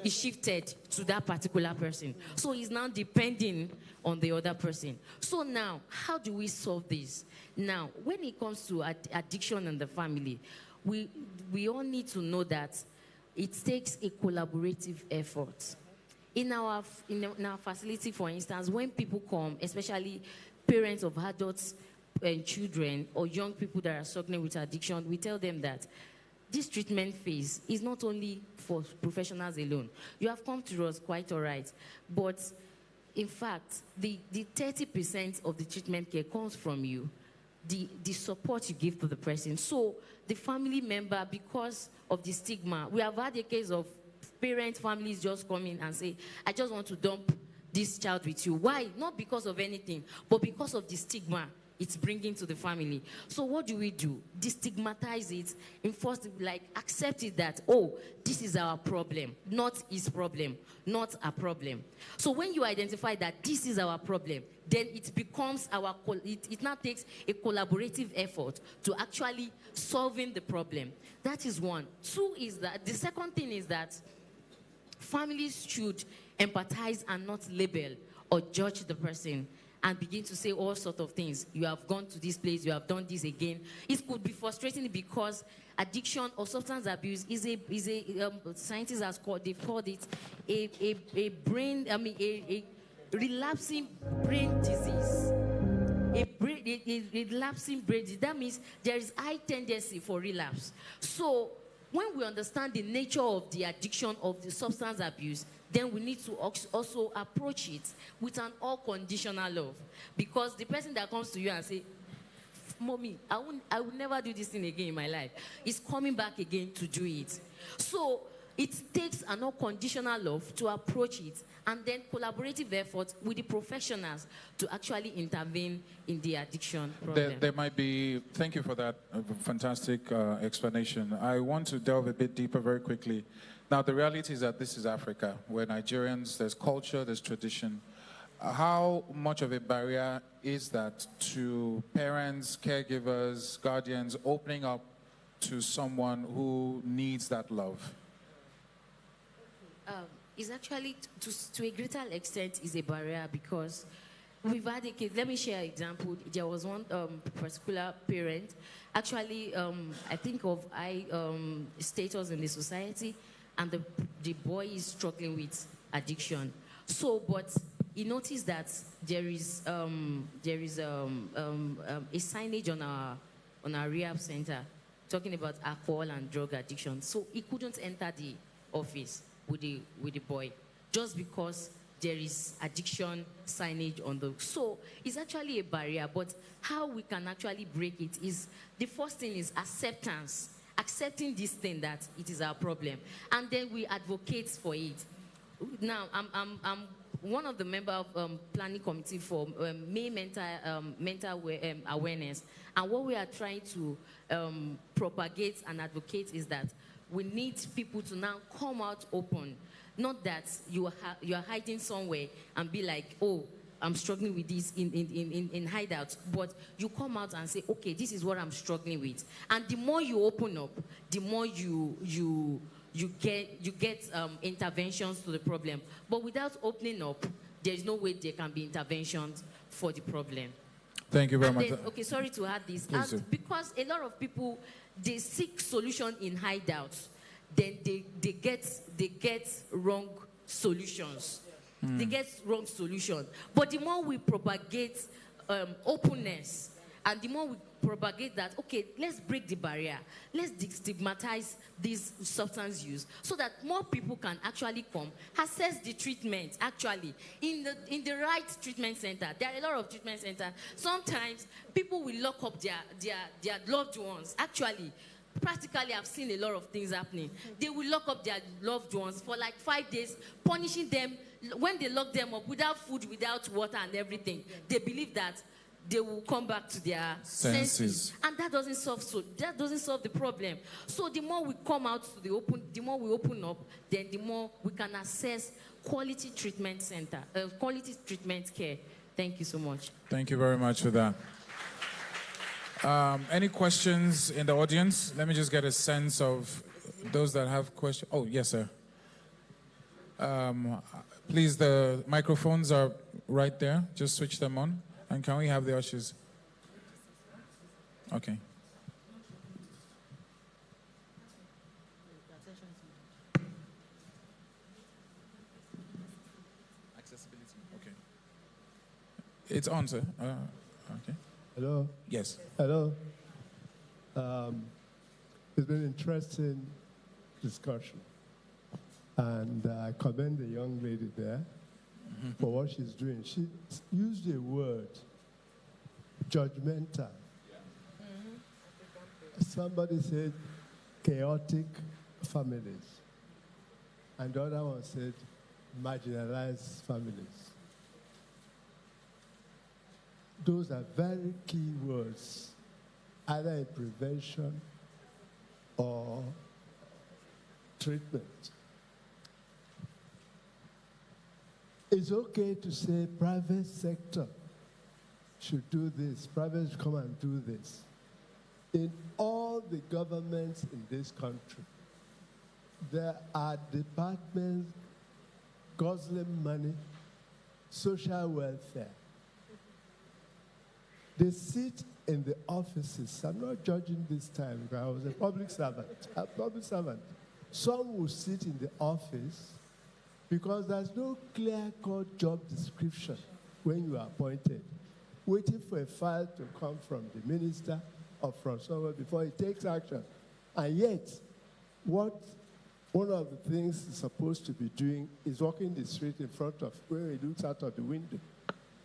shifted to that particular person. So he's now depending on the other person. So now, how do we solve this? Now, when it comes to addiction in the family, we all need to know that it takes a collaborative effort. In our facility, for instance, when people come, especially parents of adults and children or young people that are struggling with addiction, we tell them that this treatment phase is not only for professionals alone. You have come to us quite all right, but in fact, the 30% of the treatment care comes from you, the support you give to the person. So the family member, because of the stigma, we have had a case of parent families just come in and say, I just want to dump this child with you. Why? Not because of anything, but because of the stigma it's bringing to the family. So what do? Destigmatize it, enforce it, like accept it that, oh, this is our problem, not his problem, not a problem. So when you identify that this is our problem, then it becomes it now takes a collaborative effort to actually solving the problem. That is one. Two is that, the second thing is that families should empathize and not label or judge the person and begin to say all sorts of things. You have gone to this place, you have done this again. It could be frustrating because addiction or substance abuse is scientists they've called it a relapsing brain disease. A relapsing brain disease. That means there is high tendency for relapse. So when we understand the nature of the addiction of the substance abuse, then we need to also approach it with an unconditional love. Because the person that comes to you and say, Mommy, I will never do this thing again in my life, is coming back again to do it. So it takes an unconditional love to approach it, and then collaborative effort with the professionals to actually intervene in the addiction problem. There might be, thank you for that fantastic explanation. I want to delve a bit deeper very quickly. Now, the reality is that this is Africa. We're Nigerians, there's culture, there's tradition. How much of a barrier is that to parents, caregivers, guardians opening up to someone who needs that love? It's actually, to a greater extent, is a barrier because we've had a case. Let me share an example. There was one particular parent, actually, I think of high status in the society, and the boy is struggling with addiction. So, but he noticed that there is a signage on our rehab center talking about alcohol and drug addiction. So he couldn't enter the office with the boy just because there is addiction signage on the... So it's actually a barrier, but how we can actually break it is, the first thing is acceptance. Accepting this thing that it is our problem. And then we advocate for it. Now, I'm one of the members of planning committee for May mental awareness. And what we are trying to propagate and advocate is that we need people to now come out open. Not that you are hiding somewhere and be like, oh, I'm struggling with this in hideouts, but you come out and say, okay, this is what I'm struggling with. And the more you open up, the more you get interventions to the problem. But without opening up, there is no way there can be interventions for the problem. Thank you very much. Then, okay, sorry to add this. Because a lot of people, they seek solution in hideouts, then they get wrong solutions. They get wrong solutions. But the more we propagate openness, and the more we propagate that, okay, let's break the barrier. Let's destigmatize this substance use so that more people can actually come, access the treatment, actually, in the right treatment center. There are a lot of treatment centers. Sometimes people will lock up their loved ones. Actually, practically, I've seen a lot of things happening. They will lock up their loved ones for like 5 days, punishing them. When they lock them up without food, without water and everything, they believe that they will come back to their senses. And that doesn't solve the problem. So the more we come out to the open, the more we open up, then the more we can access quality treatment center, quality treatment care. Thank you so much. Thank you very much for that. Any questions in the audience? Let me just get a sense of those that have questions. Oh, yes, sir. Please, the microphones are right there. Just switch them on. And can we have the ushers? Okay. Accessibility. Okay. It's on, sir. Okay. Hello? Yes. Hello? It's been an interesting discussion. And I commend the young lady there for what she's doing. She used the word judgmental. Somebody said chaotic families. And the other one said marginalized families. Those are very key words, either in prevention or treatment. It's okay to say private sector should do this, private should come and do this. In all the governments in this country, there are departments guzzling money, social welfare. They sit in the offices. I'm not judging this time because I was a public servant. Some will sit in the office because there's no clear-cut job description when you are appointed, waiting for a file to come from the minister or from someone before he takes action. And yet, what one of the things he's supposed to be doing is walking the street in front of where he looks out of the window.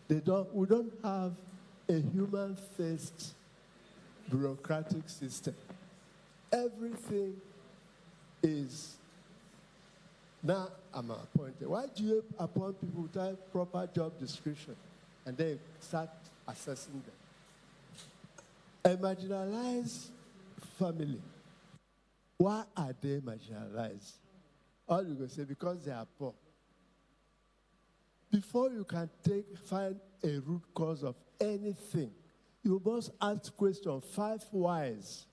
We don't have a human-faced bureaucratic system. Everything is, now I'm appointed. Why do you appoint people without proper job description and then start assessing them? A marginalized family, why are they marginalized? All you can say, because they are poor. Before you can find a root cause of anything, you must ask question 5 whys.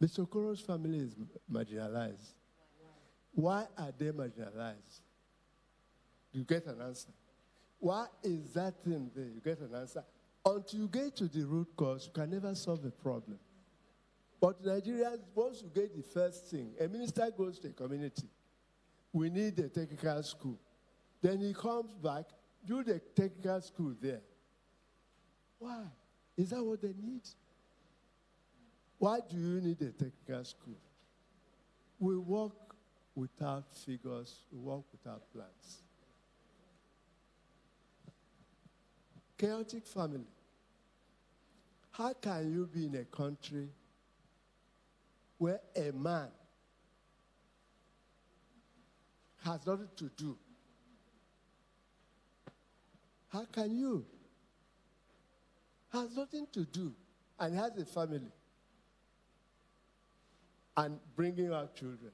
Mr. Okoro's family is marginalized. Why are they marginalized? You get an answer. Why is that thing there? You get an answer. Until you get to the root cause, you can never solve the problem. But Nigerians, once you get the first thing, a minister goes to a community, we need a technical school. Then he comes back, build a technical school there. Why? Is that what they need? Why do you need a technical school? We work without figures, we work without plans. Chaotic family. How can you be in a country where a man has nothing to do? How can you? Has nothing to do and has a family and bringing out children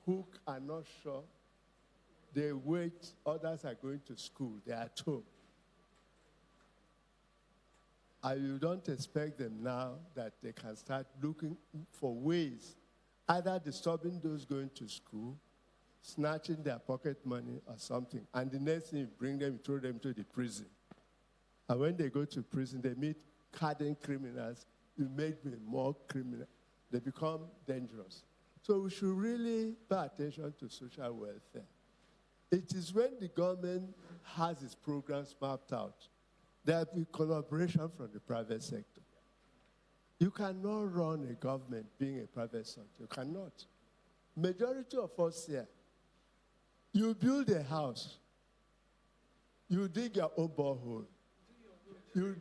who are not sure, they wait, others are going to school, they are at home. And you don't expect them now that they can start looking for ways, either disturbing those going to school, snatching their pocket money or something, and the next thing you bring them, you throw them to the prison. And when they go to prison, they meet hardened criminals. You make them more criminal. They become dangerous. So we should really pay attention to social welfare. It is when the government has its programs mapped out, there will be collaboration from the private sector. You cannot run a government being a private sector. You cannot. Majority of us here, you build a house, you dig your own borehole, you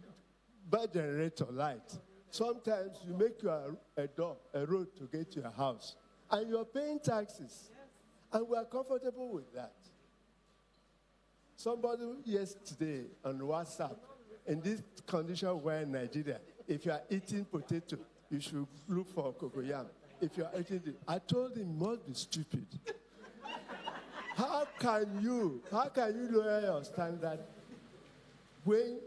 buy generator light. Sometimes you make a road to get to your house, and you're paying taxes, and we are comfortable with that. Somebody yesterday on WhatsApp, in this condition where in Nigeria, if you are eating potato, you should look for cocoyam. If you are eating it, I told him, you must be stupid. How can you lower your standard when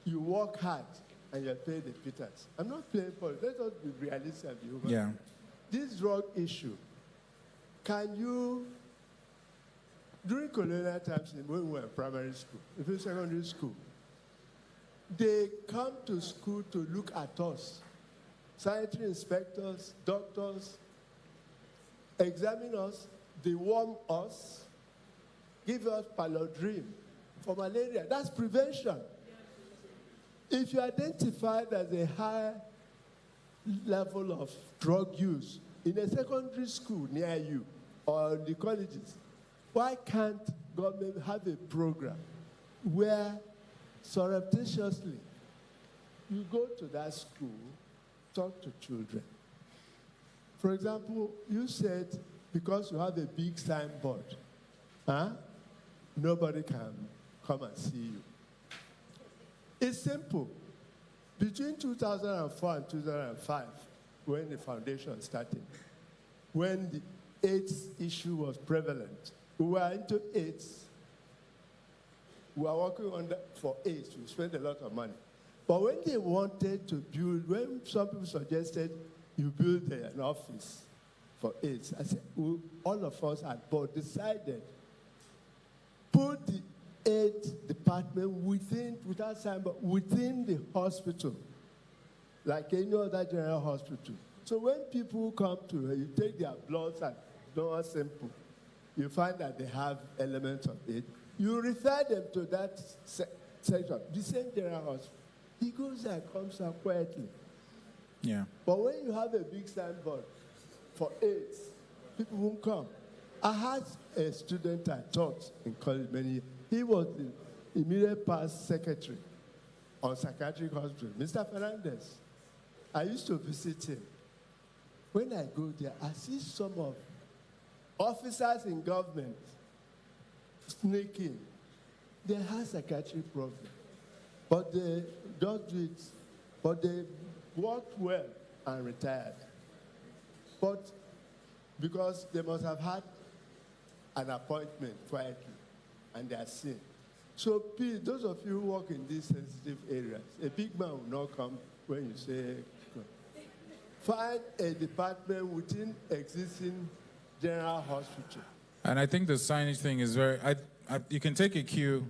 you work hard and you're paid the pittance? I'm not playing for it. Let us be realistic and be human. Yeah. This drug issue, can you, during colonial times when we were in primary school, even secondary school, they come to school to look at us. Sanitary inspectors, doctors, examine us, deworm us, give us paludrin for malaria. That's prevention. If you identified as a high level of drug use in a secondary school near you or the colleges, why can't government have a program where surreptitiously you go to that school, talk to children? For example, you said because you have a big signboard, nobody can come and see you. It's simple. Between 2004 and 2005, when the foundation started, when the AIDS issue was prevalent, we were into AIDS. We were working on that for AIDS. We spent a lot of money. But when they wanted to build, when some people suggested you build an office for AIDS, I said, all of us at board decided, put the AIDS department within the hospital, like any other general hospital. So when people come to you take their bloods and do simple, you find that they have elements of it. You refer them to that section, the same general hospital. He goes there, comes out quietly. Yeah. But when you have a big signboard for AIDS, people won't come. I had a student I taught in college many years. He was the immediate past secretary on psychiatric hospital, Mr. Fernandez. I used to visit him. When I go there, I see some of officers in government sneaking. They have psychiatric problem, but they don't do it. But they worked well and retired. But because they must have had an appointment quietly, and they are seen. So please, those of you who work in these sensitive areas, a big man will not come when you say, go. Find a department within existing general hospital. And I think the signage thing is very, you can take a cue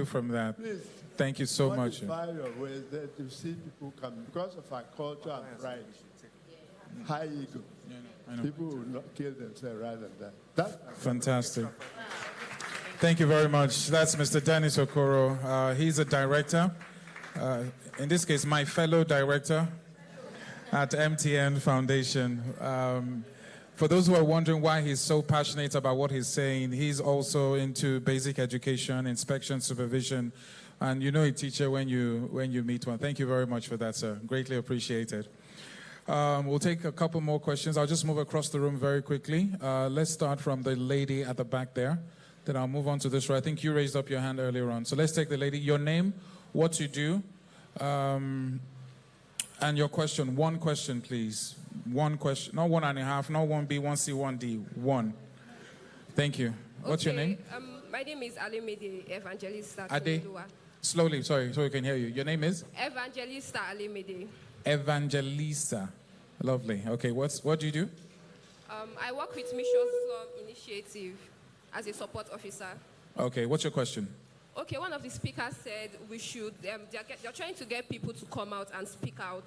from that. Please. Thank you so much. Modify your ways there to see people come. Because of our culture and pride, high ego. I know. People will not kill themselves rather than that. That's fantastic. Thank you very much. That's Mr. Dennis Okoro. He's a director in this case, my fellow director at MTN Foundation. For those who are wondering why he's so passionate about what he's saying, he's also into basic education, inspection, supervision, and you know a teacher when you meet one. Thank you very much for that, sir. Greatly appreciated. We'll take a couple more questions. I'll just move across the room very quickly. Let's start from the lady at the back there. Then I'll move on to this row. I think you raised up your hand earlier on. So let's take the lady. Your name, what you do, and your question. One question, please. One question. Not 1.5, not 1B, 1C, 1D. One. Thank you. What's your name? My name is Alemede Evangelista. Ade? Slowly, sorry, so we can hear you. Your name is? Evangelista Alemede. Evangelista. Lovely. Okay, what do you do? I work with Mission Slum Initiative as a support officer. Okay, what's your question? Okay, one of the speakers said we should, they're trying to get people to come out and speak out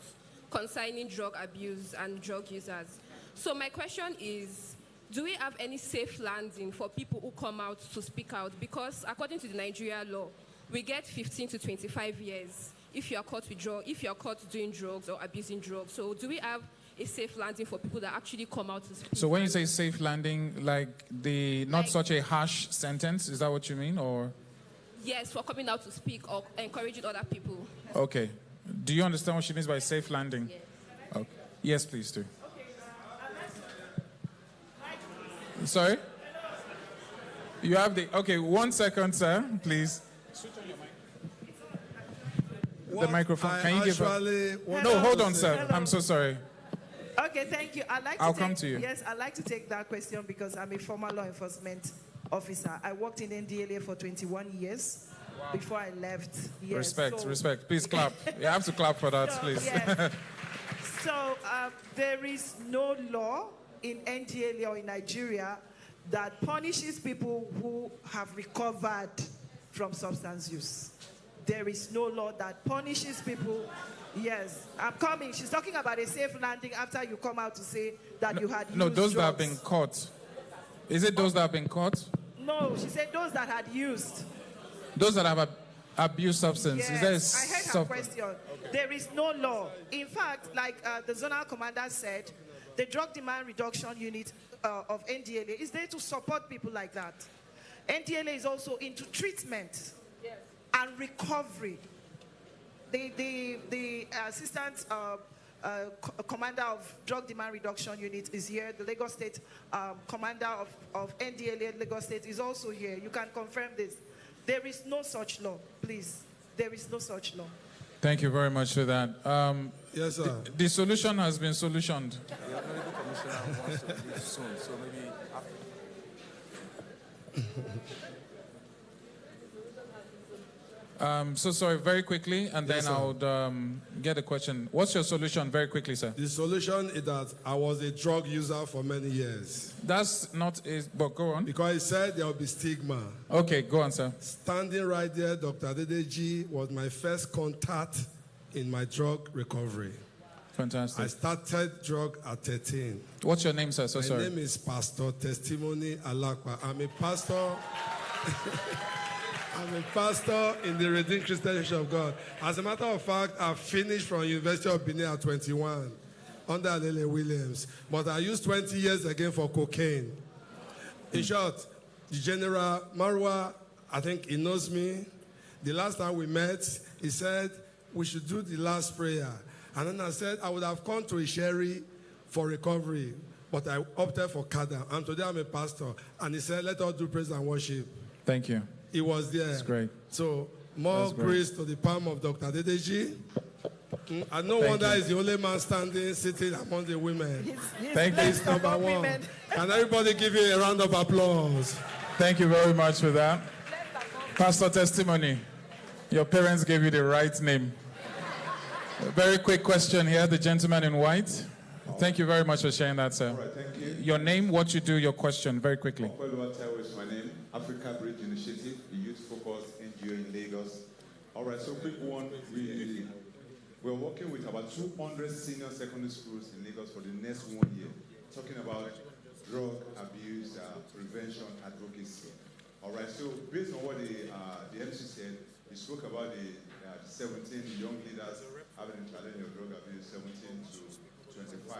concerning drug abuse and drug users. So my question is, do we have any safe landing for people who come out to speak out? Because according to the Nigeria law, we get 15 to 25 years if you are caught with if you are caught doing drugs or abusing drugs. So do we have a safe landing for people that actually come out to speak? So when you say safe landing, like not such a harsh sentence, is that what you mean, or? Yes, for coming out to speak or encouraging other people. Okay. Do you understand what she means by safe landing? Yes. Okay. Yes, please do. Sorry? You have the... Okay, 1 second, sir, please. The microphone. Can you give her... No, hold on, sir. Hello. I'm so sorry. Okay, thank you. I'll come to you. Yes, I'd like to take that question because I'm a former law enforcement officer. I worked in NDLEA for 21 years before I left. Yes, Respect. Please clap. You have to clap for that, please. Yes. So there is no law in NDLEA or in Nigeria that punishes people who have recovered from substance use. There is no law that punishes people. Yes, I'm coming. She's talking about a safe landing after you come out to say that you had used No, those drugs. that have been caught. Is it those that have been caught? No, she said those that had used. Those that have abused substance. Yes, I heard her question. There is no law. In fact, like the zonal commander said, the drug demand reduction unit of NDLEA is there to support people like that. NDLEA is also into treatment and recovery. The assistant commander of drug demand reduction unit is here. The Lagos State commander of NDLEA Lagos State is also here. You can confirm this. There is no such law, please. There is no such law. Thank you very much for that. Yes, sir. The solution has been solutioned. The honorable commissioner wants to leave soon, so maybe So sorry, very quickly, and Yes, then I would get a question. What's your solution, very quickly, sir? The solution is that I was a drug user for many years. That's not but go on. Because he said there will be stigma. Okay, go on, sir. Standing right there, Dr. Adedeji was my first contact in my drug recovery. Fantastic. I started drug at 13. What's your name, sir? So my sorry. name is Pastor Testimony Alakwa. I'm a pastor. I'm a pastor in the Redeemed Christian Church of God. As a matter of fact, I finished from University of Benin at 21 under Alele Williams. But I used 20 years again for cocaine. In short, the General Marwa, I think he knows me. The last time we met, he said we should do the last prayer. And then I said I would have come to Isheri for recovery, but I opted for Kada. And today I'm a pastor. And he said, let us do praise and worship. Thank you. He was there. That's great. So more grace to the palm of Dr. Adedeji. And no Thank wonder you. he's the only man standing, sitting among the women. Thank you. He's number one. Can everybody give you a round of applause? Thank you very much for that. Pastor Testimony, your parents gave you the right name. A very quick question here, the gentleman in white. Thank you very much for sharing that, sir. All right, thank you. Your name, what you do, your question, very quickly. Is my name. Africa Bridge Initiative, a youth-focused NGO in Lagos. All right, so quick one. We're working with about 200 senior secondary schools in Lagos for the next 1 year, talking about drug abuse, prevention, advocacy. All right, so based on what the MC said, he spoke about the 17 young leaders having a challenge of drug abuse, 17 to 25.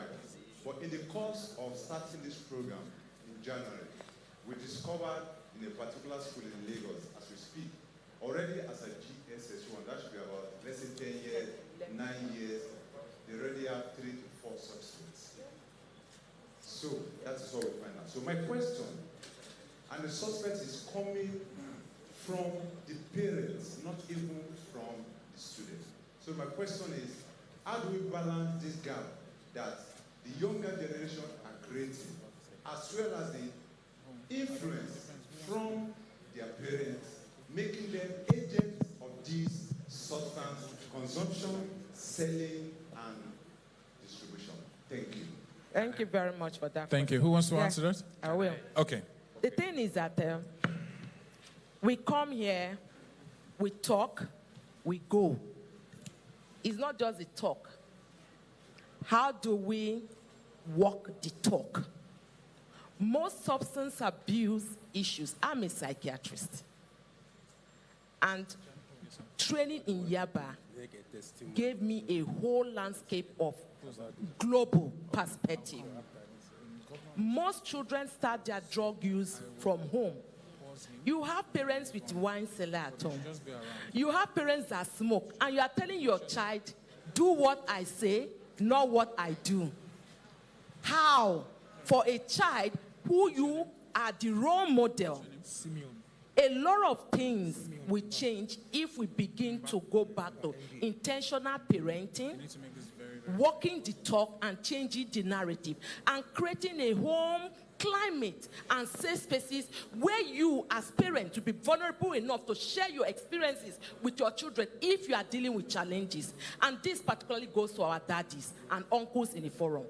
But in the course of starting this program in January, we discovered in a particular school in Lagos, as we speak, already as a GSS1, that should be about, let's say, 10 years, 9 years, they already have 3 to 4 such schools. So that is what we find out. So my question, and the suspect is coming from the parents, not even from the students. So my question is, how do we balance this gap that the younger generation are creating, as well as the influence from their parents, making them agents of this substance consumption, selling, and distribution? Thank you. Thank you very much for that. Thank you. Who wants to answer that? I will. Okay. The thing is that we come here, we talk, we go. It's not just the talk. How do we walk the talk? Most substance abuse issues, I'm a psychiatrist. And training in Yaba gave me a whole landscape of global perspective. Most children start their drug use from home. You have parents with wine cellar at home. You have parents that smoke, and you are telling your child, do what I say, not what I do. How? For a child who you are the role model. A lot of things will change if we begin to go back to intentional parenting, walking the talk and changing the narrative, and creating a home climate and safe spaces where you as parents will be vulnerable enough to share your experiences with your children if you are dealing with challenges. And this particularly goes to our daddies and uncles in the forum.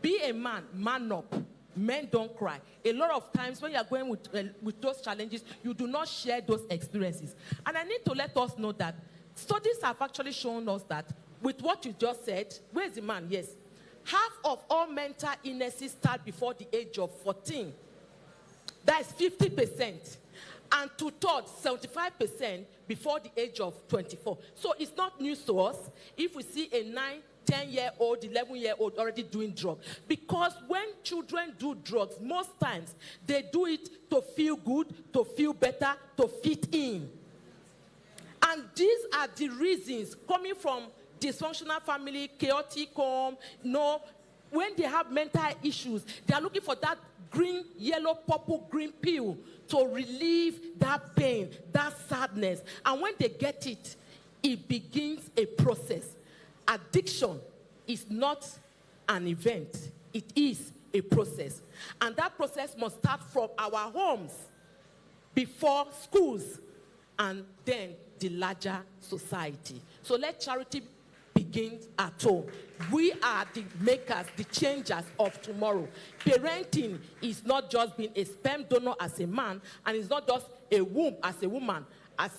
Be a man, man up. Men don't cry. A lot of times when you are going with those challenges, you do not share those experiences. And I need to let us know that studies have actually shown us that with what you just said, where's the man? Yes. Half of all mental illnesses start before the age of 14. That is 50%. And two-thirds, 75%, before the age of 24. So it's not news to us if we see a 9, 10-year-old, 11-year-old already doing drugs. Because when children do drugs, most times they do it to feel good, to feel better, to fit in. And these are the reasons coming from dysfunctional family, chaotic home, when they have mental issues, they are looking for that green, yellow, purple, green pill to relieve that pain, that sadness. And when they get it, it begins a process. Addiction is not an event. It is a process. And that process must start from our homes, before schools, and then the larger society. So let charity begin at home. We are the makers, the changers of tomorrow. Parenting is not just being a sperm donor as a man, and it's not just a womb as a woman as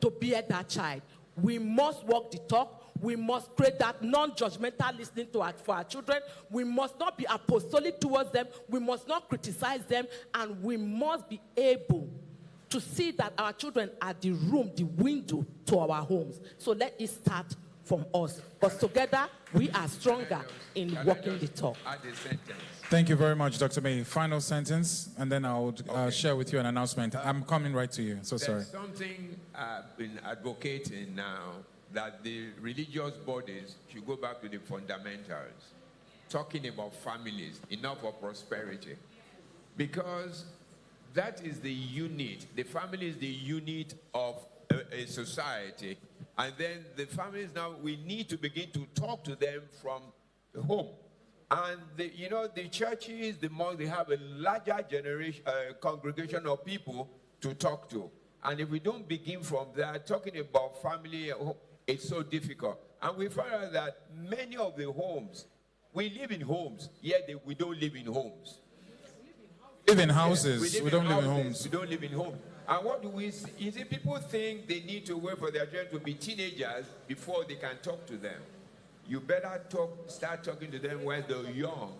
to bear that child. We must walk the talk. We must create that non-judgmental listening for our children. We must not be apostolic towards them. We must not criticize them. And we must be able to see that our children are the room, the window to our homes. So let it start from us. Because together, we are stronger in walking the talk. Thank you very much, Dr. May. Final sentence, and then I'll share with you an announcement. I'm coming right to you, so sorry. There's something I've been advocating now, that the religious bodies should go back to the fundamentals, talking about families, enough of prosperity. Because that is the unit. The family is the unit of a society. And then the families now, we need to begin to talk to them from home. And the churches, the mosques, they have a larger congregation of people to talk to. And if we don't begin from there, talking about family, it's so difficult. And we find out that many of the homes, we live in homes, yet we don't live in homes. We live in houses. Yes, we don't live in homes. We don't live in homes. And what do we see? Is it people think they need to wait for their children to be teenagers before they can talk to them? You better start talking to them when they're young,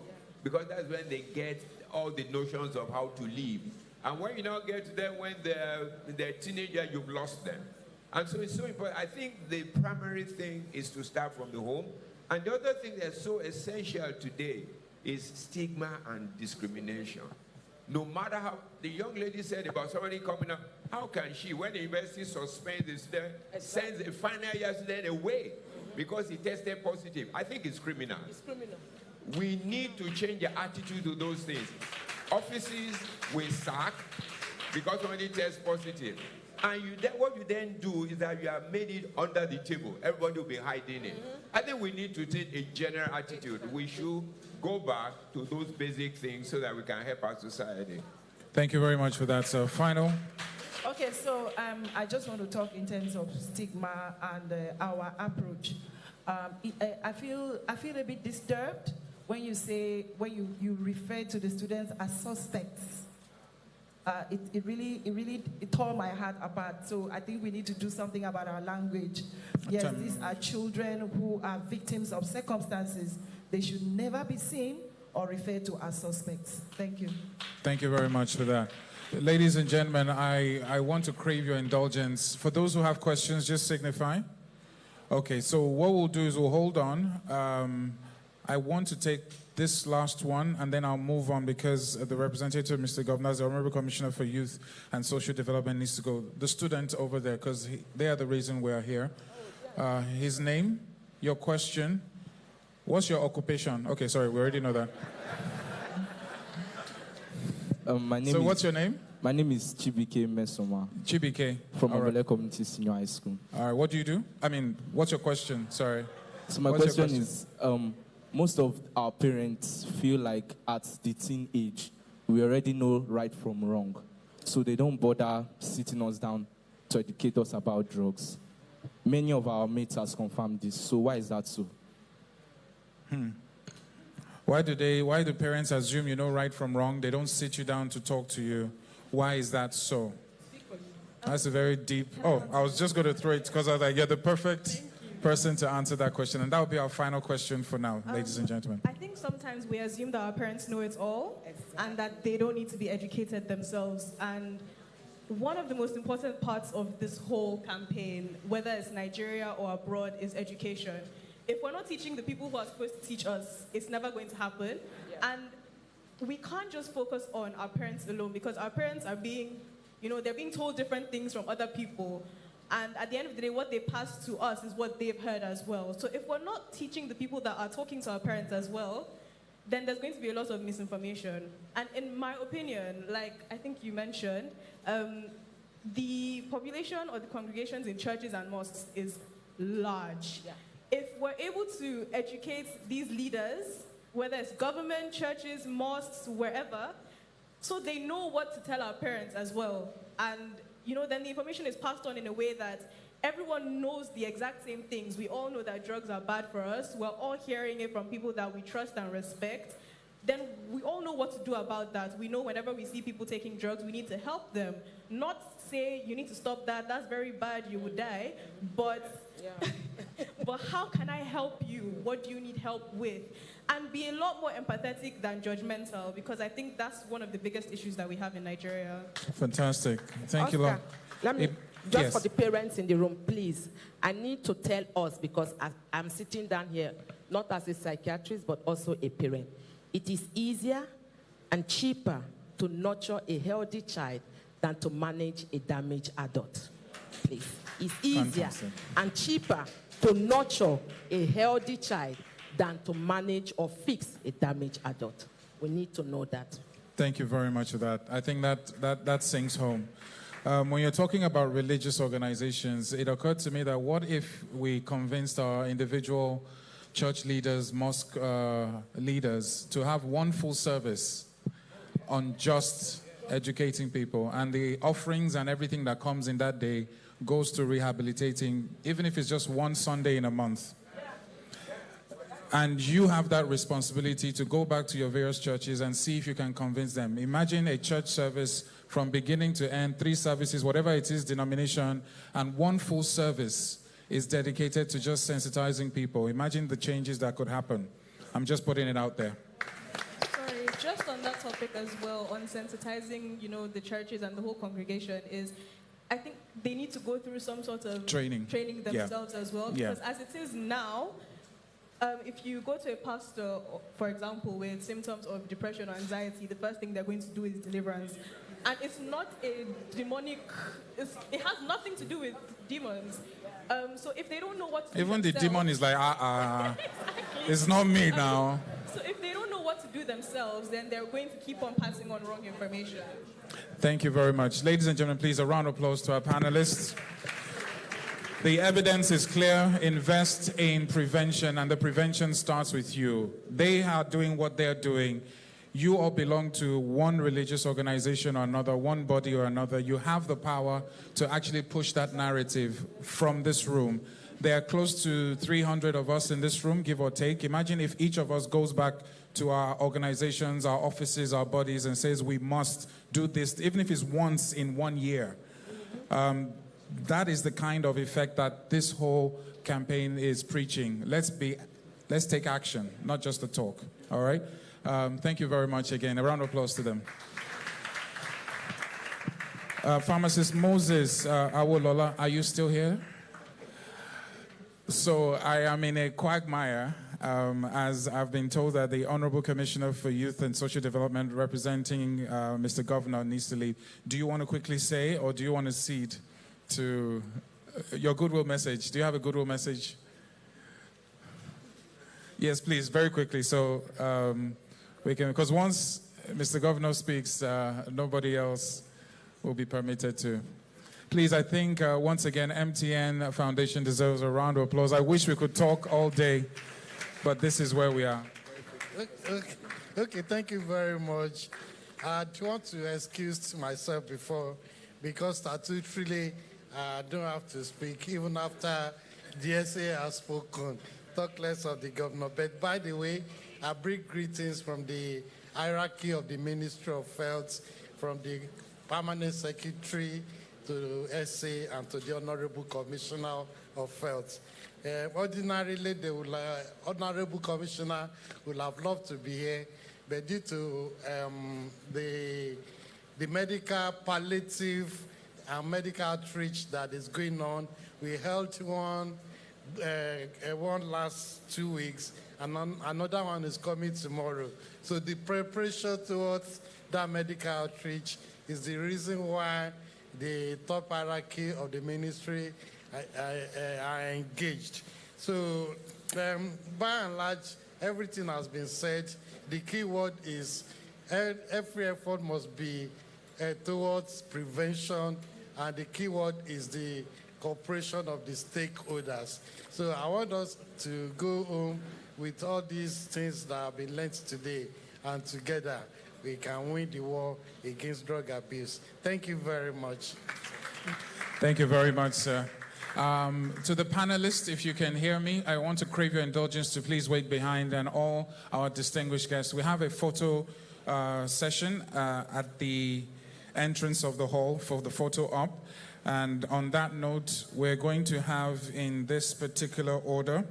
because that's when they get all the notions of how to live. And when you now get to them when they're teenagers, you've lost them. And so it's so important. I think the primary thing is to start from the home. And the other thing that's so essential today is stigma and discrimination. No matter how, the young lady said about somebody coming up, how can she, when the university suspends the student, sends a final year student away because he tested positive? I think it's criminal. It's criminal. We need to change the attitude to those things. Offices will sack because somebody tests positive. And what you then do is that you have made it under the table. Everybody will be hiding it. I think we need to take a general attitude. We should go back to those basic things so that we can help our society. Thank you very much for that. So, final. Okay, so I just want to talk in terms of stigma and our approach. I feel a bit disturbed when you say, when you refer to the students as suspects. It really tore my heart apart. So I think we need to do something about our language. Yes, these are children who are victims of circumstances. They should never be seen or referred to as suspects. Thank you. Thank you very much for that. Ladies and gentlemen, I want to crave your indulgence. For those who have questions, just signify. Okay, so what we'll do is we'll hold on. I want to take this last one, and then I'll move on because the representative, Mr. Governor, the Honorable Commissioner for Youth and Social Development, needs to go. The student over there, because they are the reason we are here. His name, your question. What's your occupation? Okay, sorry, we already know that. What's your name? My name is Chibike Mesoma. Chibike. From Obele Community Senior High School. All right, what do you do? I mean, what's your question? Sorry. So my question is, most of our parents feel like at the teen age, we already know right from wrong. So they don't bother sitting us down to educate us about drugs. Many of our mates has confirmed this. So why is that so? Why do parents assume you know right from wrong? They don't sit you down to talk to you. Why is that so? That's a very deep... Oh, I was just going to throw it because I was like, you're the perfect person to answer that question. And that will be our final question for now, ladies and gentlemen. I think sometimes we assume that our parents know it all and that they don't need to be educated themselves. And one of the most important parts of this whole campaign, whether it's Nigeria or abroad, is education. If we're not teaching the people who are supposed to teach us, it's never going to happen. Yeah. And we can't just focus on our parents alone because our parents are being, they're being told different things from other people. And at the end of the day, what they pass to us is what they've heard as well. So if we're not teaching the people that are talking to our parents as well, then there's going to be a lot of misinformation. And in my opinion, like I think you mentioned, the population or the congregations in churches and mosques is large. Yeah. If we're able to educate these leaders, whether it's government, churches, mosques, wherever, so they know what to tell our parents as well. And then the information is passed on in a way that everyone knows the exact same things. We all know that drugs are bad for us. We're all hearing it from people that we trust and respect. Then we all know what to do about that. We know whenever we see people taking drugs, we need to help them. Not say, you need to stop that, that's very bad, you would die. But, but how can I help you? What do you need help with? And be a lot more empathetic than judgmental, because I think that's one of the biggest issues that we have in Nigeria. Fantastic. Thank you, Lord. Let me, just for the parents in the room, please, I need to tell us, because I'm sitting down here, not as a psychiatrist, but also a parent. It is easier and cheaper to nurture a healthy child than to manage a damaged adult. Please. It's easier and cheaper to nurture a healthy child than to manage or fix a damaged adult. We need to know that. Thank you very much for that. I think that sinks home. When you're talking about religious organizations, it occurred to me that what if we convinced our individual church leaders, mosque leaders, to have one full service on just educating people, and the offerings and everything that comes in that day goes to rehabilitating, even if it's just one Sunday in a month. And you have that responsibility to go back to your various churches and see if you can convince them. Imagine a church service from beginning to end, 3 services, whatever it is, denomination, and one full service is dedicated to just sensitizing people. Imagine the changes that could happen. I'm just putting it out there. Sorry, just on that topic as well, on sensitizing, the churches and the whole congregation, is I think they need to go through some sort of training themselves as well. Yeah. Because as it is now, if you go to a pastor, for example, with symptoms of depression or anxiety, the first thing they're going to do is deliverance. And it's not a demonic, it has nothing to do with demons. So if they don't know what to do Even the themselves, demon is like, Exactly. it's not me now. So if they don't know what to do themselves, then they're going to keep on passing on wrong information. Thank you very much. Ladies and gentlemen, please, a round of applause to our panelists. The evidence is clear. Invest in prevention, and the prevention starts with you. They are doing what they're doing. You all belong to one religious organization or another, one body or another. You have the power to actually push that narrative from this room. There are close to 300 of us in this room, give or take. Imagine if each of us goes back to our organizations, our offices, our bodies, and says we must do this, even if it's once in 1 year. That is the kind of effect that this whole campaign is preaching. Let's take action, not just the talk. All right? Thank you very much again. A round of applause to them. Pharmacist Moses Awolola, are you still here? So I am in a quagmire, as I've been told that the Honorable Commissioner for Youth and Social Development representing Mr. Governor needs to leave. Do you want to quickly say, or do you want to cede to your goodwill message? Do you have a goodwill message? Yes, please, very quickly. So we can, because once Mr. Governor speaks, nobody else will be permitted to. Please, I think once again, MTN Foundation deserves a round of applause. I wish we could talk all day, but this is where we are. Okay, thank you very much. I want to excuse myself because statutorily I don't have to speak even after the SA has spoken. Talk less of the governor. But by the way, I bring greetings from the hierarchy of the Ministry of Health, from the Permanent Secretary to SA and to the Honorable Commissioner of Health. Ordinarily, Honorable Commissioner would have loved to be here, but due to the medical palliative and medical outreach that is going on, we held one last 2 weeks, and another one is coming tomorrow. So the preparation towards that medical outreach is the reason why the top hierarchy of the ministry are engaged. So by and large, everything has been said. The key word is every effort must be towards prevention, and the key word is the cooperation of the stakeholders. So I want us to go home with all these things that have been learned today, and together we can win the war against drug abuse. Thank you very much. Thank you very much, sir. To the panelists, if you can hear me, I want to crave your indulgence to please wait behind, and all our distinguished guests. We have a photo session at the entrance of the hall for the photo op. And on that note, we're going to have in this particular order,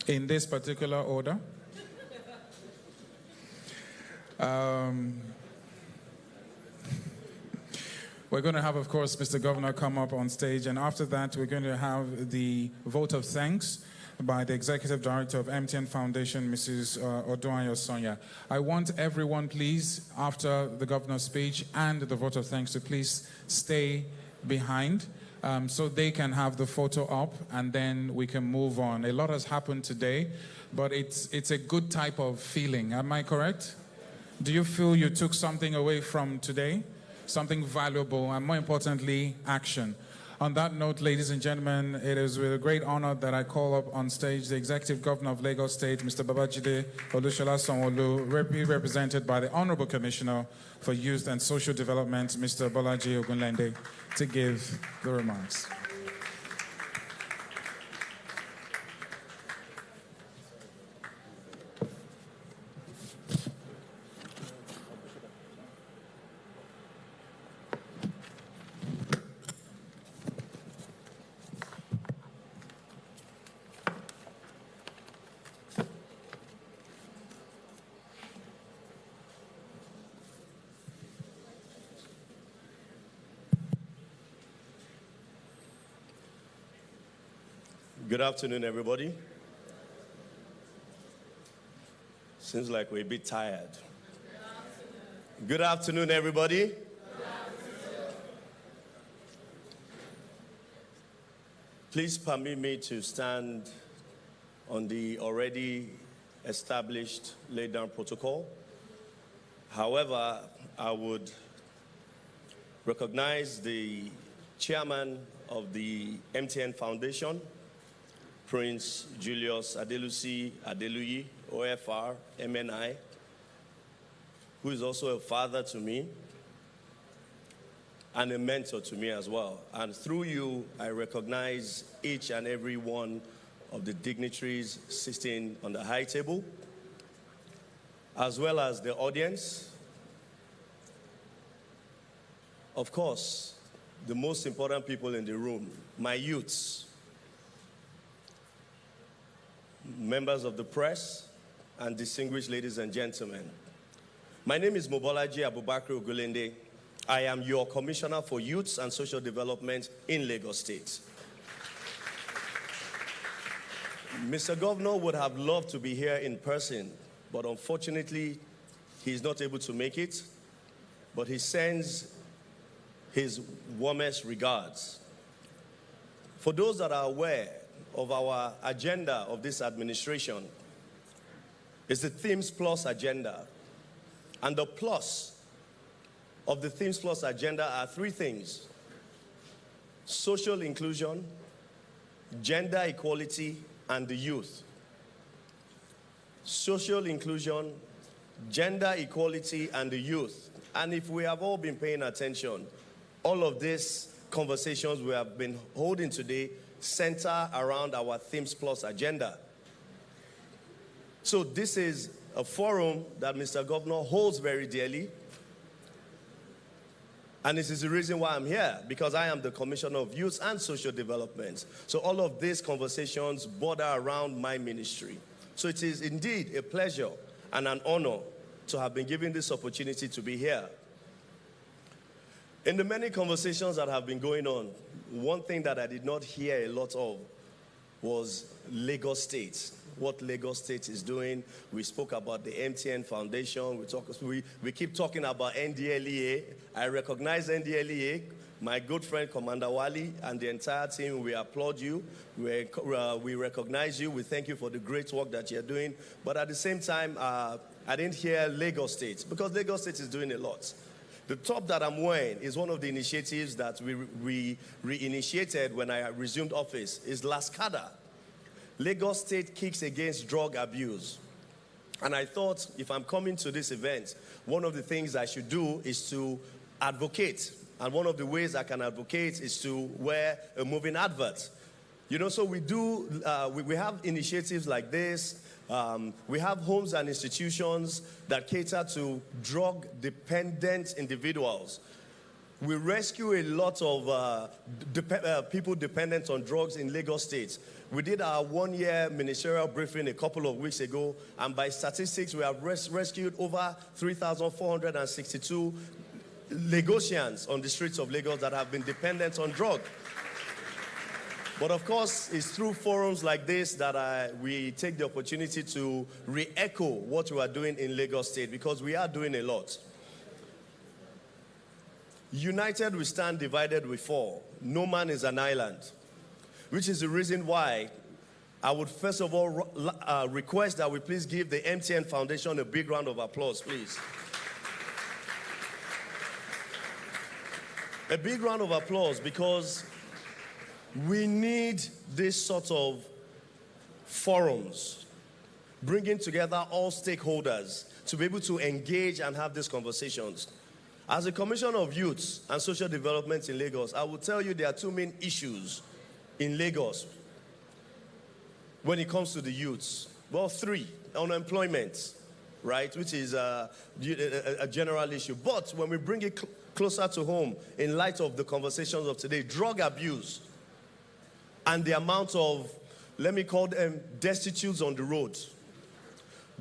we're going to have, of course, Mr. Governor come up on stage, and after that, we're going to have the vote of thanks by the Executive Director of MTN Foundation, Mrs. Oduayo Sonia. I want everyone, please, after the Governor's speech and the vote of thanks, to please stay behind so they can have the photo up, and then we can move on. A lot has happened today, but it's a good type of feeling. Am I correct? Do you feel you took something away from today? Something valuable, and more importantly, action. On that note, ladies and gentlemen, it is with a great honor that I call up on stage the Executive Governor of Lagos State, Mr. Babajide Olusola Sanwo-Olu, represented by the Honorable Commissioner for Youth and Social Development, Mr. Bolaji Ogunlende, to give the remarks. Good afternoon, everybody. Seems like we're a bit tired. Good afternoon, everybody. Please permit me to stand on the already established laid down protocol. However, I would recognize the chairman of the MTN Foundation, Prince Julius Adelusi Adeluyi, OFR, MNI, who is also a father to me and a mentor to me as well. And through you, I recognize each and every one of the dignitaries sitting on the high table, as well as the audience. Of course, the most important people in the room, my youths, members of the press, and distinguished ladies and gentlemen. My name is Mobolaji Abubakar Ogulende. I am your Commissioner for Youths and Social Development in Lagos State. Mr. Governor would have loved to be here in person, but unfortunately, he's not able to make it. But he sends his warmest regards. For those that are aware of our agenda of this administration, it's the Themes Plus agenda. And the plus of the Themes Plus agenda are three things: social inclusion, gender equality, and the youth. Social inclusion, gender equality, and the youth. And if we have all been paying attention, all of these conversations we have been holding today center around our Themes Plus agenda. So this is a forum that Mr. Governor holds very dearly. And this is the reason why I'm here, because I am the Commissioner of Youth and Social Development. So all of these conversations border around my ministry. So it is indeed a pleasure and an honor to have been given this opportunity to be here. In the many conversations that have been going on, one thing that I did not hear a lot of was Lagos State. What Lagos State is doing. We spoke about the MTN Foundation. We keep talking about NDLEA. I recognize NDLEA. My good friend Commander Wali and the entire team, we applaud you. We recognize you. We thank you for the great work that you're doing. But at the same time, I didn't hear Lagos State, because Lagos State is doing a lot. The top that I'm wearing is one of the initiatives that we reinitiated when I resumed office, is LASCADA. Lagos State Kicks Against Drug Abuse. And I thought, if I'm coming to this event, one of the things I should do is to advocate. And one of the ways I can advocate is to wear a moving advert. You know, so we have initiatives like this. We have homes and institutions that cater to drug-dependent individuals. We rescue a lot of people dependent on drugs in Lagos State. We did our one-year ministerial briefing a couple of weeks ago, and by statistics, we have rescued over 3,462 Lagosians on the streets of Lagos that have been dependent on drugs. But of course, it's through forums like this that we take the opportunity to re-echo what we are doing in Lagos State, because we are doing a lot. United we stand, divided we fall. No man is an island, which is the reason why I would first of all request that we please give the MTN Foundation a big round of applause, please. A big round of applause, because we need this sort of forums, bringing together all stakeholders to be able to engage and have these conversations. As a Commissioner of Youth and Social Development in Lagos, I will tell you there are two main issues in Lagos when it comes to the youths. Well, three. Unemployment, right, which is a general issue. But when we bring it closer to home, in light of the conversations of today, drug abuse and the amount of, let me call them, destitutes on the road.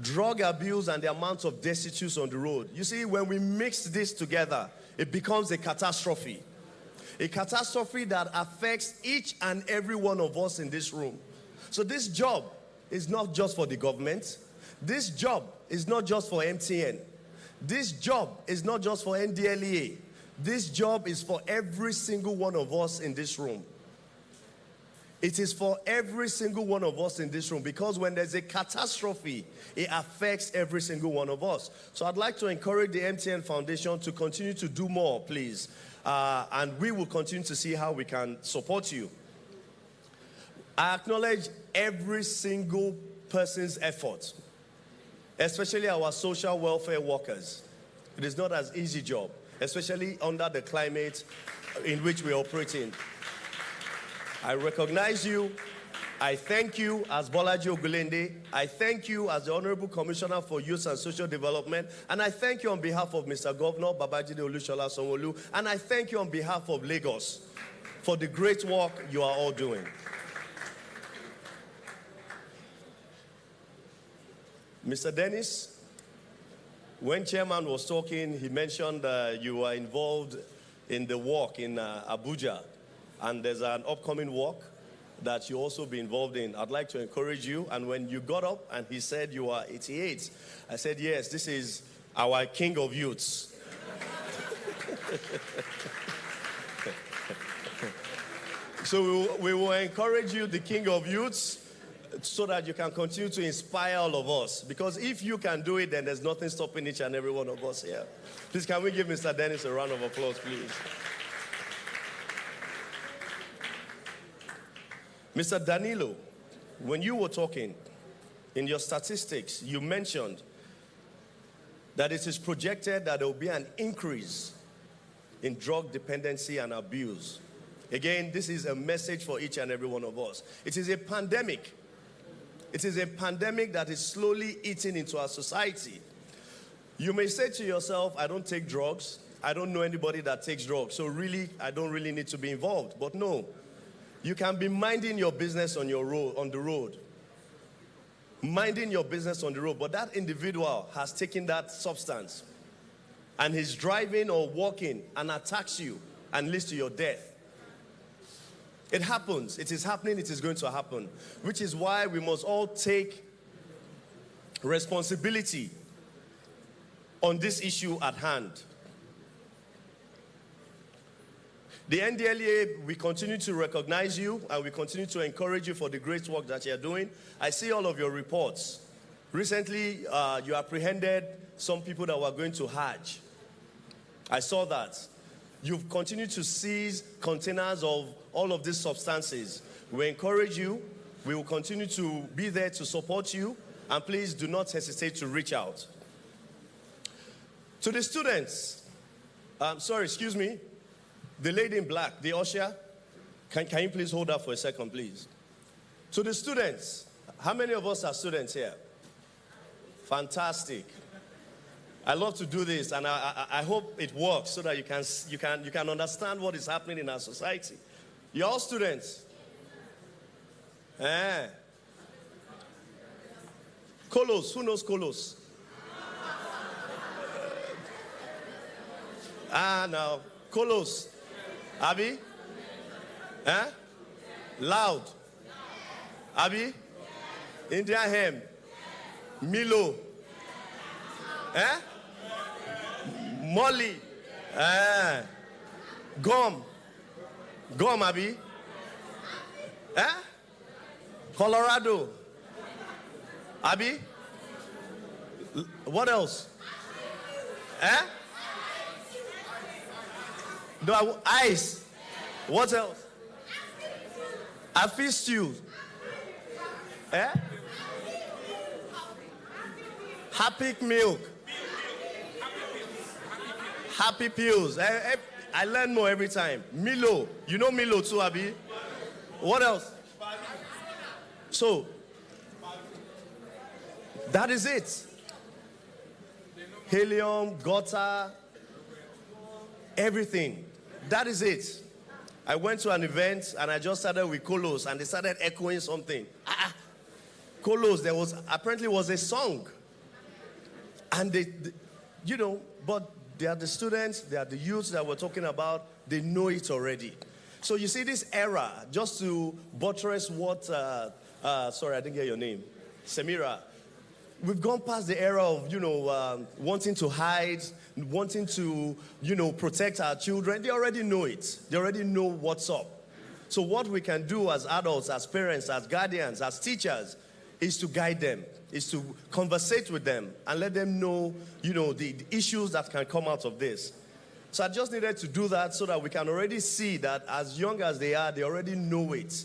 Drug abuse and the amount of destitutes on the road. You see, when we mix this together, it becomes a catastrophe. A catastrophe that affects each and every one of us in this room. So this job is not just for the government. This job is not just for MTN. This job is not just for NDLEA. This job is for every single one of us in this room. It is for every single one of us in this room, because when there's a catastrophe, it affects every single one of us. So I'd like to encourage the MTN Foundation to continue to do more, please. And we will continue to see how we can support you. I acknowledge every single person's effort, especially our social welfare workers. It is not an easy job, especially under the climate in which we operate in. I recognize you. I thank you as Bolaji Ogulende. I thank you as the Honorable Commissioner for Youth and Social Development. And I thank you on behalf of Mr. Governor Babajide Olushola Sanwo-Olu. And I thank you on behalf of Lagos for the great work you are all doing. Mr. Dennis, when Chairman was talking, he mentioned you were involved in the walk in Abuja. And there's an upcoming walk that you also be involved in. I'd like to encourage you. And when you got up and he said you are 88, I said, yes, this is our king of youths. So we will encourage you, the king of youths, so that you can continue to inspire all of us. Because if you can do it, then there's nothing stopping each and every one of us here. Please, can we give Mr. Dennis a round of applause, please? Mr. Danilo, when you were talking, in your statistics, you mentioned that it is projected that there will be an increase in drug dependency and abuse. Again, this is a message for each and every one of us. It is a pandemic. It is a pandemic that is slowly eating into our society. You may say to yourself, I don't take drugs. I don't know anybody that takes drugs. So really, I don't really need to be involved. But no. You can be minding your business on your road, on the road. Minding your business on the road. But that individual has taken that substance and he's driving or walking and attacks you and leads to your death. It happens. It is happening. It is going to happen. Which is why we must all take responsibility on this issue at hand. The NDLEA, we continue to recognize you and we continue to encourage you for the great work that you're doing. I see all of your reports. Recently, you apprehended some people that were going to Hajj. I saw that. You've continued to seize containers of all of these substances. We encourage you. We will continue to be there to support you. And please do not hesitate to reach out. To the students, excuse me. The lady in black, the usher, can you please hold up for a second, please? To the students, how many of us are students here? Fantastic. I love to do this, and I hope it works so that you can understand what is happening in our society. You're all students. Kolos, who knows Kolos? Now, Kolos. Abi? Loud. Abi? Indian Hem. Milo. Molly. Gum. Gum, Abi? Colorado. Abi? What else? No, ice. What else? Afi stew. Happy milk. Happy pills. I learn more every time. Milo. You know Milo too, Abi? What else? So, that is it. Helium, gutter, everything. That is it. I went to an event and I just started with Kolos and they started echoing something. Kolos, there was apparently was a song. And they, but they are the students, they are the youths that we're talking about, they know it already. So you see this era, just to buttress what sorry, I didn't get your name. Samira. We've gone past the era of, wanting to hide, wanting to, protect our children. They already know it. They already know what's up. So what we can do as adults, as parents, as guardians, as teachers, is to guide them, is to conversate with them and let them know, the issues that can come out of this. So I just needed to do that so that we can already see that as young as they are, they already know it.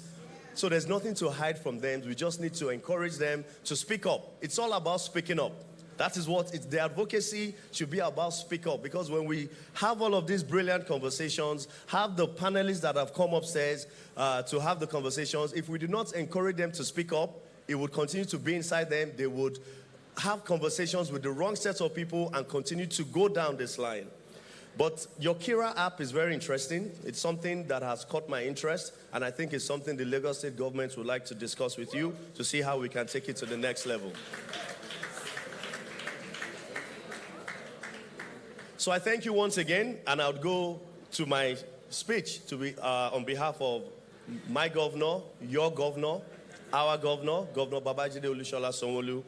So there's nothing to hide from them. We just need to encourage them to speak up. It's all about speaking up. That is what the advocacy should be about, speak up. Because when we have all of these brilliant conversations, have the panelists that have come upstairs to have the conversations, if we do not encourage them to speak up, it would continue to be inside them. They would have conversations with the wrong set of people and continue to go down this line. But your Kira app is very interesting. It's something that has caught my interest, and I think it's something the Lagos State government would like to discuss with you to see how we can take it to the next level. So I thank you once again, and I would go to my speech to be on behalf of my governor, your governor, our governor, Governor Babajide Olusola Sanwo-Olu.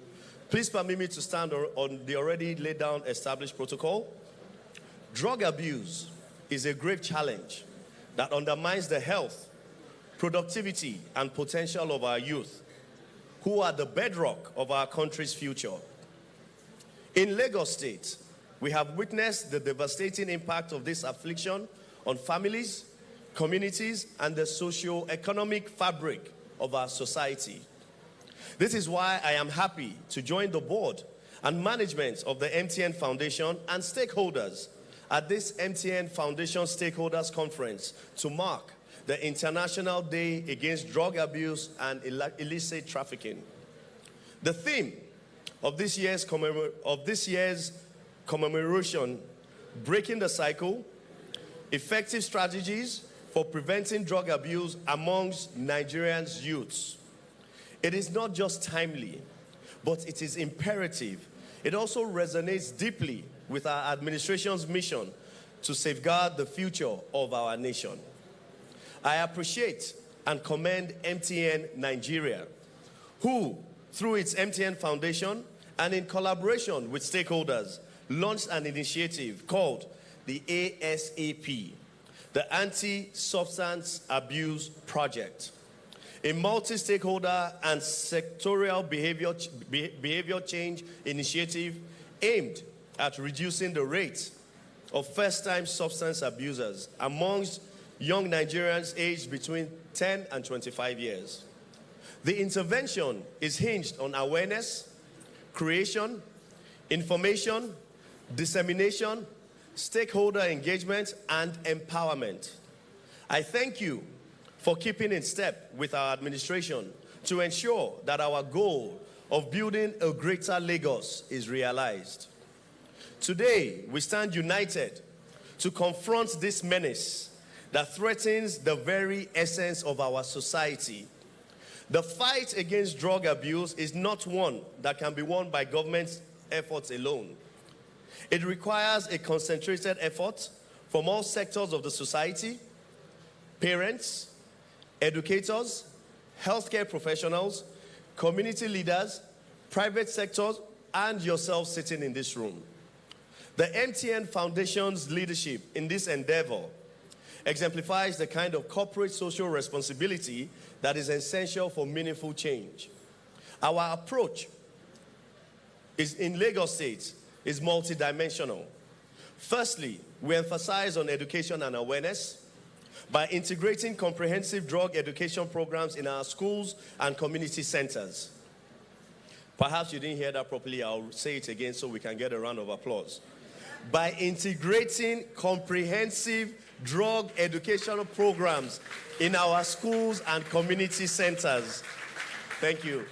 Please permit me to stand on the already laid down established protocol. Drug abuse is a grave challenge that undermines the health, productivity, and potential of our youth, who are the bedrock of our country's future. In Lagos State, we have witnessed the devastating impact of this affliction on families, communities, and the socio-economic fabric of our society. This is why I am happy to join the board and management of the MTN Foundation and stakeholders at this MTN Foundation Stakeholders Conference to mark the International Day Against Drug Abuse and Illicit Trafficking. The theme of this year's commemoration, breaking the cycle, effective strategies for preventing drug abuse amongst Nigerians' youths. It is not just timely, but it is imperative. It also resonates deeply with our administration's mission to safeguard the future of our nation. I appreciate and commend MTN Nigeria, who, through its MTN Foundation and in collaboration with stakeholders, launched an initiative called the ASAP, the Anti-Substance Abuse Project, a multi-stakeholder and sectorial behavior change initiative aimed at reducing the rate of first-time substance abusers amongst young Nigerians aged between 10 and 25 years. The intervention is hinged on awareness, creation, information, dissemination, stakeholder engagement, and empowerment. I thank you for keeping in step with our administration to ensure that our goal of building a greater Lagos is realized. Today, we stand united to confront this menace that threatens the very essence of our society. The fight against drug abuse is not one that can be won by government efforts alone. It requires a concentrated effort from all sectors of the society, parents, educators, healthcare professionals, community leaders, private sectors, and yourself sitting in this room. The MTN Foundation's leadership in this endeavor exemplifies the kind of corporate social responsibility that is essential for meaningful change. Our approach in Lagos State is multidimensional. Firstly, we emphasize on education and awareness by integrating comprehensive drug education programs in our schools and community centers. Perhaps you didn't hear that properly. I'll say it again so we can get a round of applause. By integrating comprehensive drug educational programs in our schools and community centers. Thank you.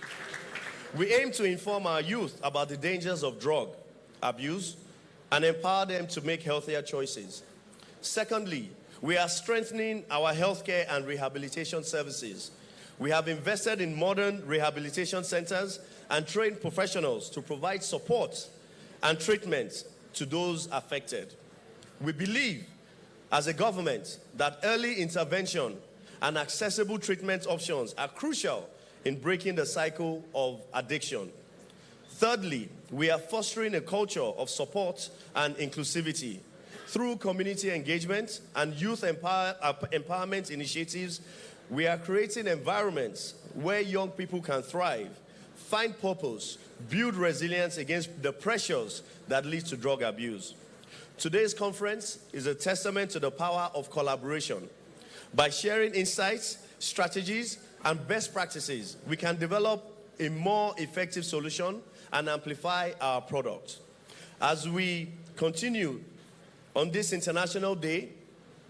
We aim to inform our youth about the dangers of drug abuse and empower them to make healthier choices. Secondly, we are strengthening our healthcare and rehabilitation services. We have invested in modern rehabilitation centers and trained professionals to provide support and treatment to those affected. We believe, as a government, that early intervention and accessible treatment options are crucial in breaking the cycle of addiction. Thirdly, we are fostering a culture of support and inclusivity. Through community engagement and youth empowerment initiatives, we are creating environments where young people can thrive, find purpose, build resilience against the pressures that lead to drug abuse. Today's conference is a testament to the power of collaboration. By sharing insights, strategies, and best practices, we can develop a more effective solution and amplify our product. As we continue on this International Day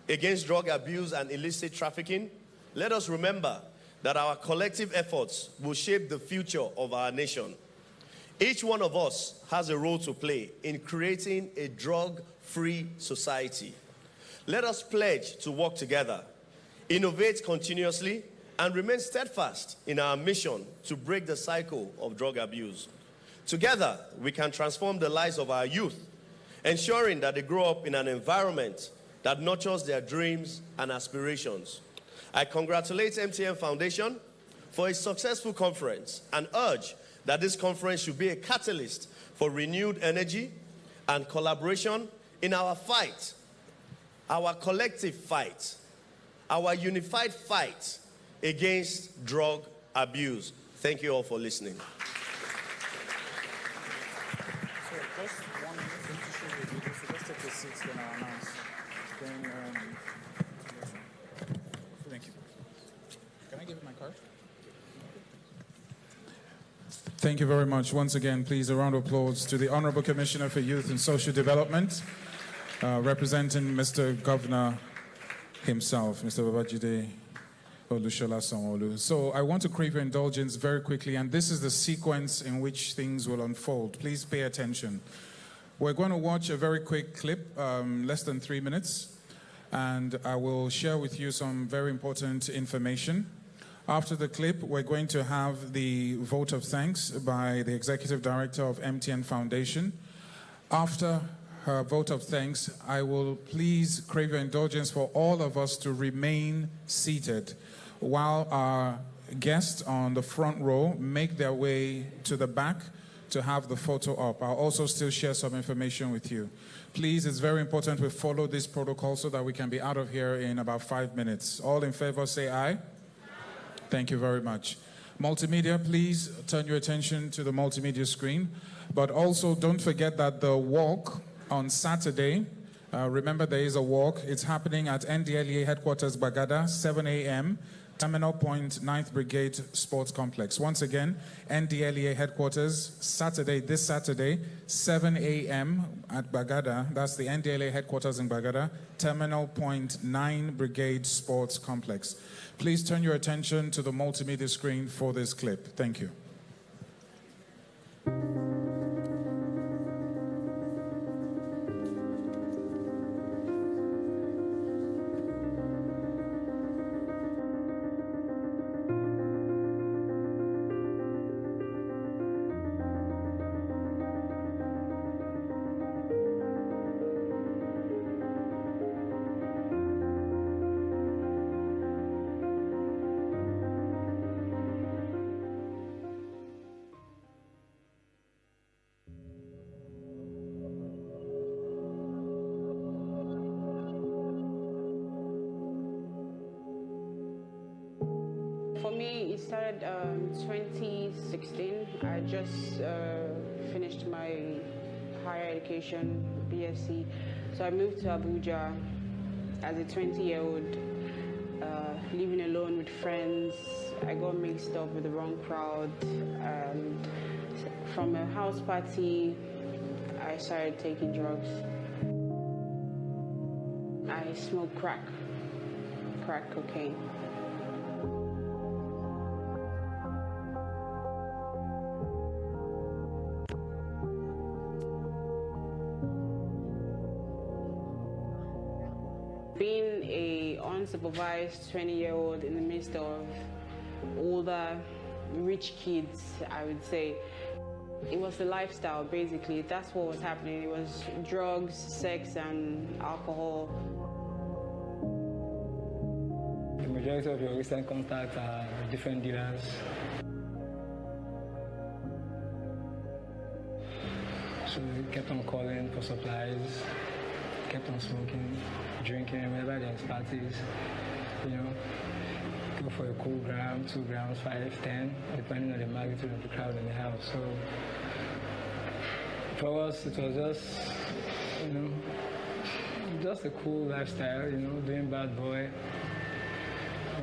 against drug abuse and illicit trafficking, let us remember that our collective efforts will shape the future of our nation. Each one of us has a role to play in creating a drug-free society. Let us pledge to work together, innovate continuously, and remain steadfast in our mission to break the cycle of drug abuse. Together, we can transform the lives of our youth, ensuring that they grow up in an environment that nurtures their dreams and aspirations. I congratulate MTN Foundation for a successful conference and urge that this conference should be a catalyst for renewed energy and collaboration in our fight, our collective fight, our unified fight against drug abuse. Thank you all for listening. Thank you. Can I give you my card? Thank you very much. Once again, please, a round of applause to the Honorable Commissioner for Youth and Social Development, representing Mr. Governor himself, Mr. Babajide Olushola Sanwo-Olu. So I want to crave your indulgence very quickly, and this is the sequence in which things will unfold. Please pay attention. We're going to watch a very quick clip, less than 3 minutes, and I will share with you some very important information. After the clip, we're going to have the vote of thanks by the Executive Director of MTN Foundation. After her vote of thanks, I will please crave your indulgence for all of us to remain seated while our guests on the front row make their way to the back to have the photo up. I'll also still share some information with you. Please, it's very important we follow this protocol so that we can be out of here in about 5 minutes. All in favor, say aye. Thank you very much. Multimedia, please turn your attention to the multimedia screen. But also don't forget that the walk on Saturday, remember there is a walk. It's happening at NDLEA headquarters, Bagada, 7 a.m., Terminal Point, 9th Brigade Sports Complex. Once again, NDLEA headquarters, this Saturday, 7 a.m. at Bagada. That's the NDLEA headquarters in Bagada, Terminal Point, 9th Brigade Sports Complex. Please turn your attention to the multimedia screen for this clip. Thank you. For me, it started 2016. I just finished my higher education, BSc. So I moved to Abuja as a 20-year-old, living alone with friends. I got mixed up with the wrong crowd. And from a house party, I started taking drugs. I smoked crack cocaine. Being a unsupervised 20-year-old in the midst of older, rich kids, I would say, it was the lifestyle, basically. That's what was happening. It was drugs, sex, and alcohol. The majority of your recent contacts are different dealers. So we kept on calling for supplies, kept on smoking, drinking, whenever there's parties, you know, go for a cool gram, 2 grams, 5, 10, depending on the magnitude of the crowd in the house. So for us, it was just, you know, just a cool lifestyle, you know, doing bad boy,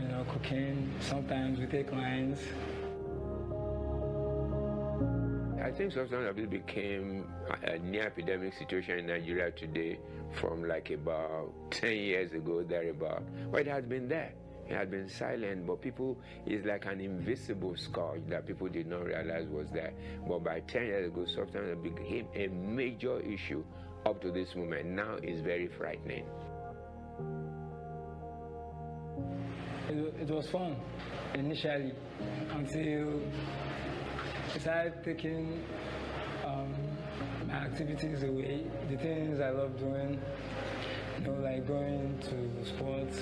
you know, cocaine. Sometimes we take lines. I think substance abuse became a near epidemic situation in Nigeria today from like about 10 years ago, thereabout. But it has been there. It had been silent, but people, it's like an invisible scourge that people did not realize was there. But by 10 years ago, substance abuse became a major issue up to this moment. Now it's very frightening. It was fun initially until I started taking my activities away, the things I love doing, you know, like going to sports,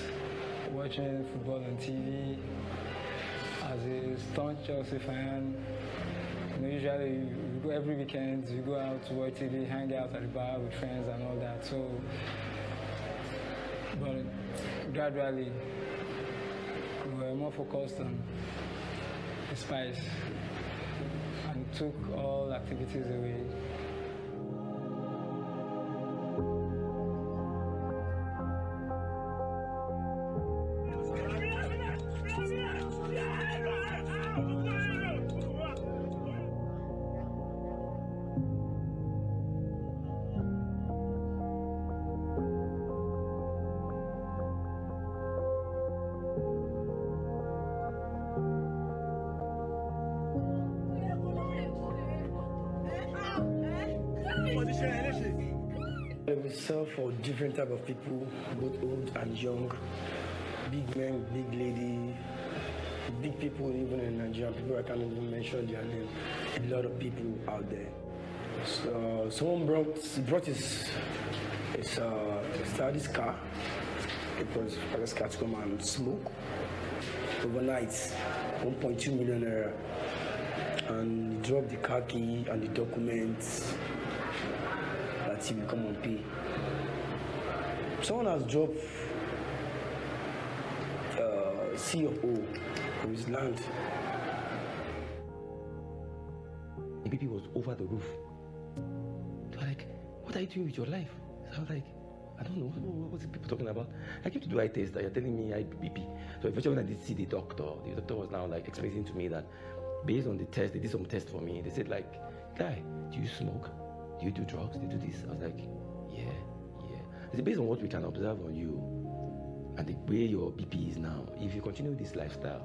watching football on TV. As a staunch Chelsea fan, you know, usually you go every weekend, you go out to watch TV, hang out at the bar with friends and all that. So, but gradually, we were more focused on the spice and took all activities away. We sell for different type of people, both old and young, big men, big lady, big people even in Nigeria, people I can't even mention their name, a lot of people out there. So someone brought his this car, it was his car to come and smoke overnight, 1.2 million naira, and he dropped the car key and the documents that he will come and pay. Someone has dropped C of O for his land. The BP was over the roof. They were like, what are you doing with your life? So I was like, I don't know, what's the people talking about? I came to do eye test, you're telling me I BP. So eventually when I did see the doctor was now like explaining to me that based on the test, they did some tests for me. They said like, guy, do you smoke? Do you do drugs? Do you do this? I was like, yeah. They said, based on what we can observe on you and the way your BP is now, if you continue this lifestyle,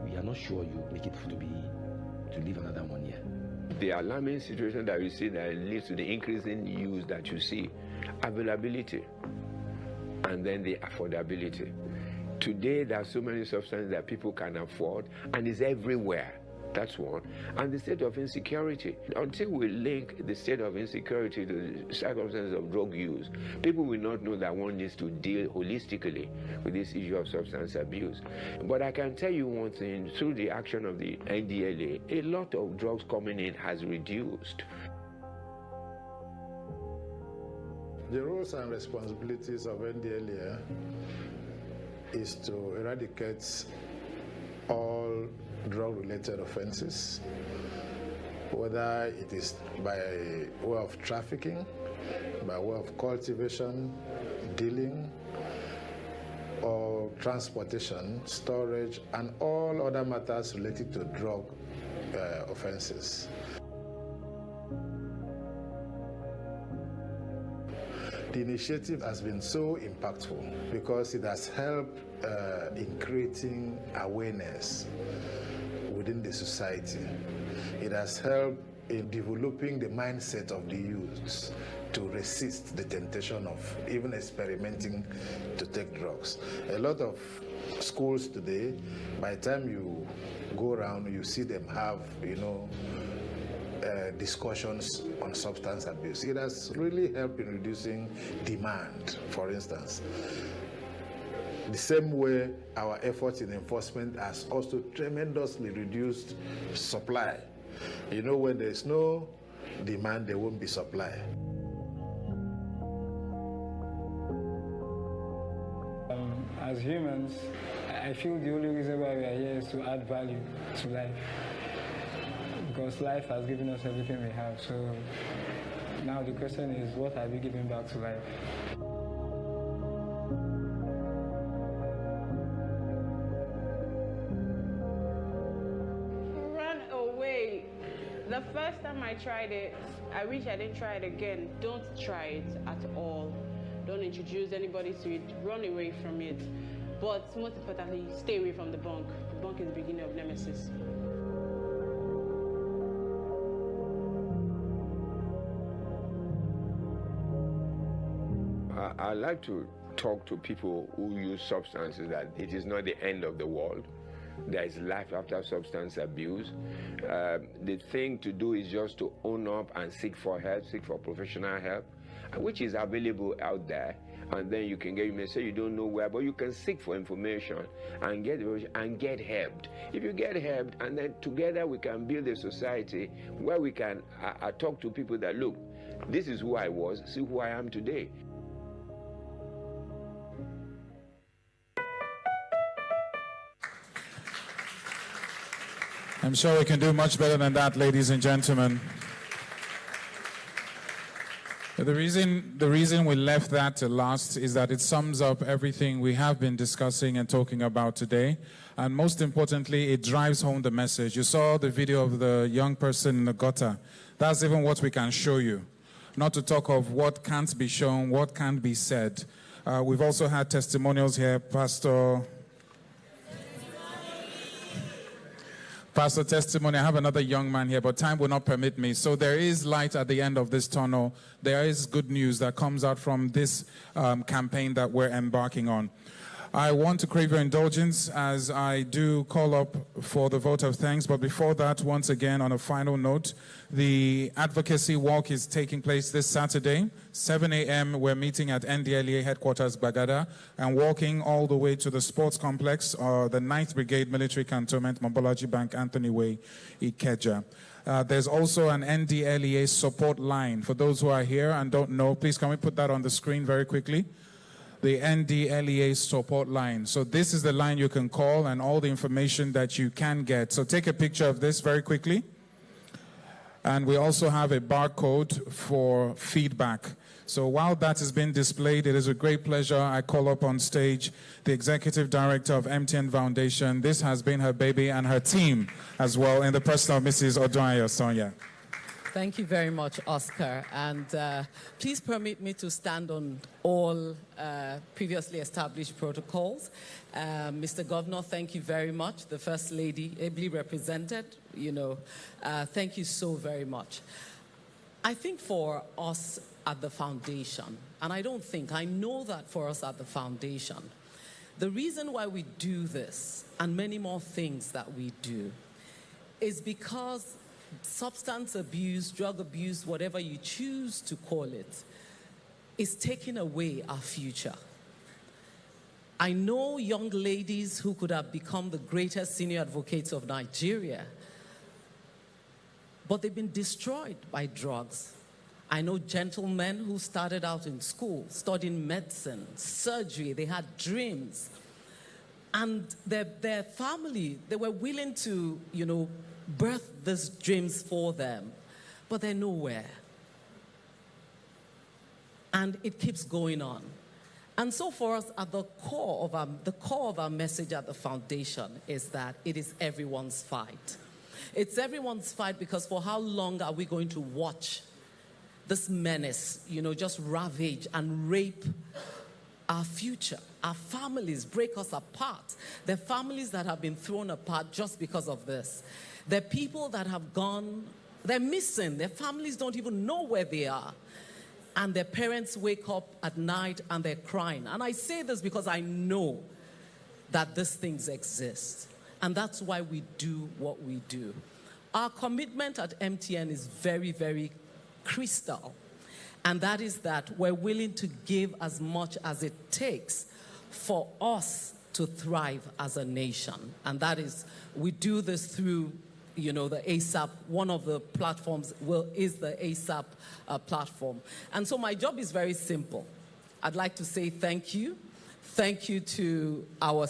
we are not sure you make it to live another 1 year. The alarming situation that we see that leads to the increasing use that you see, availability, and then the affordability. Today, there are so many substances that people can afford, and it's everywhere. That's one. And the state of insecurity. Until we link the state of insecurity to the circumstances of drug use, people will not know that one needs to deal holistically with this issue of substance abuse. But I can tell you one thing, through the action of the NDLEA, a lot of drugs coming in has reduced. The roles and responsibilities of NDLEA is to eradicate all drug-related offenses, whether it is by way of trafficking, by way of cultivation, dealing, or transportation, storage, and all other matters related to drug offenses. The initiative has been so impactful because it has helped in creating awareness within the society. It has helped in developing the mindset of the youths to resist the temptation of even experimenting to take drugs. A lot of schools today, by the time you go around, you see them have, discussions on substance abuse. It has really helped in reducing demand, for instance. The same way our efforts in enforcement has also tremendously reduced supply. You know, when there's no demand, there won't be supply. As humans, I feel the only reason why we are here is to add value to life. Because life has given us everything we have. So now the question is, what are we giving back to life? Run away. The first time I tried it, I wish I didn't try it again. Don't try it at all. Don't introduce anybody to it. Run away from it. But most importantly, stay away from the bunk. The bunk is the beginning of nemesis. I like to talk to people who use substances that it is not the end of the world. There is life after substance abuse. The thing to do is just to own up and seek for help, seek for professional help, which is available out there. And then you can get, you may say you don't know where, but you can seek for information and get helped. If you get helped, and then together we can build a society where we can talk to people that, look, this is who I was, see who I am today. I'm sure we can do much better than that, ladies and gentlemen. The reason we left that to last is that it sums up everything we have been discussing and talking about today. And most importantly, it drives home the message. You saw the video of the young person in the gutter. That's even what we can show you. Not to talk of what can't be shown, what can't be said. We've also had testimonials here. Pastor testimony. I have another young man here, but time will not permit me. So there is light at the end of this tunnel. There is good news that comes out from this campaign that we're embarking on. I want to crave your indulgence as I do call up for the vote of thanks. But before that, once again, on a final note, the advocacy walk is taking place this Saturday, 7 a.m. We're meeting at NDLEA headquarters, Bagada, and walking all the way to the sports complex, the 9th Brigade Military Cantonment, Mobolaji Bank, Anthony Way, Ikeja. There's also an NDLEA support line. For those who are here and don't know, please can we put that on the screen very quickly? The NDLEA support line. So this is the line you can call and all the information that you can get. So take a picture of this very quickly. And we also have a barcode for feedback. So while that is being displayed, it is a great pleasure. I call up on stage the Executive Director of MTN Foundation. This has been her baby and her team as well, in the person of Mrs. Odoayo Sonia. Thank you very much, Oscar. And please permit me to stand on all previously established protocols. Mr. Governor, thank you very much. The First Lady, ably represented, thank you so very much. I think for us at the foundation, and I know that for us at the foundation, the reason why we do this and many more things that we do is because substance abuse, drug abuse, whatever you choose to call it, is taking away our future. I know young ladies who could have become the greatest senior advocates of Nigeria, but they've been destroyed by drugs. I know gentlemen who started out in school, studying medicine, surgery, they had dreams. And their family, they were willing to, birth these dreams for them, but they're nowhere. And it keeps going on. And so for us, at the core of our message at the foundation is that it is everyone's fight. It's everyone's fight because for how long are we going to watch this menace, just ravage and rape our future, our families, break us apart? The families that have been thrown apart just because of this. The people that have gone, they're missing. Their families don't even know where they are. And their parents wake up at night and they're crying. And I say this because I know that these things exist. And that's why we do what we do. Our commitment at MTN is very, very crystal. And that is that we're willing to give as much as it takes for us to thrive as a nation. And that is, we do this through, the ASAP. One of the platforms is the ASAP platform. And so my job is very simple. I'd like to say thank you. Thank you to our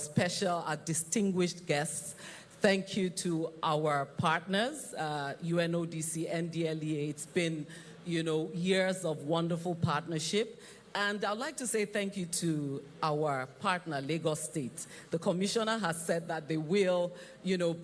distinguished guests. Thank you to our partners, UNODC, NDLEA. It's been, years of wonderful partnership. And I'd like to say thank you to our partner, Lagos State. The commissioner has said that they will,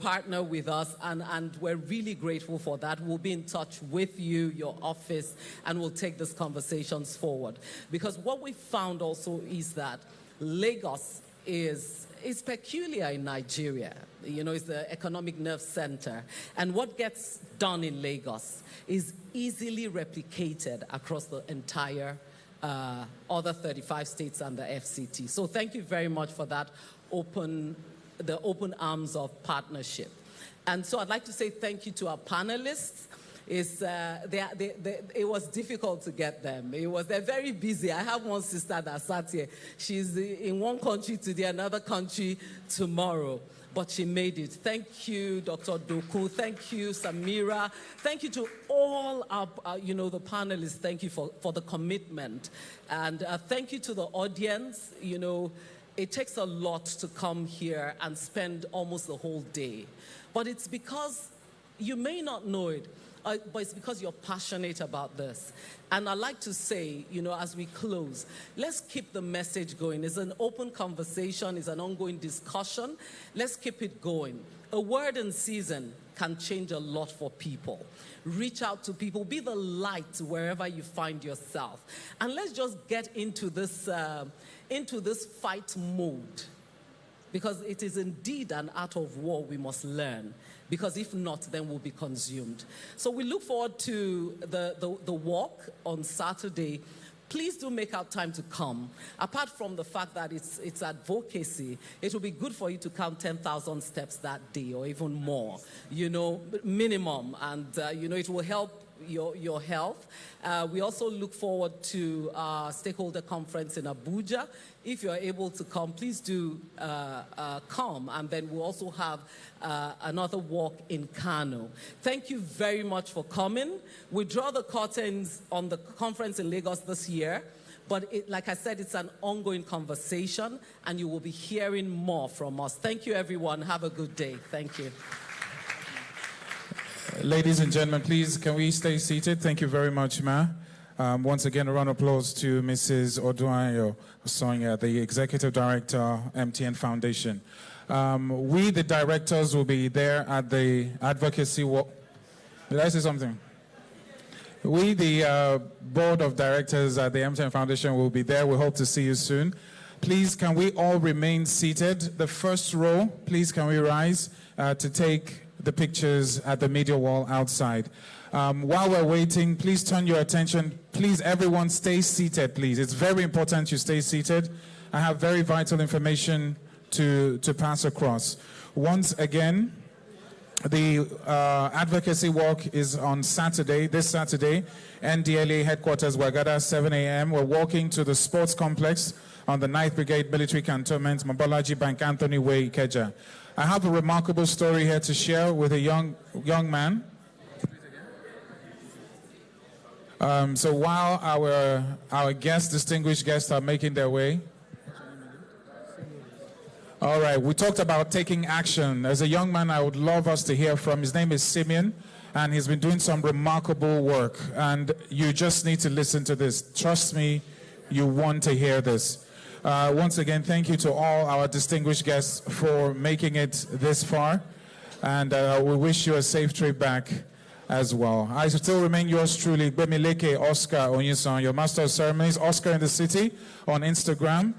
partner with us, and we're really grateful for that. We'll be in touch with you, your office, and we'll take these conversations forward. Because what we found also is that Lagos is peculiar in Nigeria. It's the economic nerve center. And what gets done in Lagos is easily replicated across the entire other 35 states and the FCT. So thank you very much for that open arms of partnership. And so I'd like to say thank you to our panelists. It was difficult to get them. They're very busy. I have one sister that sat here. She's in one country today, another country tomorrow. But she made it. Thank you, Dr. Doku. Thank you, Samira. Thank you to all our, the panelists. Thank you for the commitment. And thank you to the audience. It takes a lot to come here and spend almost the whole day. But it's because you may not know it, but it's because you're passionate about this. And I'd like to say, as we close, let's keep the message going. It's an open conversation. It's an ongoing discussion. Let's keep it going. A word in season can change a lot for people. Reach out to people. Be the light wherever you find yourself. And let's just get into this fight mode. Because it is indeed an art of war we must learn. Because if not, then we'll be consumed. So we look forward to the walk on Saturday. Please do make out time to come. Apart from the fact that it's advocacy, it will be good for you to count 10,000 steps that day or even more, minimum. And, it will help your health. We also look forward to our stakeholder conference in Abuja. If you're able to come, please do come. And then we'll also have another walk in Kano. Thank you very much for coming. We draw the curtains on the conference in Lagos this year. But like I said, it's an ongoing conversation, and you will be hearing more from us. Thank you, everyone. Have a good day. Thank you. Ladies and gentlemen, please, can we stay seated? Thank you very much, Ma. Once again, a round of applause to Mrs. Oduayo Sonia, the Executive Director, MTN Foundation. We, the directors, will be there at the advocacy walk. Did I say something? We, the Board of Directors at the MTN Foundation, will be there. We hope to see you soon. Please, can we all remain seated? The first row, please, can we rise to take the pictures at the media wall outside. While we're waiting, please turn your attention. Please, everyone, stay seated, please. It's very important you stay seated. I have very vital information to pass across. Once again, the advocacy walk is on Saturday, this Saturday, NDLEA headquarters, Wagada, 7 a.m. We're walking to the sports complex on the 9th Brigade Military Cantonment, Mobolaji Bank, Anthony Way, Ikeja. I have a remarkable story here to share with a young man. So while our distinguished guests are making their way. All right, we talked about taking action. As a young man, I would love us to hear from. His name is Simeon, and he's been doing some remarkable work. And you just need to listen to this. Trust me, you want to hear this. Once again, thank you to all our distinguished guests for making it this far. And we wish you a safe trip back as well. I still remain yours truly, Bemileke Oscar Onyison, your Master of Ceremonies, Oscar in the City on Instagram.